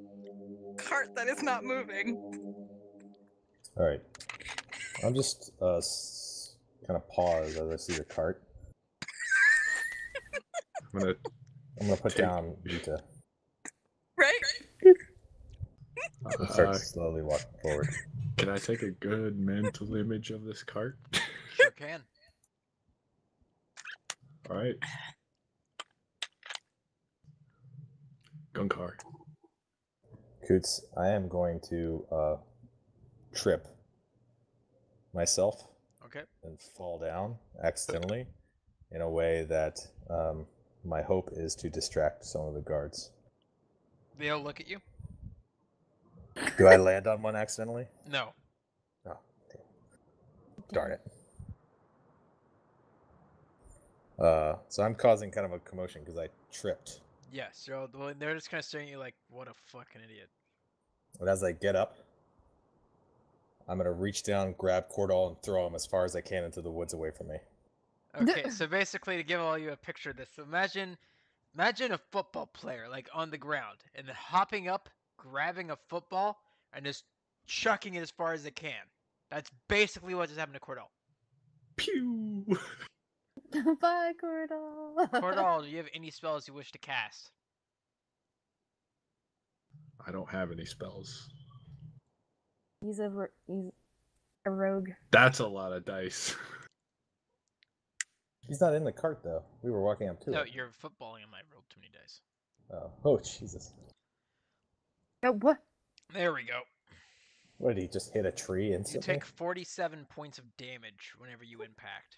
cart that is not moving. All right. I'm just kind of pause as I see the cart. I'm gonna put down Vita. Right? And start slowly walking forward. Can I take a good mental image of this cart? Sure can. All right. Gunkar. Coots, I am going to trip myself. Okay. And fall down accidentally in a way that my hope is to distract some of the guards. They all look at you. Do I land on one accidentally? No. Oh, darn it. So I'm causing kind of a commotion because I tripped. Yes, they're just kind of staring at you like, what a fucking idiot. But as I get up, I'm going to reach down, grab Cordall, and throw him as far as I can into the woods away from me. Okay, so basically to give all you a picture of this, so imagine a football player like on the ground and then hopping up, grabbing a football, and just chucking it as far as it can. That's basically what just happened to Cordell. Pew! Bye, Cordell. Cordell, do you have any spells you wish to cast? I don't have any spells. He's a rogue. That's a lot of dice. He's not in the cart, though. We were walking up to No, it. you're footballing him. I rolled too many dice. Oh, Jesus. Oh, what? There we go. What, did he just hit a tree instantly? You take 47 points of damage whenever you impact.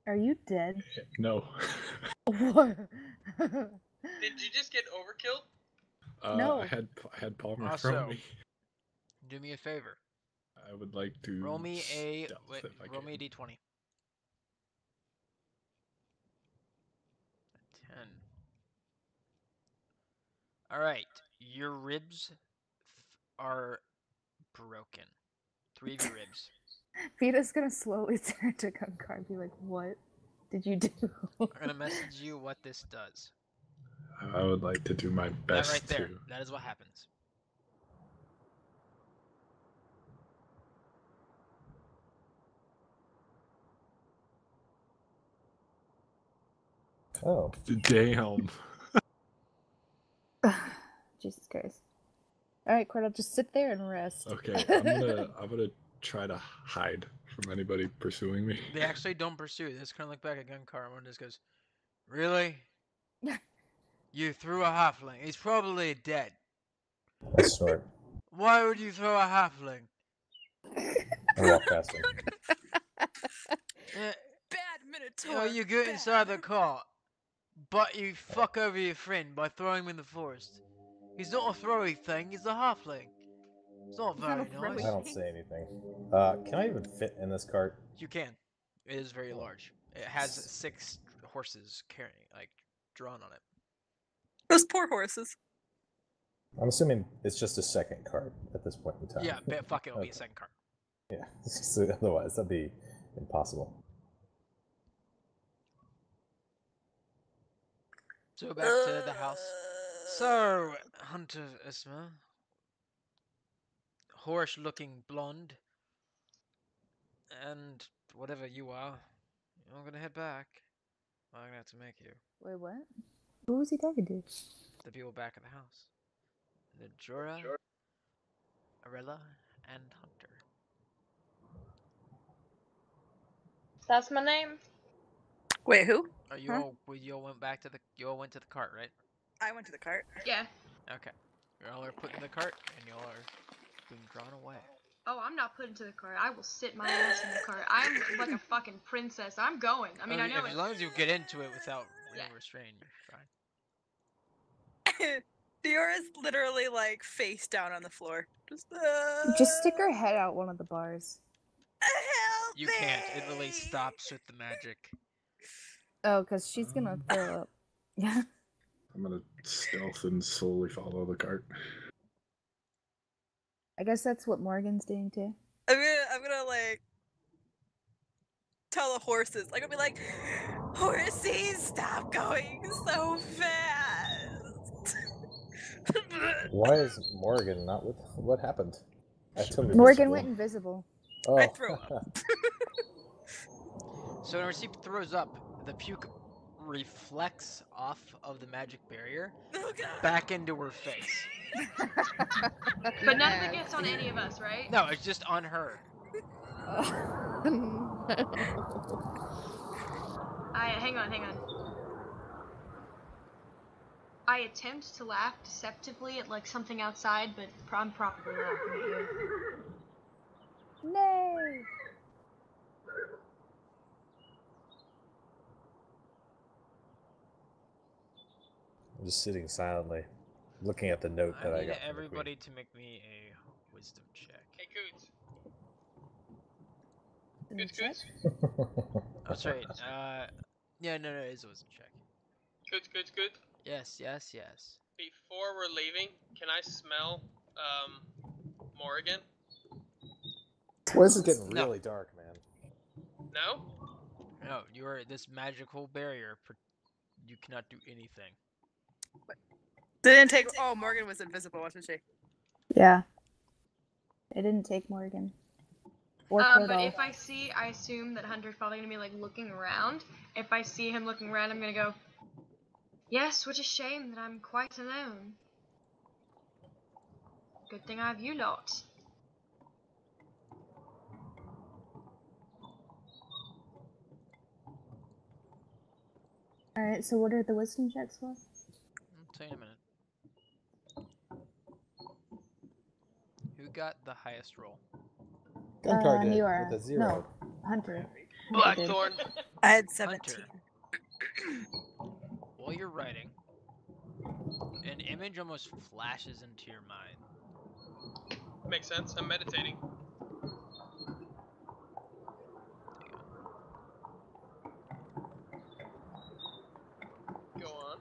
Are you dead? No. What? Did you just get overkilled? No. I had Palmer Also, throw me. do me a favor. I would like to Roll me a stealth if I roll me a can. d20. 10. All right, your ribs are broken. 3 of your ribs. Vita's gonna slowly turn to Gunkar and be like, what did you do? I'm gonna message you what this does. I would like to do my best That right there. to. That is what happens. Oh. Damn. Jesus Christ. Alright, Cordell, just sit there and rest. Okay, I'm gonna try to hide from anybody pursuing me. They actually don't pursue. They just kind of look back at Gunkar and just goes, "Really? You threw a halfling. He's probably dead. I snort. Why would you throw a halfling?" I walk past him. Bad Minotaur. You know, you get inside the car, but you fuck over your friend by throwing him in the forest. He's not a throwy thing, he's a halfling. It's not very nice. I don't say anything. Can I even fit in this cart? You can. It is very large. It has 6 horses carrying, like, drawn on it. Those poor horses. I'm assuming it's just a second cart at this point in time. Yeah, but fuck it, it'll be a second cart. Yeah, so otherwise that'd be impossible. So back to the house. So, Hunter Isma, whorish-looking blonde, and whatever you are, you're gonna head back. I'm gonna have to make you. Wait, what? Who was he talking to? The people back at the house. The Jorah, Arella, and Hunter. That's my name. Wait, who? Are you all? You all went back to the. You all went to the cart, right? I went to the cart. Yeah. Okay. You all are put in the cart, and you all are being drawn away. Oh, I'm not put into the cart. I will sit my ass in the cart. I'm like a fucking princess. I'm going. I mean, I know as long as you get into it without any restraint, you're fine. Diora's literally like face down on the floor. Just stick her head out one of the bars. Help You can't. It literally stops with the magic. Oh, because she's gonna throw up. Yeah. I'm gonna stealth and slowly follow the cart. I guess that's what Morgan's doing too. I'm gonna like tell the horses. Like, I'll be like, horsies, stop going so fast. Why is Morgan not with? What happened? Morgan went invisible. Oh. I threw up. So when Receipt throws up, the puke reflects off of the magic barrier back into her face. But none of it gets on any of us, right? No, it's just on her. Hang on. I attempt to laugh deceptively at like something outside, but I'm probably laughing at you. Nay! I'm just sitting silently, looking at the note that I need got from the everybody to make me a wisdom check. Hey, Coots. Coots. Oh, sorry. Yeah, no, it is a wisdom check. Coots. Yes. Before we're leaving, can I smell, Morrigan? Well, this is getting really dark, man. No? No, you are this magical barrier. You cannot do anything. Didn't take. Oh, Morgan was invisible, wasn't she? Yeah. It didn't take Morgan. Or but if I assume that Hunter's probably gonna be like looking around. If I see him looking around, I'm gonna go, yes, what a shame that I'm quite alone. Good thing I have you lot. Alright, so what are the wisdom checks for? I'll tell you in a minute. Who got the highest roll? Guncar did Neora. with a 0. No, Hunter. Blackthorn. I had 17. While you're writing, an image almost flashes into your mind. Makes sense. I'm meditating. Go on.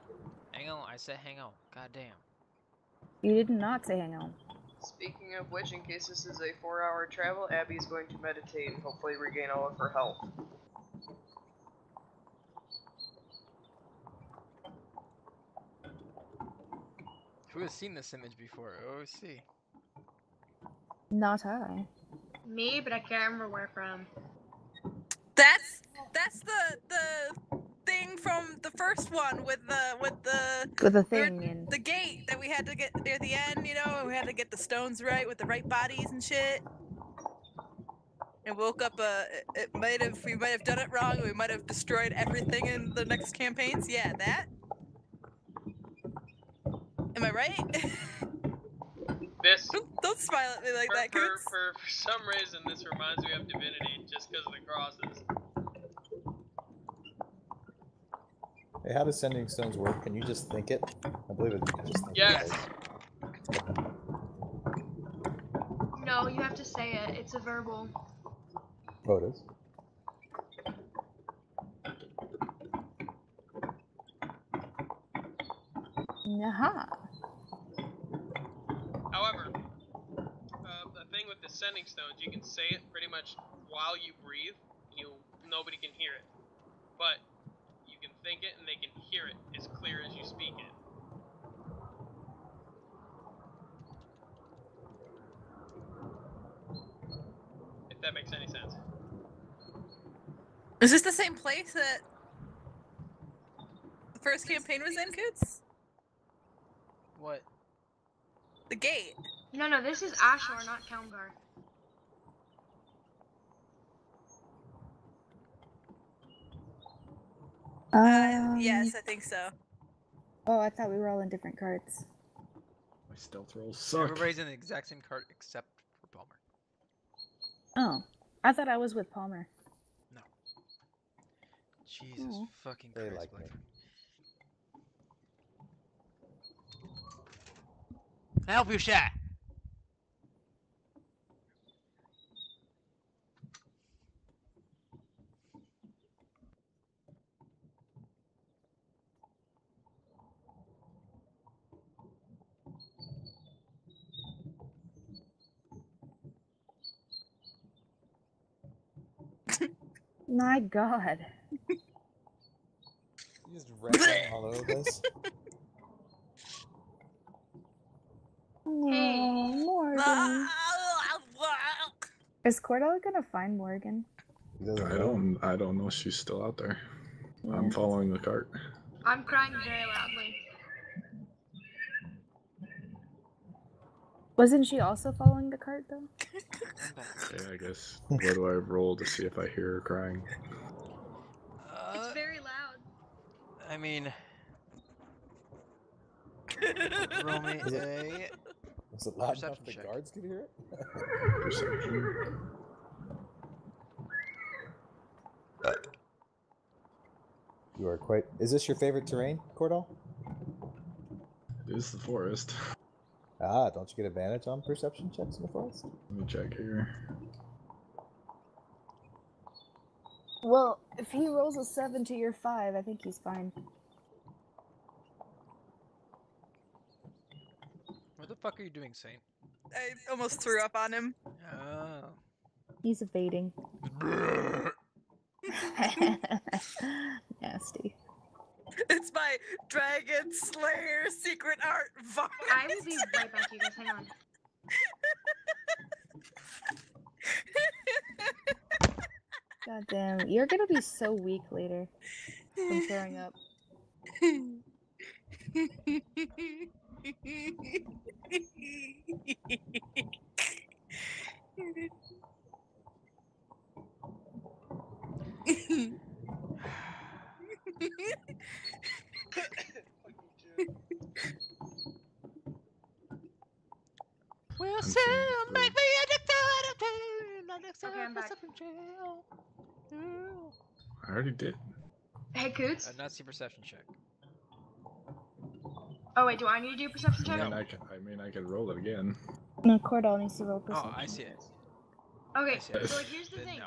Hang on, I said hang on. God damn. You did not say hang on. Speaking of which, in case this is a 4-hour travel, Abby is going to meditate and hopefully regain all of her health. Who has seen this image before? OC. Not I. Me, but I can't remember where from. That's the thing from the first one with the thing in the gate that we had to get near the end. You know, we had to get the stones right with the right bodies and shit. And woke up. We might have done it wrong. We might have destroyed everything in the next campaigns. Yeah, that. Am I right? This. Don't smile at me like that, Coots. For some reason, this reminds me of Divinity just because of the crosses. Hey, how does sending stones work? Can you just think it? I believe it. Just think Yes. It. No, you have to say it. It's a verbal. Oh, it is? Aha. However, the thing with the sending stones, you can say it pretty much while you breathe. Nobody can hear it, but you can think it and they can hear it as clear as you speak it. If that makes any sense. Is this the same place that the first campaign was in, Coots? What? The gate. No, this is Ashor, not Kelmgar. Yes, I think so. Oh, I thought we were all in different cards. My stealth rolls suck. Everybody's in the exact same card except for Palmer. Oh, I thought I was with Palmer. No. Jesus fucking Christ. They like me. Help you, chat. My God. You just wrecking all over the place. Oh, Morgan. Is Cordell gonna find Morgan? I don't know if she's still out there. Yeah. I'm following the cart. I'm crying very loudly. Wasn't she also following the cart though? Yeah, I guess. What do I roll to see if I hear her crying? It's very loud. I mean, roll me a. Was it loud enough perception the check. guards could hear it? Perception. You are quite. Is this your favorite terrain, Cordell? is the forest. Ah, don't you get advantage on perception checks in the forest? Let me check here. Well, if he rolls a 7 to your 5, I think he's fine. What the fuck are you doing, Saint? I almost threw up on him. Oh. He's evading. Nasty. It's my Dragon Slayer secret art vomit. I will be right back, you guys. Hang on. God damn, you're gonna be so weak later from throwing up. We'll see, make me Okay, I'm back. I already did. Hey, Coots. Nazi perception check. Oh wait, do I need to do a perception check? I mean, I could roll it again. No, Cordell needs to roll perception. Oh, I see it. Okay, I see it. so like here's the Then thing. no.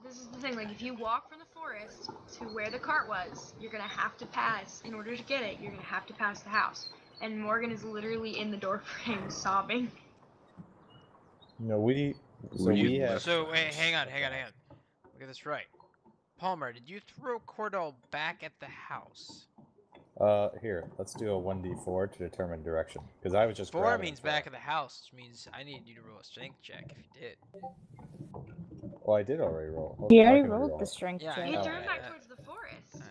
This is the thing. Like if you walk from the forest to where the cart was, you're gonna have to pass. In order to get it, you're gonna have to pass the house. And Morgan is literally in the doorframe sobbing. No, we have. So wait, hang on. Look at this right. Palmer, did you throw Cordell back at the house? Here, let's do a 1d4 to determine direction. Because I was just 4 grabbing means him. back at the house, which means I need you to roll a strength check if you did. Well, I did already roll. He already rolled the strength Yeah, check. You threw him back towards the forest.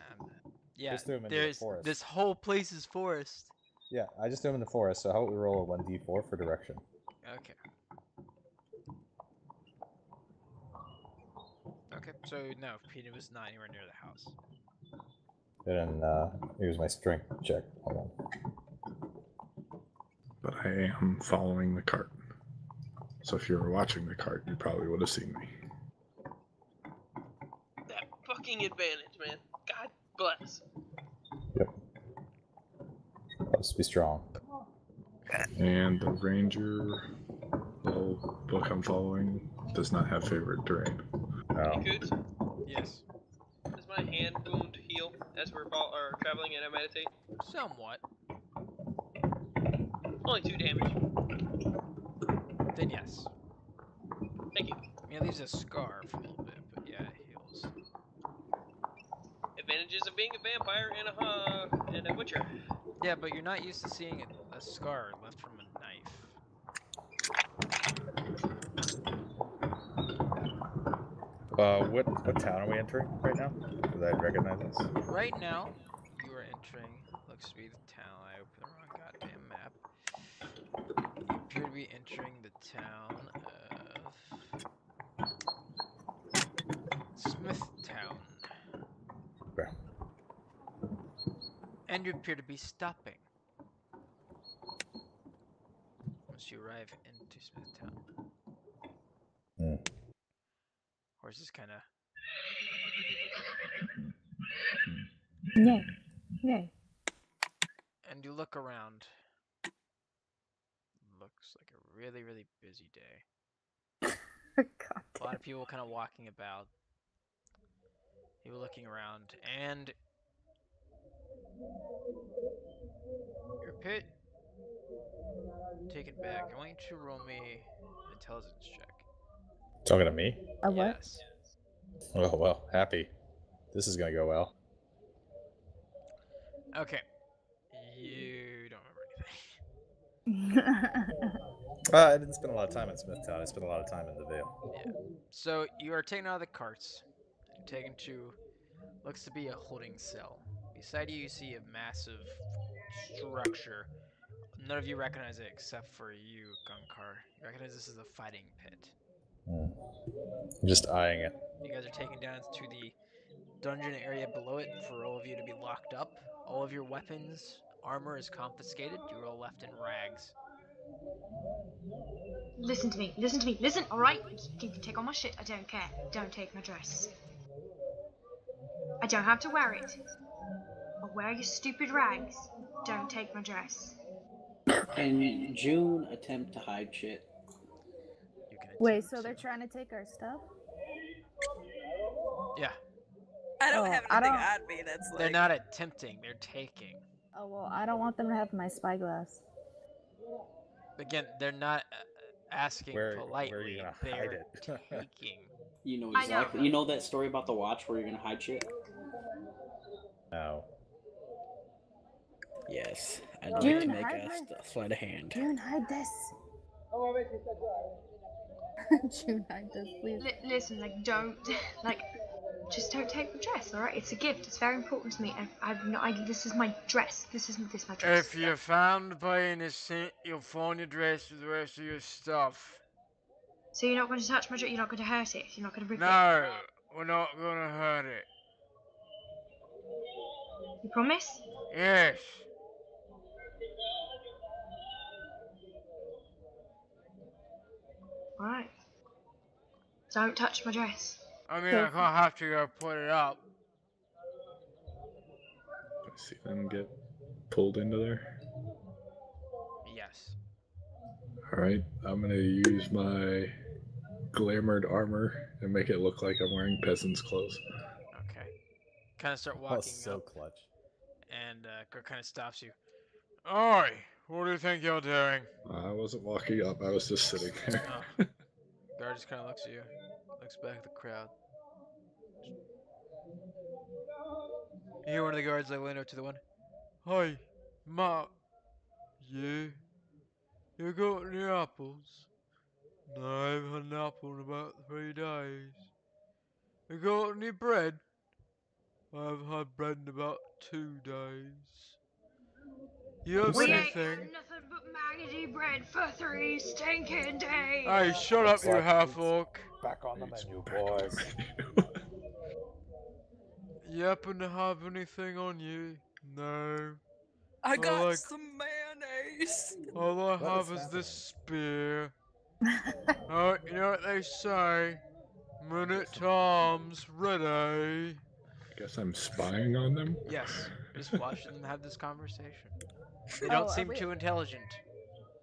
Yeah, Just threw him into the forest. This whole place is forest. Yeah, I just threw him in the forest, so how about we roll a 1d4 for direction? Okay. Okay, so no, Peter was not anywhere near the house. And then, here's my strength check. Hold on. But I am following the cart. So if you were watching the cart, you probably would have seen me. That fucking advantage, man. God bless. Yep. Let's be strong. And the ranger, the book I'm following, does not have favorite terrain. No. Hey, Coots, Yes. does my hand wound heal as we're traveling and I meditate? Somewhat. Only 2 damage. Then yes. Thank you. I mean, it leaves a scar for a little bit, but yeah, it heals. Advantages of being a vampire and a witcher. Yeah, but you're not used to seeing a scar left from a knife. What town are we entering right now? Because I recognize this. Right now, you are entering, looks to be the town. I opened the wrong goddamn map. You appear to be entering the town of Smithtown. Okay. And you appear to be stopping once you arrive into Smithtown. Horse is kind of. Yay. And you look around. Looks like a really, really busy day. God. A lot of people kind of walking about. People looking around, and your pit taken back. I want you to roll me an intelligence check. Talking to me? A what? Yes. Oh, well, happy. This is gonna go well. Okay. You don't remember anything. I didn't spend a lot of time in Smithtown. I spent a lot of time in the Vale. Yeah. So you are taken out of the carts. You're taken to looks to be a holding cell. Beside you, you see a massive structure. None of you recognize it except for you, Gunkar. You recognize this as a fighting pit. I'm just eyeing it. You guys are taken down to the dungeon area below it for all of you to be locked up. All of your weapons, armor is confiscated. You are all left in rags. Listen to me, listen, alright? You can take all my shit, I don't care. Don't take my dress. I don't have to wear it. Or wear your stupid rags. Don't take my dress. Can June attempt to hide shit? You can Wait, so they're trying to take our stuff? Yeah. I don't Oh, have I anything don't- on me that's like. They're not attempting, they're taking. Oh, well, I don't want them to have my spyglass. Again, they're not asking Where are politely. you gonna They're hide it? taking. You know I know. exactly. You know that story about the watch where you're gonna hide shit? No. Yes, I'd like June, to make hide a my- sleight of hand. June, hide this. June, hide this, please. Listen, like, don't, like, just don't take the dress, alright? It's a gift. It's very important to me. This is my dress. This is my dress. If you're found by innocent, you'll find your dress with the rest of your stuff. So you're not going to touch my dress? You're not going to hurt it? You're not going to rip it? No, we're not gonna hurt it. You promise? Yes. Alright. Don't touch my dress. I mean, I can't have to go put it up. I see them get pulled into there. Yes. Alright, I'm gonna use my glamored armor and make it look like I'm wearing peasant's clothes. Okay. Kind of start Oh, walking so up, clutch. and kind of stops you. Oi, what do you think you're doing? I wasn't walking up, I was just sitting there. Oh. Guard just kind of looks at you, looks back at the crowd. You hear one of the guards like lean up to the one. Hi, Matt. Yeah. You got any apples? No, I haven't had an apple in about 3 days. You got any bread? I haven't had bread in about 2 days. You have We ain't anything? had nothing but maggoty bread for 3 stinking days. Hey, shut up, Looks you like half-orc. Back on the It's menu, back on the boys. menu. You happen to have anything on you? No. I got like- some mayonnaise. All I What have is is this spear. Oh, you know what they say? Minute time's ready. I guess I'm spying on them? Yes, just watching them have this conversation. They don't Oh, are seem we- too intelligent.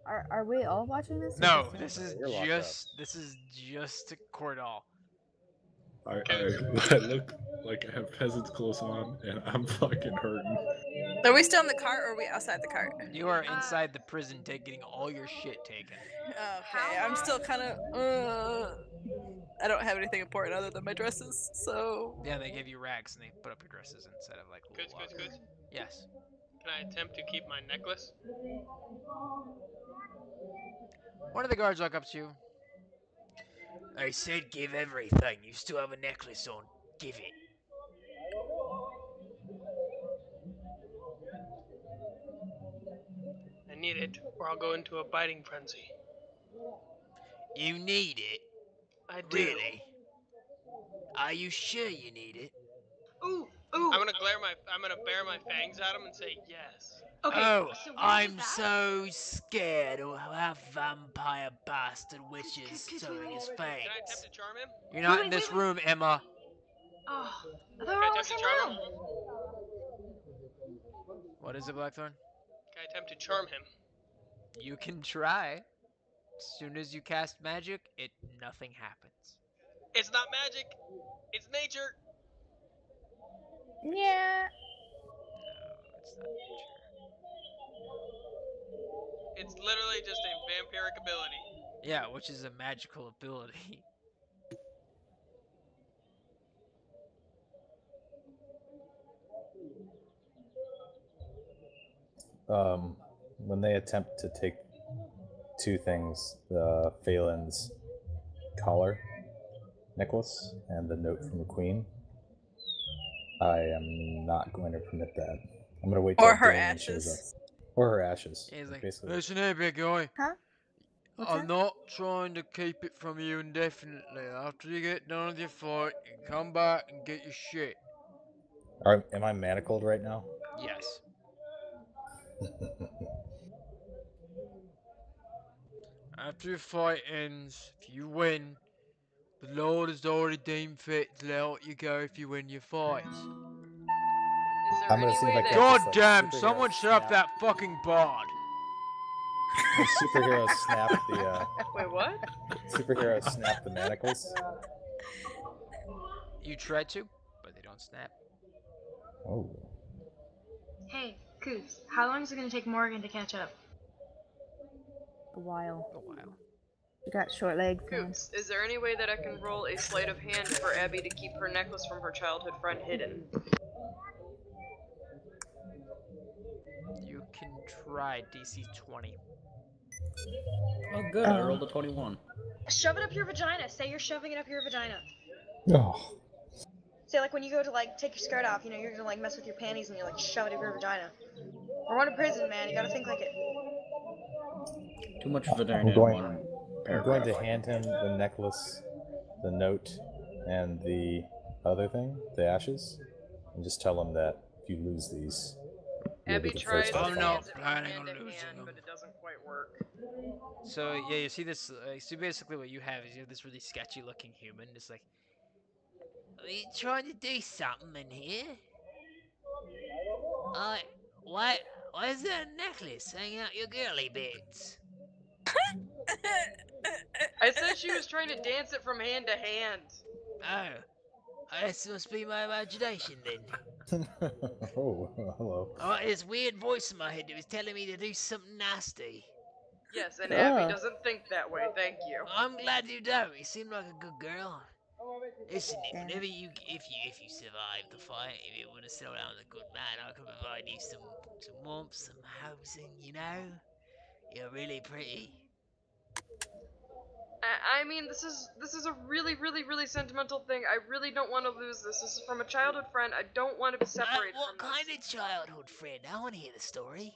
Are we all watching this? or No, just him? this is You're locked just Cordall. I look like I have peasant's clothes on and I'm fucking hurting. Are we still in the cart or are we outside the cart? You are inside the prison getting all your shit taken. Okay, I'm still kind of. I don't have anything important other than my dresses, so. Yeah, they give you rags and they put up your dresses instead of like Goods, little goods, goods. Yes. Can I attempt to keep my necklace? One of the guards walk up to you. I said give everything. You still have a necklace on. Give it. I need it, or I'll go into a biting frenzy. You need it? I do. Really? Are you sure you need it? Ooh. I'm gonna bare my fangs at him and say yes. Okay, Oh, so when I'm did that? so scared of how vampire bastard witches Can showing his Can I attempt fangs. to charm him? You're not Wait, in this wait. room, Emma. Oh, I thought we Can were I all in the attempt to same charm room. him? What is it, Blackthorn? Can I attempt to charm him? You can try. As soon as you cast magic, nothing happens. It's not magic. It's nature. Yeah. No, it's not nature. It's literally just a vampiric ability. Yeah, which is a magical ability. When they attempt to take 2 things, the Phelan's collar necklace and the note from the queen, I am not going to permit that. I'm going to wait till Or her Damien shows ashes. up. Or her ashes. He's like, basically. listen here, big guy. Huh? What's I'm that? not trying to keep it from you indefinitely. After you get done with your fight, you can come back and get your shit. Am I manacled right now? Yes. After your fight ends, if you win, the Lord has already deemed fit to let you go if you win your fight. Is there I'm gonna any see if way I that can't God just, like, damn, superhero someone shut up snap. that fucking bard. The superhero snapped the. Wait, what? Superhero snapped the manacles. You try to, but they don't snap. Oh. Hey, Coots, how long is it going to take Morgan to catch up? A while. A while. You got short legs, man. Coots, is there any way that I can roll a sleight of hand for Abby to keep her necklace from her childhood friend hidden? You can try DC 20. Oh, good. I rolled a 21. Shove it up your vagina. Say you're shoving it up your vagina. Oh. Say like when you go to like take your skirt off, you know, you're gonna like mess with your panties and you like shove it up your vagina. We're going to prison, man. You gotta think like it. Too much vagina I'm in going one to paragraph. hand him the necklace, the note, and the other thing, the ashes, and just tell him that if you lose these, you'll Abby be the tries first to to I'm find not dance it from planning hand on to losing hand, them. but it doesn't quite work. So yeah, you see this. So basically, what you have is you have this really sketchy-looking human. It's like, are you trying to do something in here? Why? Why is there a necklace hanging out your girly bits? I said she was trying to dance it from hand to hand. Oh, this must be my imagination then. Oh, hello. Oh, this weird voice in my head that was telling me to do something nasty. Yes, and Abby doesn't think that way, thank you. I'm glad you don't. You seem like a good girl. Listen, whenever if you survive the fight, if you want to settle down with a good man, I can provide you some warmth, some housing. You know, you're really pretty. I mean, this is a really, really, really sentimental thing. I really don't want to lose this. This is from a childhood friend. I don't want to be separated What from kind this. of childhood friend? I want to hear the story.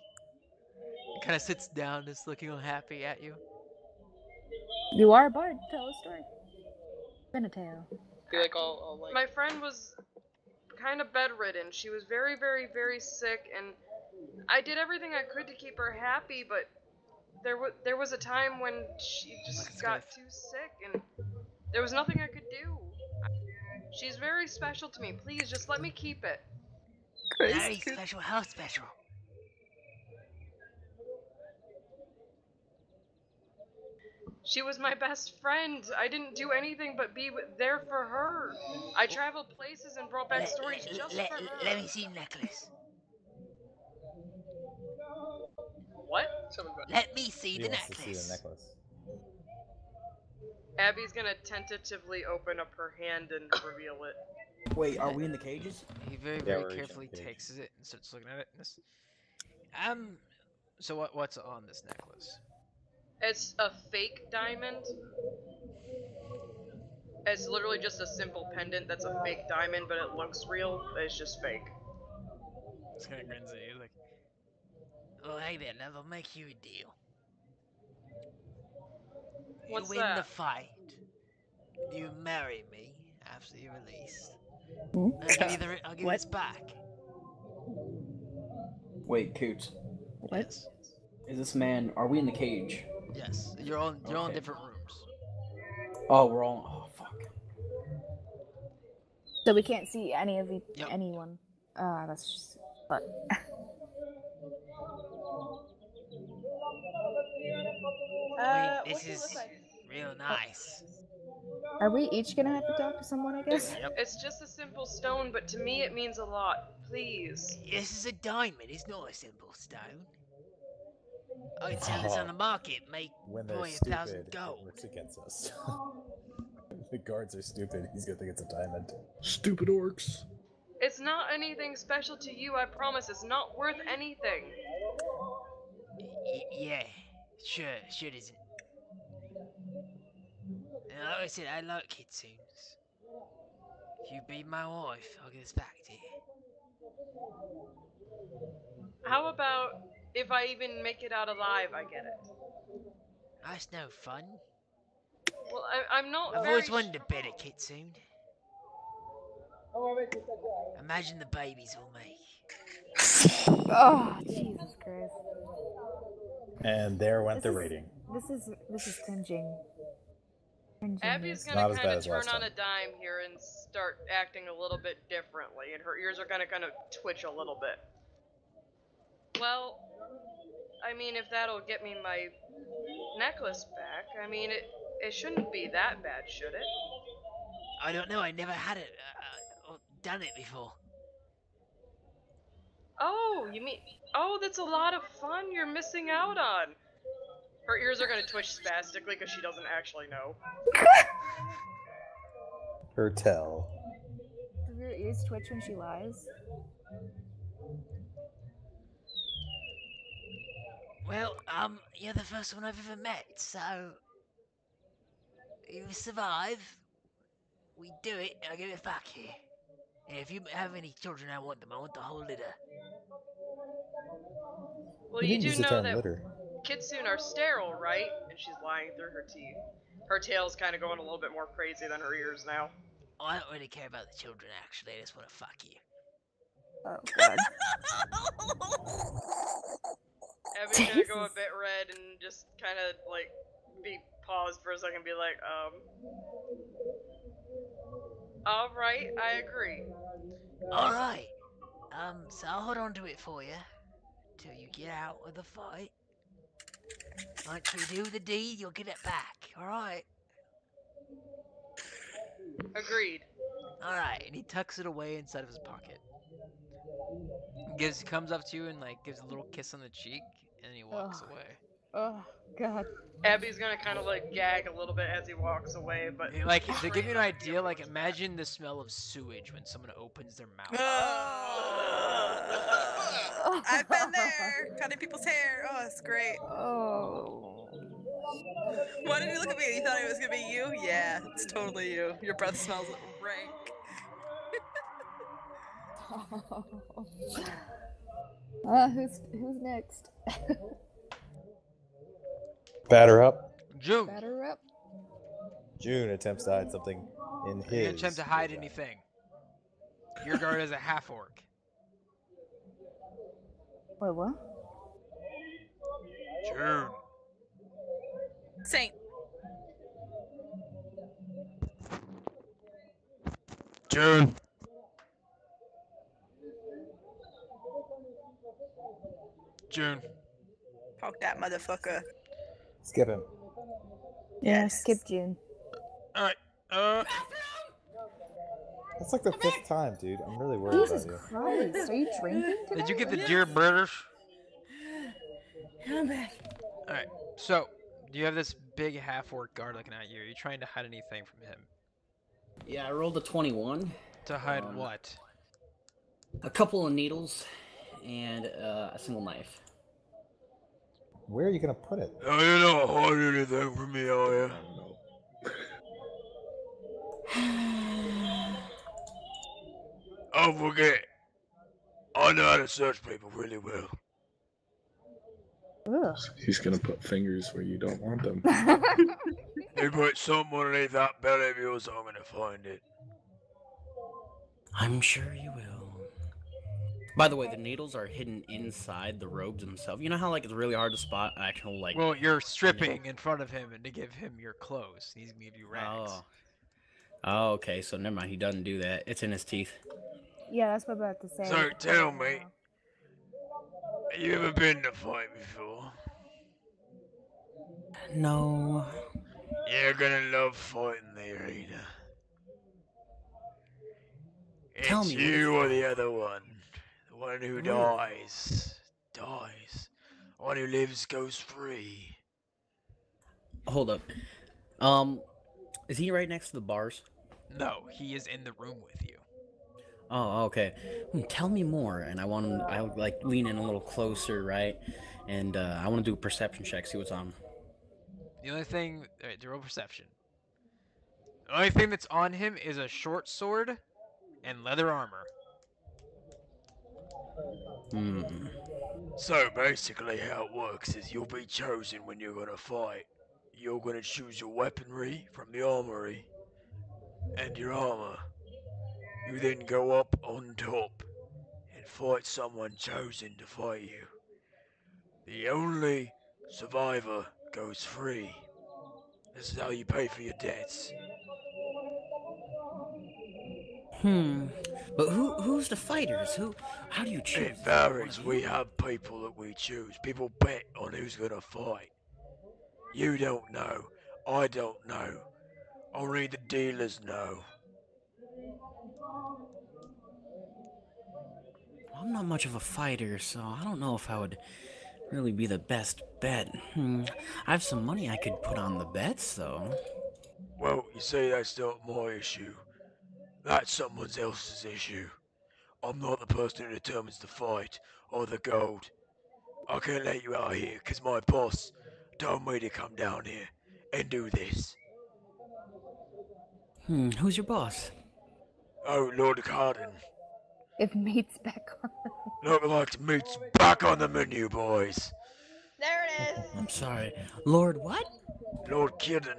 He kind of sits down, just looking all happy at you. You are a bard. Tell a story. Spin a tale. I feel like I'll like. My friend was kind of bedridden. She was very, very, very sick, and I did everything I could to keep her happy, but there was a time when she just got too sick, and there was nothing I could do. She's very special to me. Please, just let me keep it. Very special. How special? She was my best friend. I didn't do anything but be there for her. I traveled places and brought back stories just for her. Let me see necklace. What? Let me see He the wants necklace. to see the necklace. Abby's gonna tentatively open up her hand and reveal it. Wait, are we in the cages? He very carefully takes it and starts looking at it. So what's on this necklace? It's a fake diamond. It's literally just a simple pendant that's a fake diamond, but it looks real. It's just fake. This kind of grins at you like, oh hey there, love, I'll make you a deal. What's you win the that? fight. You marry me after you're released. I'll give you this back. Wait, Coots. What? Yes. Is this man? Are we in the cage? Yes. You're all in different rooms. Oh, we're all. Oh, fuck. So we can't see any of anyone. That's just. But. This is real nice. Are we each gonna have to talk to someone, I guess? It's just a simple stone, but to me it means a lot. Please. This is a diamond. It's not a simple stone. I can sell this on the market. Make When they're probably stupid, 1,000 gold. it works against us. The guards are stupid. He's gonna think it's a diamond. Stupid orcs. It's not anything special to you, I promise. It's not worth anything. Yeah, sure it isn't. Like I said, I like kitsunes. If you be my wife, I'll give this back to you. How about if I even make it out alive, I get it? That's no fun. Well, I'm not I've very always wanted a better kitsune. Imagine the babies we'll make. Oh, Jesus Christ. And there went the rating. This is cringing. Abby's gonna kind of turn on a dime here and start acting a little bit differently, and her ears are gonna kind of twitch a little bit. Well, I mean, if that'll get me my necklace back, I mean, it shouldn't be that bad, should it? I don't know. I never had it or done it before. Oh, you mean... Oh, that's a lot of fun you're missing out on. Her ears are gonna twitch spastically because she doesn't actually know. Her tell. Do your ears twitch when she lies? Well, you're the first one I've ever met, so if you survive, we do it, and I give it back here. And if you have any children, I want them. I want the whole litter. Well, You you didn't do use the know term that litter. kitsune are sterile, right? And she's lying through her teeth. Her tail's kind of going a little bit more crazy than her ears now. I don't really care about the children, actually. I just want to fuck you. Oh, God. Abby's gonna go a bit red and just kind of, like, be paused for a second and be like, Alright, I agree. Alright. So I'll hold on to it for you till you get out of the fight. Once we do the deed, you'll get it back, alright? Agreed. Alright, and he tucks it away inside of his pocket. Comes up to you and, like, gives a little kiss on the cheek, and he walks away. Oh, God. Abby's gonna kind of, like, gag a little bit as he walks away, but... Like, to give you an idea, like, imagine the smell of sewage when someone opens their mouth. I've been there, cutting people's hair. Oh, it's great. Oh. Why did you look at me? You thought it was gonna be you? Yeah, it's totally you. Your breath smells rank. Who's next? Batter up. June. Batter up. June attempts to hide something in You his. attempt to hide anything. Your guard is a half-orc. Wait, what? June. Saint. June. June. Poke that motherfucker. Skip him. Yeah, Yes. skip June. Alright, That's like the 5th time, dude. I'm really worried Jesus about you. Christ, are you drinking today? Did you get the dear British? I'm back. Alright, so, you have this big half-orc guard looking at you. Are you trying to hide anything from him? Yeah, I rolled a 21. To hide what? A couple of needles and a single knife. Where are you gonna put it? Oh, you don't hide anything from me, are you? Oh, forget. I know how to search people really well. Ugh. He's gonna put fingers where you don't want them. You put something underneath that belly of yours, I'm gonna find it. I'm sure you will. By the way, the needles are hidden inside the robes themselves. You know how like it's really hard to spot actual like. Well, you're stripping in front of him and to give him your clothes. He's gonna give you rags. Oh, okay. So never mind. He doesn't do that. It's in his teeth. Yeah, that's what I'm about to say. So tell me, have you ever been to fight before? No. You're gonna love fighting the arena. Tell It's me, what you is or the other one. The one who dies. Dies. The one who lives goes free. Hold up. Is he right next to the bars? No, he is in the room with you. Oh, okay. Tell me more. And I like lean in a little closer, right? And I want to do a perception check, see what's on. The only thing, alright, roll perception. The only thing that's on him is a short sword and leather armor. So basically how it works is you'll be chosen when you're gonna fight. You're gonna choose your weaponry from the armory and your armor. You then go up on top and fight someone chosen to fight you. The only survivor goes free. This is how you pay for your debts. But who's the fighters? How do you choose? It varies. We have people that we choose. People bet on who's gonna fight. You don't know. I don't know. Only the dealers know. Well, I'm not much of a fighter, so I don't know if I would really be the best bet. I have some money I could put on the bets, though. Well, you see, that's not my issue. That's someone else's issue. I'm not the person who determines the fight or the gold. I can't let you out here because my boss told me to come down here and do this. Who's your boss? Oh, Lord Carden. If meat's back on. Look like meat's back on the menu, boys. There it is. I'm sorry. Lord what? Lord Kidden.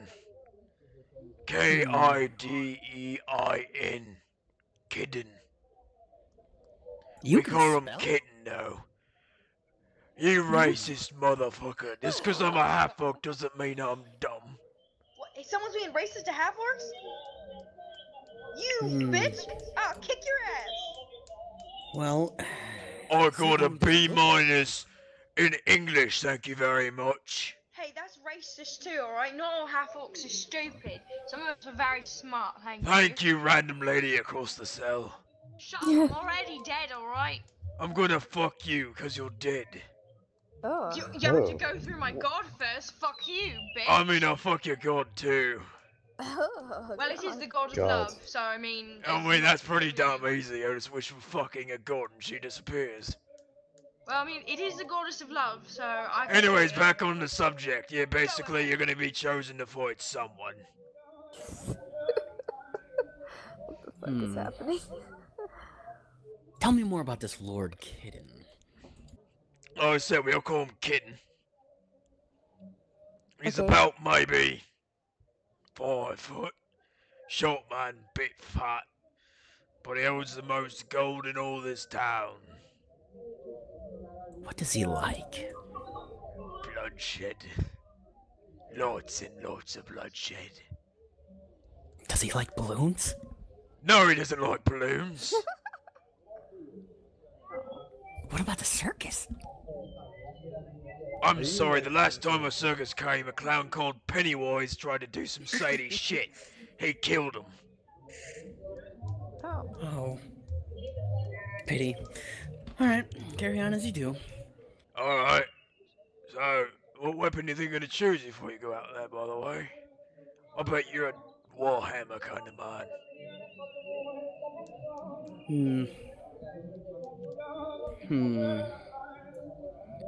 Kidein. Kidden. You we can call him spell? Kitten, though. You racist motherfucker. Just because I'm a half-orc doesn't mean I'm dumb. What? Hey, someone's being racist to half-orcs? You bitch! I'll kick your ass! Well, I got a B- in English, thank you very much. Hey, that's racist too, alright? Not all half-orcs are stupid. Some of us are very smart, thank you. Thank you, random lady across the cell. Shut up, I'm already dead, alright? I'm gonna fuck you, cause you're dead. Oh. You have to go through my god first, fuck you, bitch! I mean, I'll fuck your god, too. Oh, well, it is the god of God. love, so I mean... I mean, that's pretty damn easy. I just wish for fucking a god and she disappears. Well, I mean, it is the goddess of love, so I can Anyways, do it. back on the subject. Yeah, basically, you're gonna be chosen to fight someone. What the fuck is happening? Tell me more about this Lord Kidden. Like I said, we'll call him Kitten. He's Okay. about maybe 5 foot. Short man, bit fat. But he holds the most gold in all this town. What does he like? Bloodshed. Lots and lots of bloodshed. Does he like balloons? No, he doesn't like balloons. What about the circus? I'm sorry, the last time a circus came, a clown called Pennywise tried to do some shady shit. He killed him. Oh. Pity. Alright, carry on as you do. Alright. So, what weapon do you think you're gonna choose before you go out there, by the way? I bet you're a Warhammer kind of man.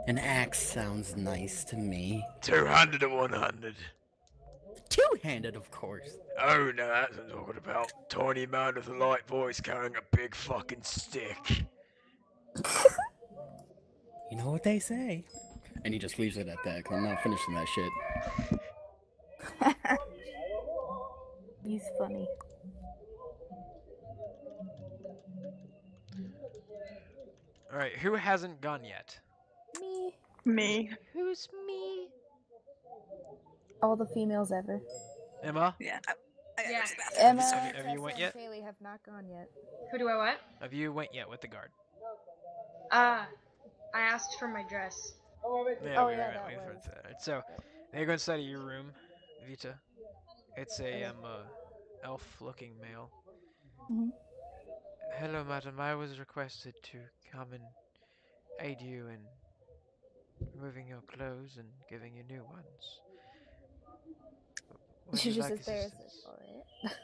An axe sounds nice to me. Two-handed or one-handed? Two-handed, of course. Oh, no, that's what I'm talking about. Tiny man with a light voice carrying a big fucking stick. You know what they say. And he just leaves it at that, because I'm not finishing that shit. He's funny. Alright, who hasn't gone yet? Me. Me. Who's me? All the females ever. Emma? Yeah. I Yeah. Emma, Have you went yet? Kaylee have not gone yet. Who do I what? Have you went yet with the guard? I asked for my dress. Yeah, Oh, we yeah, were that waiting for was. that. So, now you go inside of your room, Vita. It's a elf-looking male. Mhm. Hello, madam. I was requested to come and aid you in removing your clothes and giving you new ones. Would She you just like sits there and assistance? says, alright.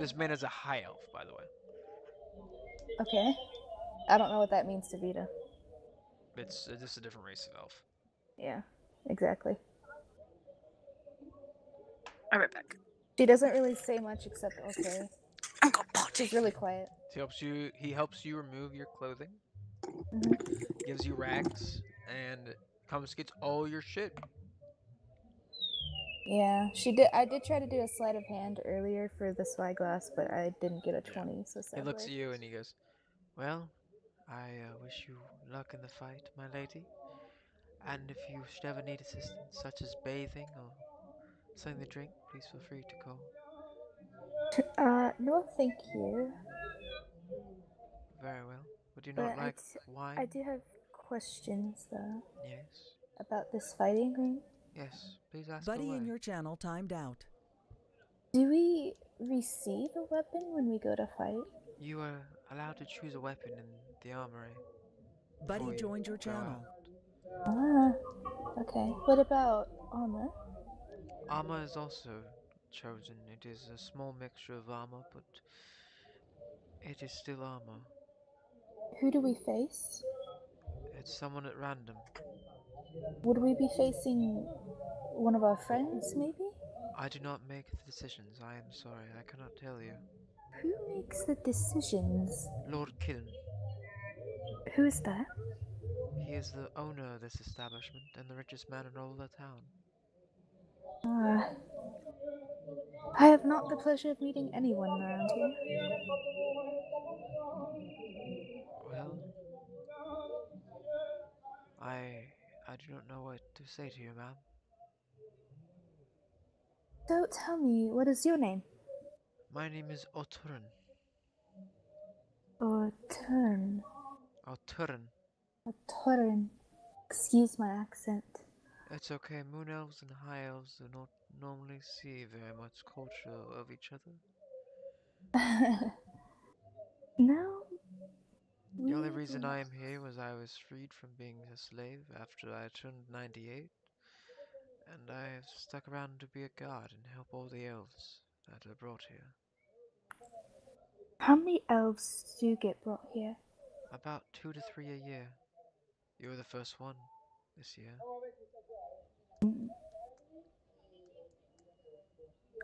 This man is a high elf, by the way. Okay. I don't know what that means to Vita. It's just a different race of elf. Yeah, exactly. I'll be right back. She doesn't really say much except okay. She's really quiet. He helps you remove your clothing, Mhm. gives you rags, and confiscates all your shit. Yeah, she did. I did try to do a sleight of hand earlier for the spyglass, but I didn't get a 20. So He sadly. looks at you and he goes, "Well, I wish you luck in the fight, my lady. And if you should ever need assistance, such as bathing or something to drink, please feel free to call." No, thank you. Very well. Would you But not like wine? I do have questions, though. Yes. About this fighting ring. Yes, please ask Buddy away. in your channel timed out. Do we receive a weapon when we go to fight? You are allowed to choose a weapon in the armory. Buddy joined your channel. Ah, okay. What about armor? Armor is also chosen. It is a small mixture of armor, but it is still armor. Who do we face? It's someone at random. Would we be facing one of our friends, maybe? I do not make the decisions. I am sorry. I cannot tell you. Who makes the decisions? Lord Killen. Who is that? He is the owner of this establishment and the richest man in all the town. I have not the pleasure of meeting anyone around here. Well, I do not know what to say to you, ma'am. So tell me, what is your name? My name is Oturin. Oturin. Oturin. Oturin. Excuse my accent. It's okay. Moon elves and high elves do not normally see very much culture of each other. No. The only reason I am here was I was freed from being a slave after I turned 98, and I have stuck around to be a guard and help all the elves that are brought here. How many elves do get brought here? About 2 to 3 a year. You were the first one this year.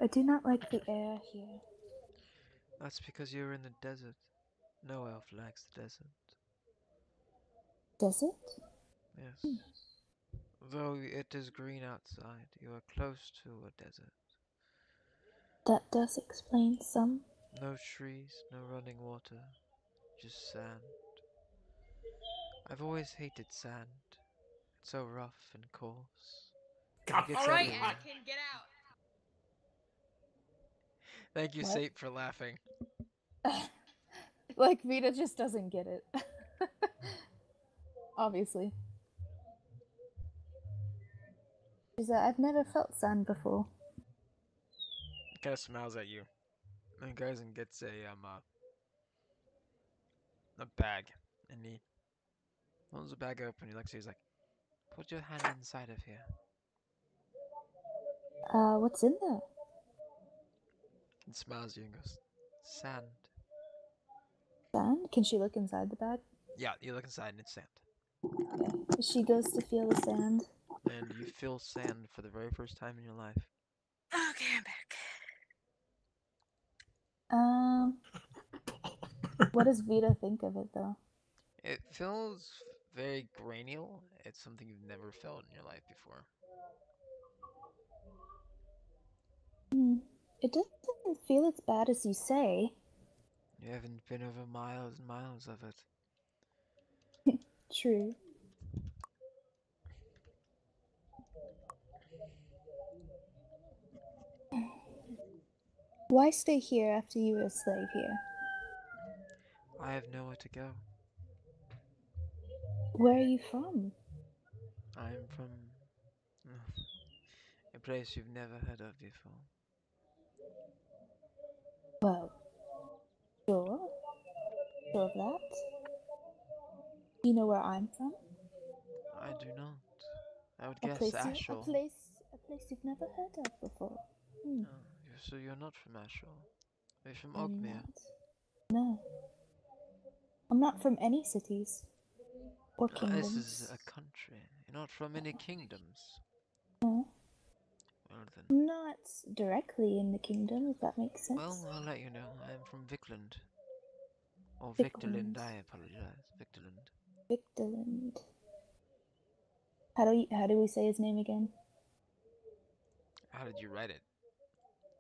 I do not like the air here. That's because you're in the desert. No elf likes the desert. Desert? Yes. Though it is green outside, you are close to a desert. That does explain some. No trees, no running water, just sand. I've always hated sand. It's so rough and coarse. It gets Alright, everywhere. Anakin, get out. Thank you, What? Sape, for laughing. Like, Vita just doesn't get it. Obviously. She's like, I've never felt sand before. Kind of smiles at you, and goes and gets a bag, and he holds the bag open. He looks at you, he's like, "Put your hand inside of here." What's in there? And smiles at you and goes, "Sand." Sand? Can she look inside the bag? Yeah, you look inside and it's sand. Okay. She goes to feel the sand. And you feel sand for the very first time in your life. Okay, I'm back. What does Vita think of it, though? It feels very granial. It's something you've never felt in your life before. It doesn't feel as bad as you say. You haven't been over miles and miles of it. True. Why stay here after you were a slave here? I have nowhere to go. Where are you from? I'm from a place you've never heard of before. Well, sure. Sure of that. Do you know where I'm from? I do not. I would A guess place Ashel. a place you've never heard of before. Oh, so you're not from Ashel. Are you from I'm Ogmere? not. No. I'm not from any cities. Or kingdoms. This is a country. You're not from any kingdoms. No. Well then. Not directly in the kingdom, if that makes sense. Well, I'll let you know. I'm from Vikland. Or Vikland. Victorland, I apologize. Victorland. Victorland. How do we say his name again? How did you write it?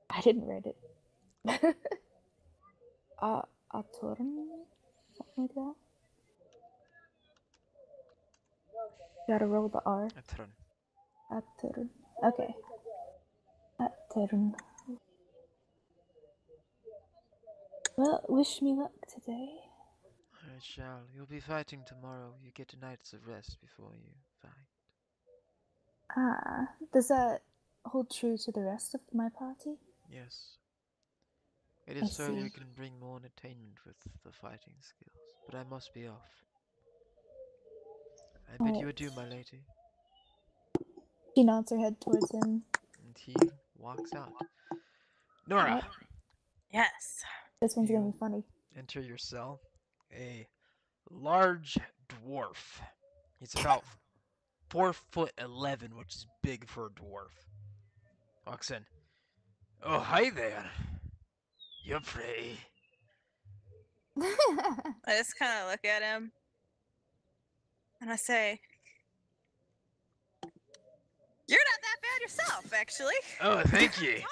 I didn't write it. Atorn? Something like that? Gotta roll the R. Atron. Atorn. Okay. Atorn. Well, wish me luck today. I shall. You'll be fighting tomorrow. You get a night's of rest before you fight. Ah, does that hold true to the rest of my party? Yes. It is so we can bring more entertainment with the fighting skills. But I must be off. I bid you adieu, my lady. She nods her head towards him. And he walks out. Nora! Yes. This one's gonna be funny. Enter your cell. A large dwarf. He's about 4'11", which is big for a dwarf. Walks in. Oh, hi there. You're pretty. I just kind of look at him and I say, "You're not that bad yourself, actually." Oh, thank you.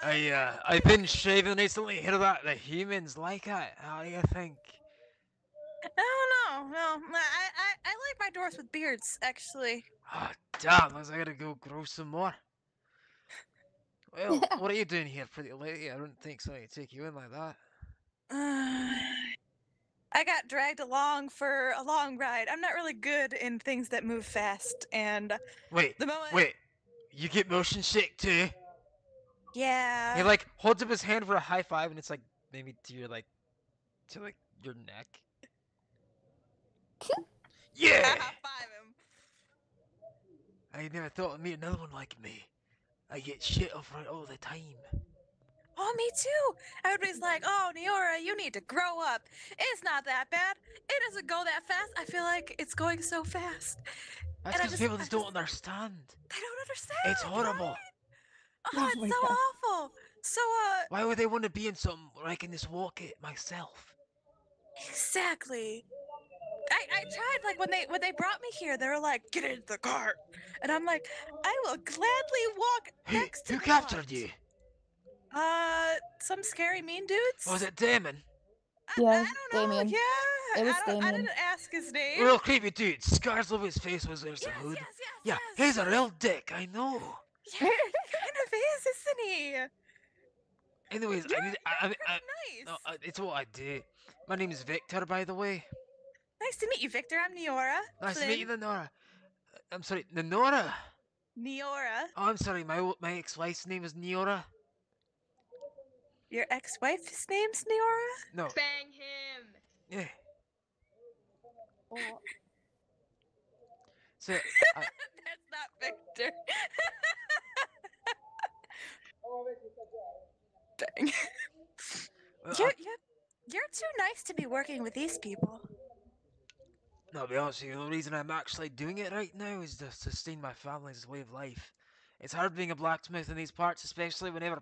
I've been shaving recently. Hear about the humans like it? How do you think? No. I like my dwarfs with beards, actually. Oh, damn, looks like I gotta go grow some more. Well, what are you doing here, pretty lady? I don't think somebody would take you in like that. I got dragged along for a long ride. I'm not really good in things that move fast, and Wait, you get motion sick too? Yeah. He like holds up his hand for a high five, and it's like maybe to your your neck. Yeah. I high five him. I never thought I'd meet another one like me. I get shit off right all the time. Oh, me too. Everybody's like, "Oh, Neora, you need to grow up. It's not that bad. It doesn't go that fast." I feel like it's going so fast. That's because people just don't understand. They don't understand. It's horrible. Right? Oh, it's so awful. So, why would they want to be in something where I can just walk it myself? Exactly. I tried, like, when they brought me here, they were like, "Get into the cart," and I'm like, "I will gladly walk next to Who the captured cart." you? Some scary mean dudes. Was it Damon? Yeah, Damien. Yeah, It was I Damien. didn't ask his name. Real creepy dude. Scars over his face was there's a hood. Yeah, he's a real dick. I know. Yeah, he kind of is, isn't he? Anyways, nice. No, it's what I do. My name is Victor, by the way. Nice to meet you, Victor. I'm Neora. Nice to meet you, Nora. I'm sorry, Nora. Neora. Oh, I'm sorry. My ex-wife's name is Neora. Your ex-wife's name's Neora? No. Bang him. Yeah. Oh. So That's not Victor. Dang. You're too nice to be working with these people. No, to be honest with you, the reason I'm actually doing it right now is to sustain my family's way of life. It's hard being a blacksmith in these parts, especially whenever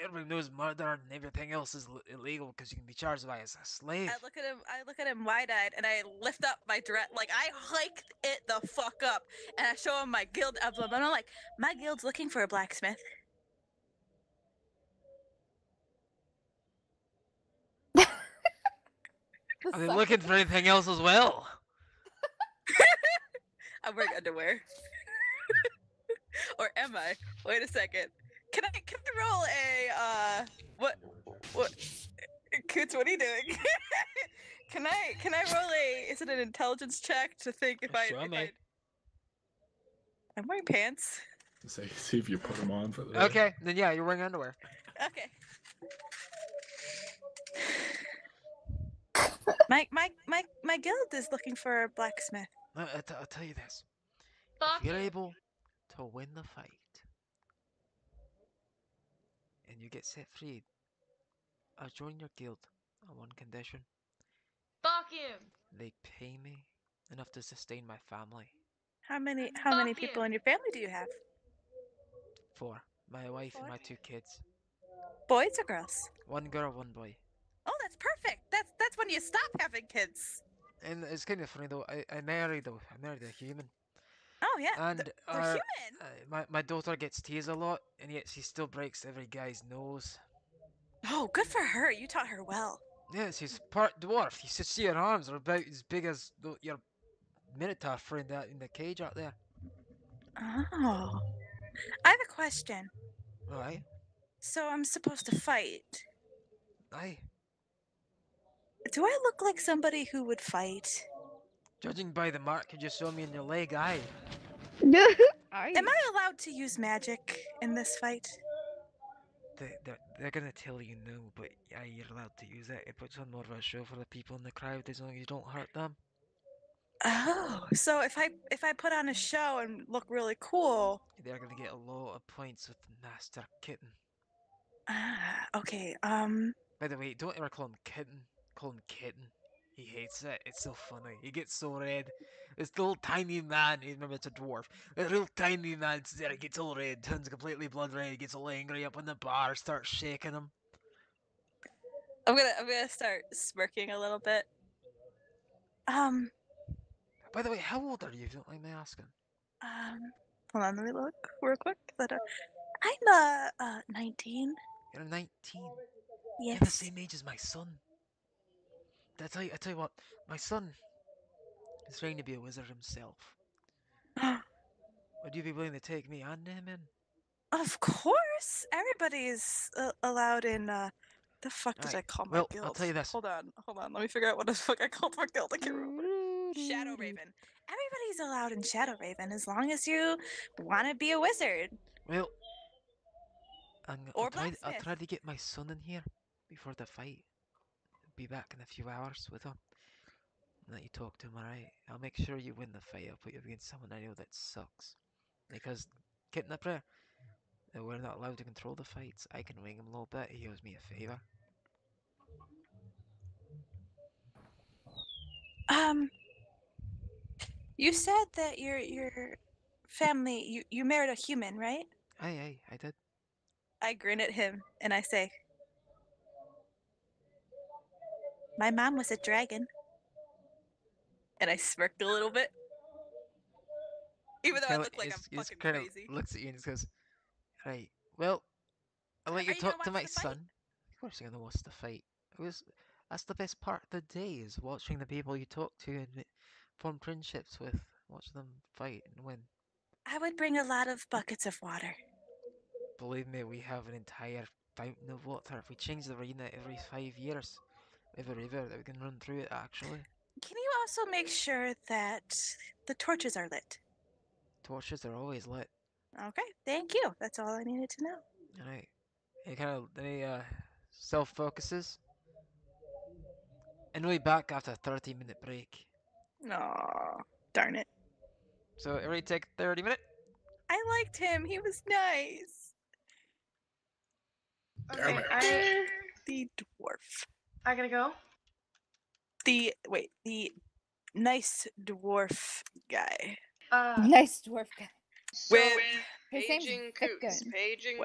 everybody knows murder and everything else is illegal because you can be charged by as a slave. I look at him wide-eyed, and I lift up my dress, like I hiked it the fuck up, and I show him my guild emblem, and I'm like, "My guild's looking for a blacksmith." Are they looking for anything else as well? I'm wearing underwear. Or am I? Wait a second. Can I roll a what Coots, what are you doing? Can I roll is it an intelligence check to think if I'm wearing pants? See if you put them on for the Okay, then yeah, you're wearing underwear. Okay. My guild is looking for a blacksmith. I'll tell you this. Fuck If you're it. able to win the fight and you get set free, I'll join your guild on one condition. Fuck him. They pay me enough to sustain my family. How many Fuck people him. in your family do you have? 4. My wife and my 2 kids. Boys or girls? 1 girl, 1 boy. Oh, that's perfect. That's when you stop having kids. And it's kind of funny though. I married a human. Oh yeah, And they're human. my daughter gets teased a lot, and yet she still breaks every guy's nose. Oh, good for her. You taught her well. Yeah, she's part dwarf. You should see her arms are about as big as your minotaur friend out in the cage out there. Oh, I have a question. Aye. So I'm supposed to fight. Aye. Do I look like somebody who would fight? Judging by the mark you just showed me in your leg, aye. Am I allowed to use magic in this fight? They're gonna tell you no, but yeah, you're allowed to use it. It puts on more of a show for the people in the crowd as long as you don't hurt them. Oh, so if I put on a show and look really cool, they're gonna get a lot of points with the Master Kitten. Ah, okay. By the way, don't ever call him Kitten. Call him Kitten. He hates it. It's so funny. He gets so red. This little tiny man, remember it's a dwarf. This little tiny man sits there, gets all red, turns completely blood red, gets all angry up in the bar, starts shaking him. I'm gonna start smirking a little bit. By the way, how old are you? If you don't mind me asking. Hold on, let me look real quick. I'm 19. You're 19. Yes. You're the same age as my son. I tell you what, my son is trying to be a wizard himself. Would you be willing to take me and him in? Of course, everybody's allowed in. The fuck did I call my guild? I'll tell you this. Hold on. Let me figure out what the fuck I called my guild. I can't remember. Shadow Raven. Everybody's allowed in Shadow Raven as long as you want to be a wizard. Well, Or I'll try to get my son in here before the fight. Be back in a few hours with him. And let you talk to him, alright? I'll make sure you win the fight. I'll put you against someone I know that sucks. Because, Kitten up there, we're not allowed to control the fights. I can wing him a little bit. He owes me a favor. You said that your family, you married a human, right? Aye, I did. I grin at him and I say, my mom was a dragon. And I smirked a little bit. Even though I look like I'm fucking crazy. Looks at you and just goes, right, well, I'll let you talk to my son. Of course you're gonna watch the fight. That's the best part of the day, is watching the people you talk to and form friendships with. Watch them fight and win. I would bring a lot of buckets of water. Believe me, we have an entire fountain of water. If we change the arena every 5 years, we have a river that we can run through it, actually. Can you also make sure that the torches are lit? Torches are always lit. Okay, thank you. That's all I needed to know. Alright. Any self-focuses? And we'll be back after a 30-minute break. Aw, darn it. So, everybody take a 30-minute? I liked him. He was nice. Okay, the dwarf. I gotta go. The nice dwarf guy. Nice dwarf guy. So With his name's paging Thick Coots. Gun. Paging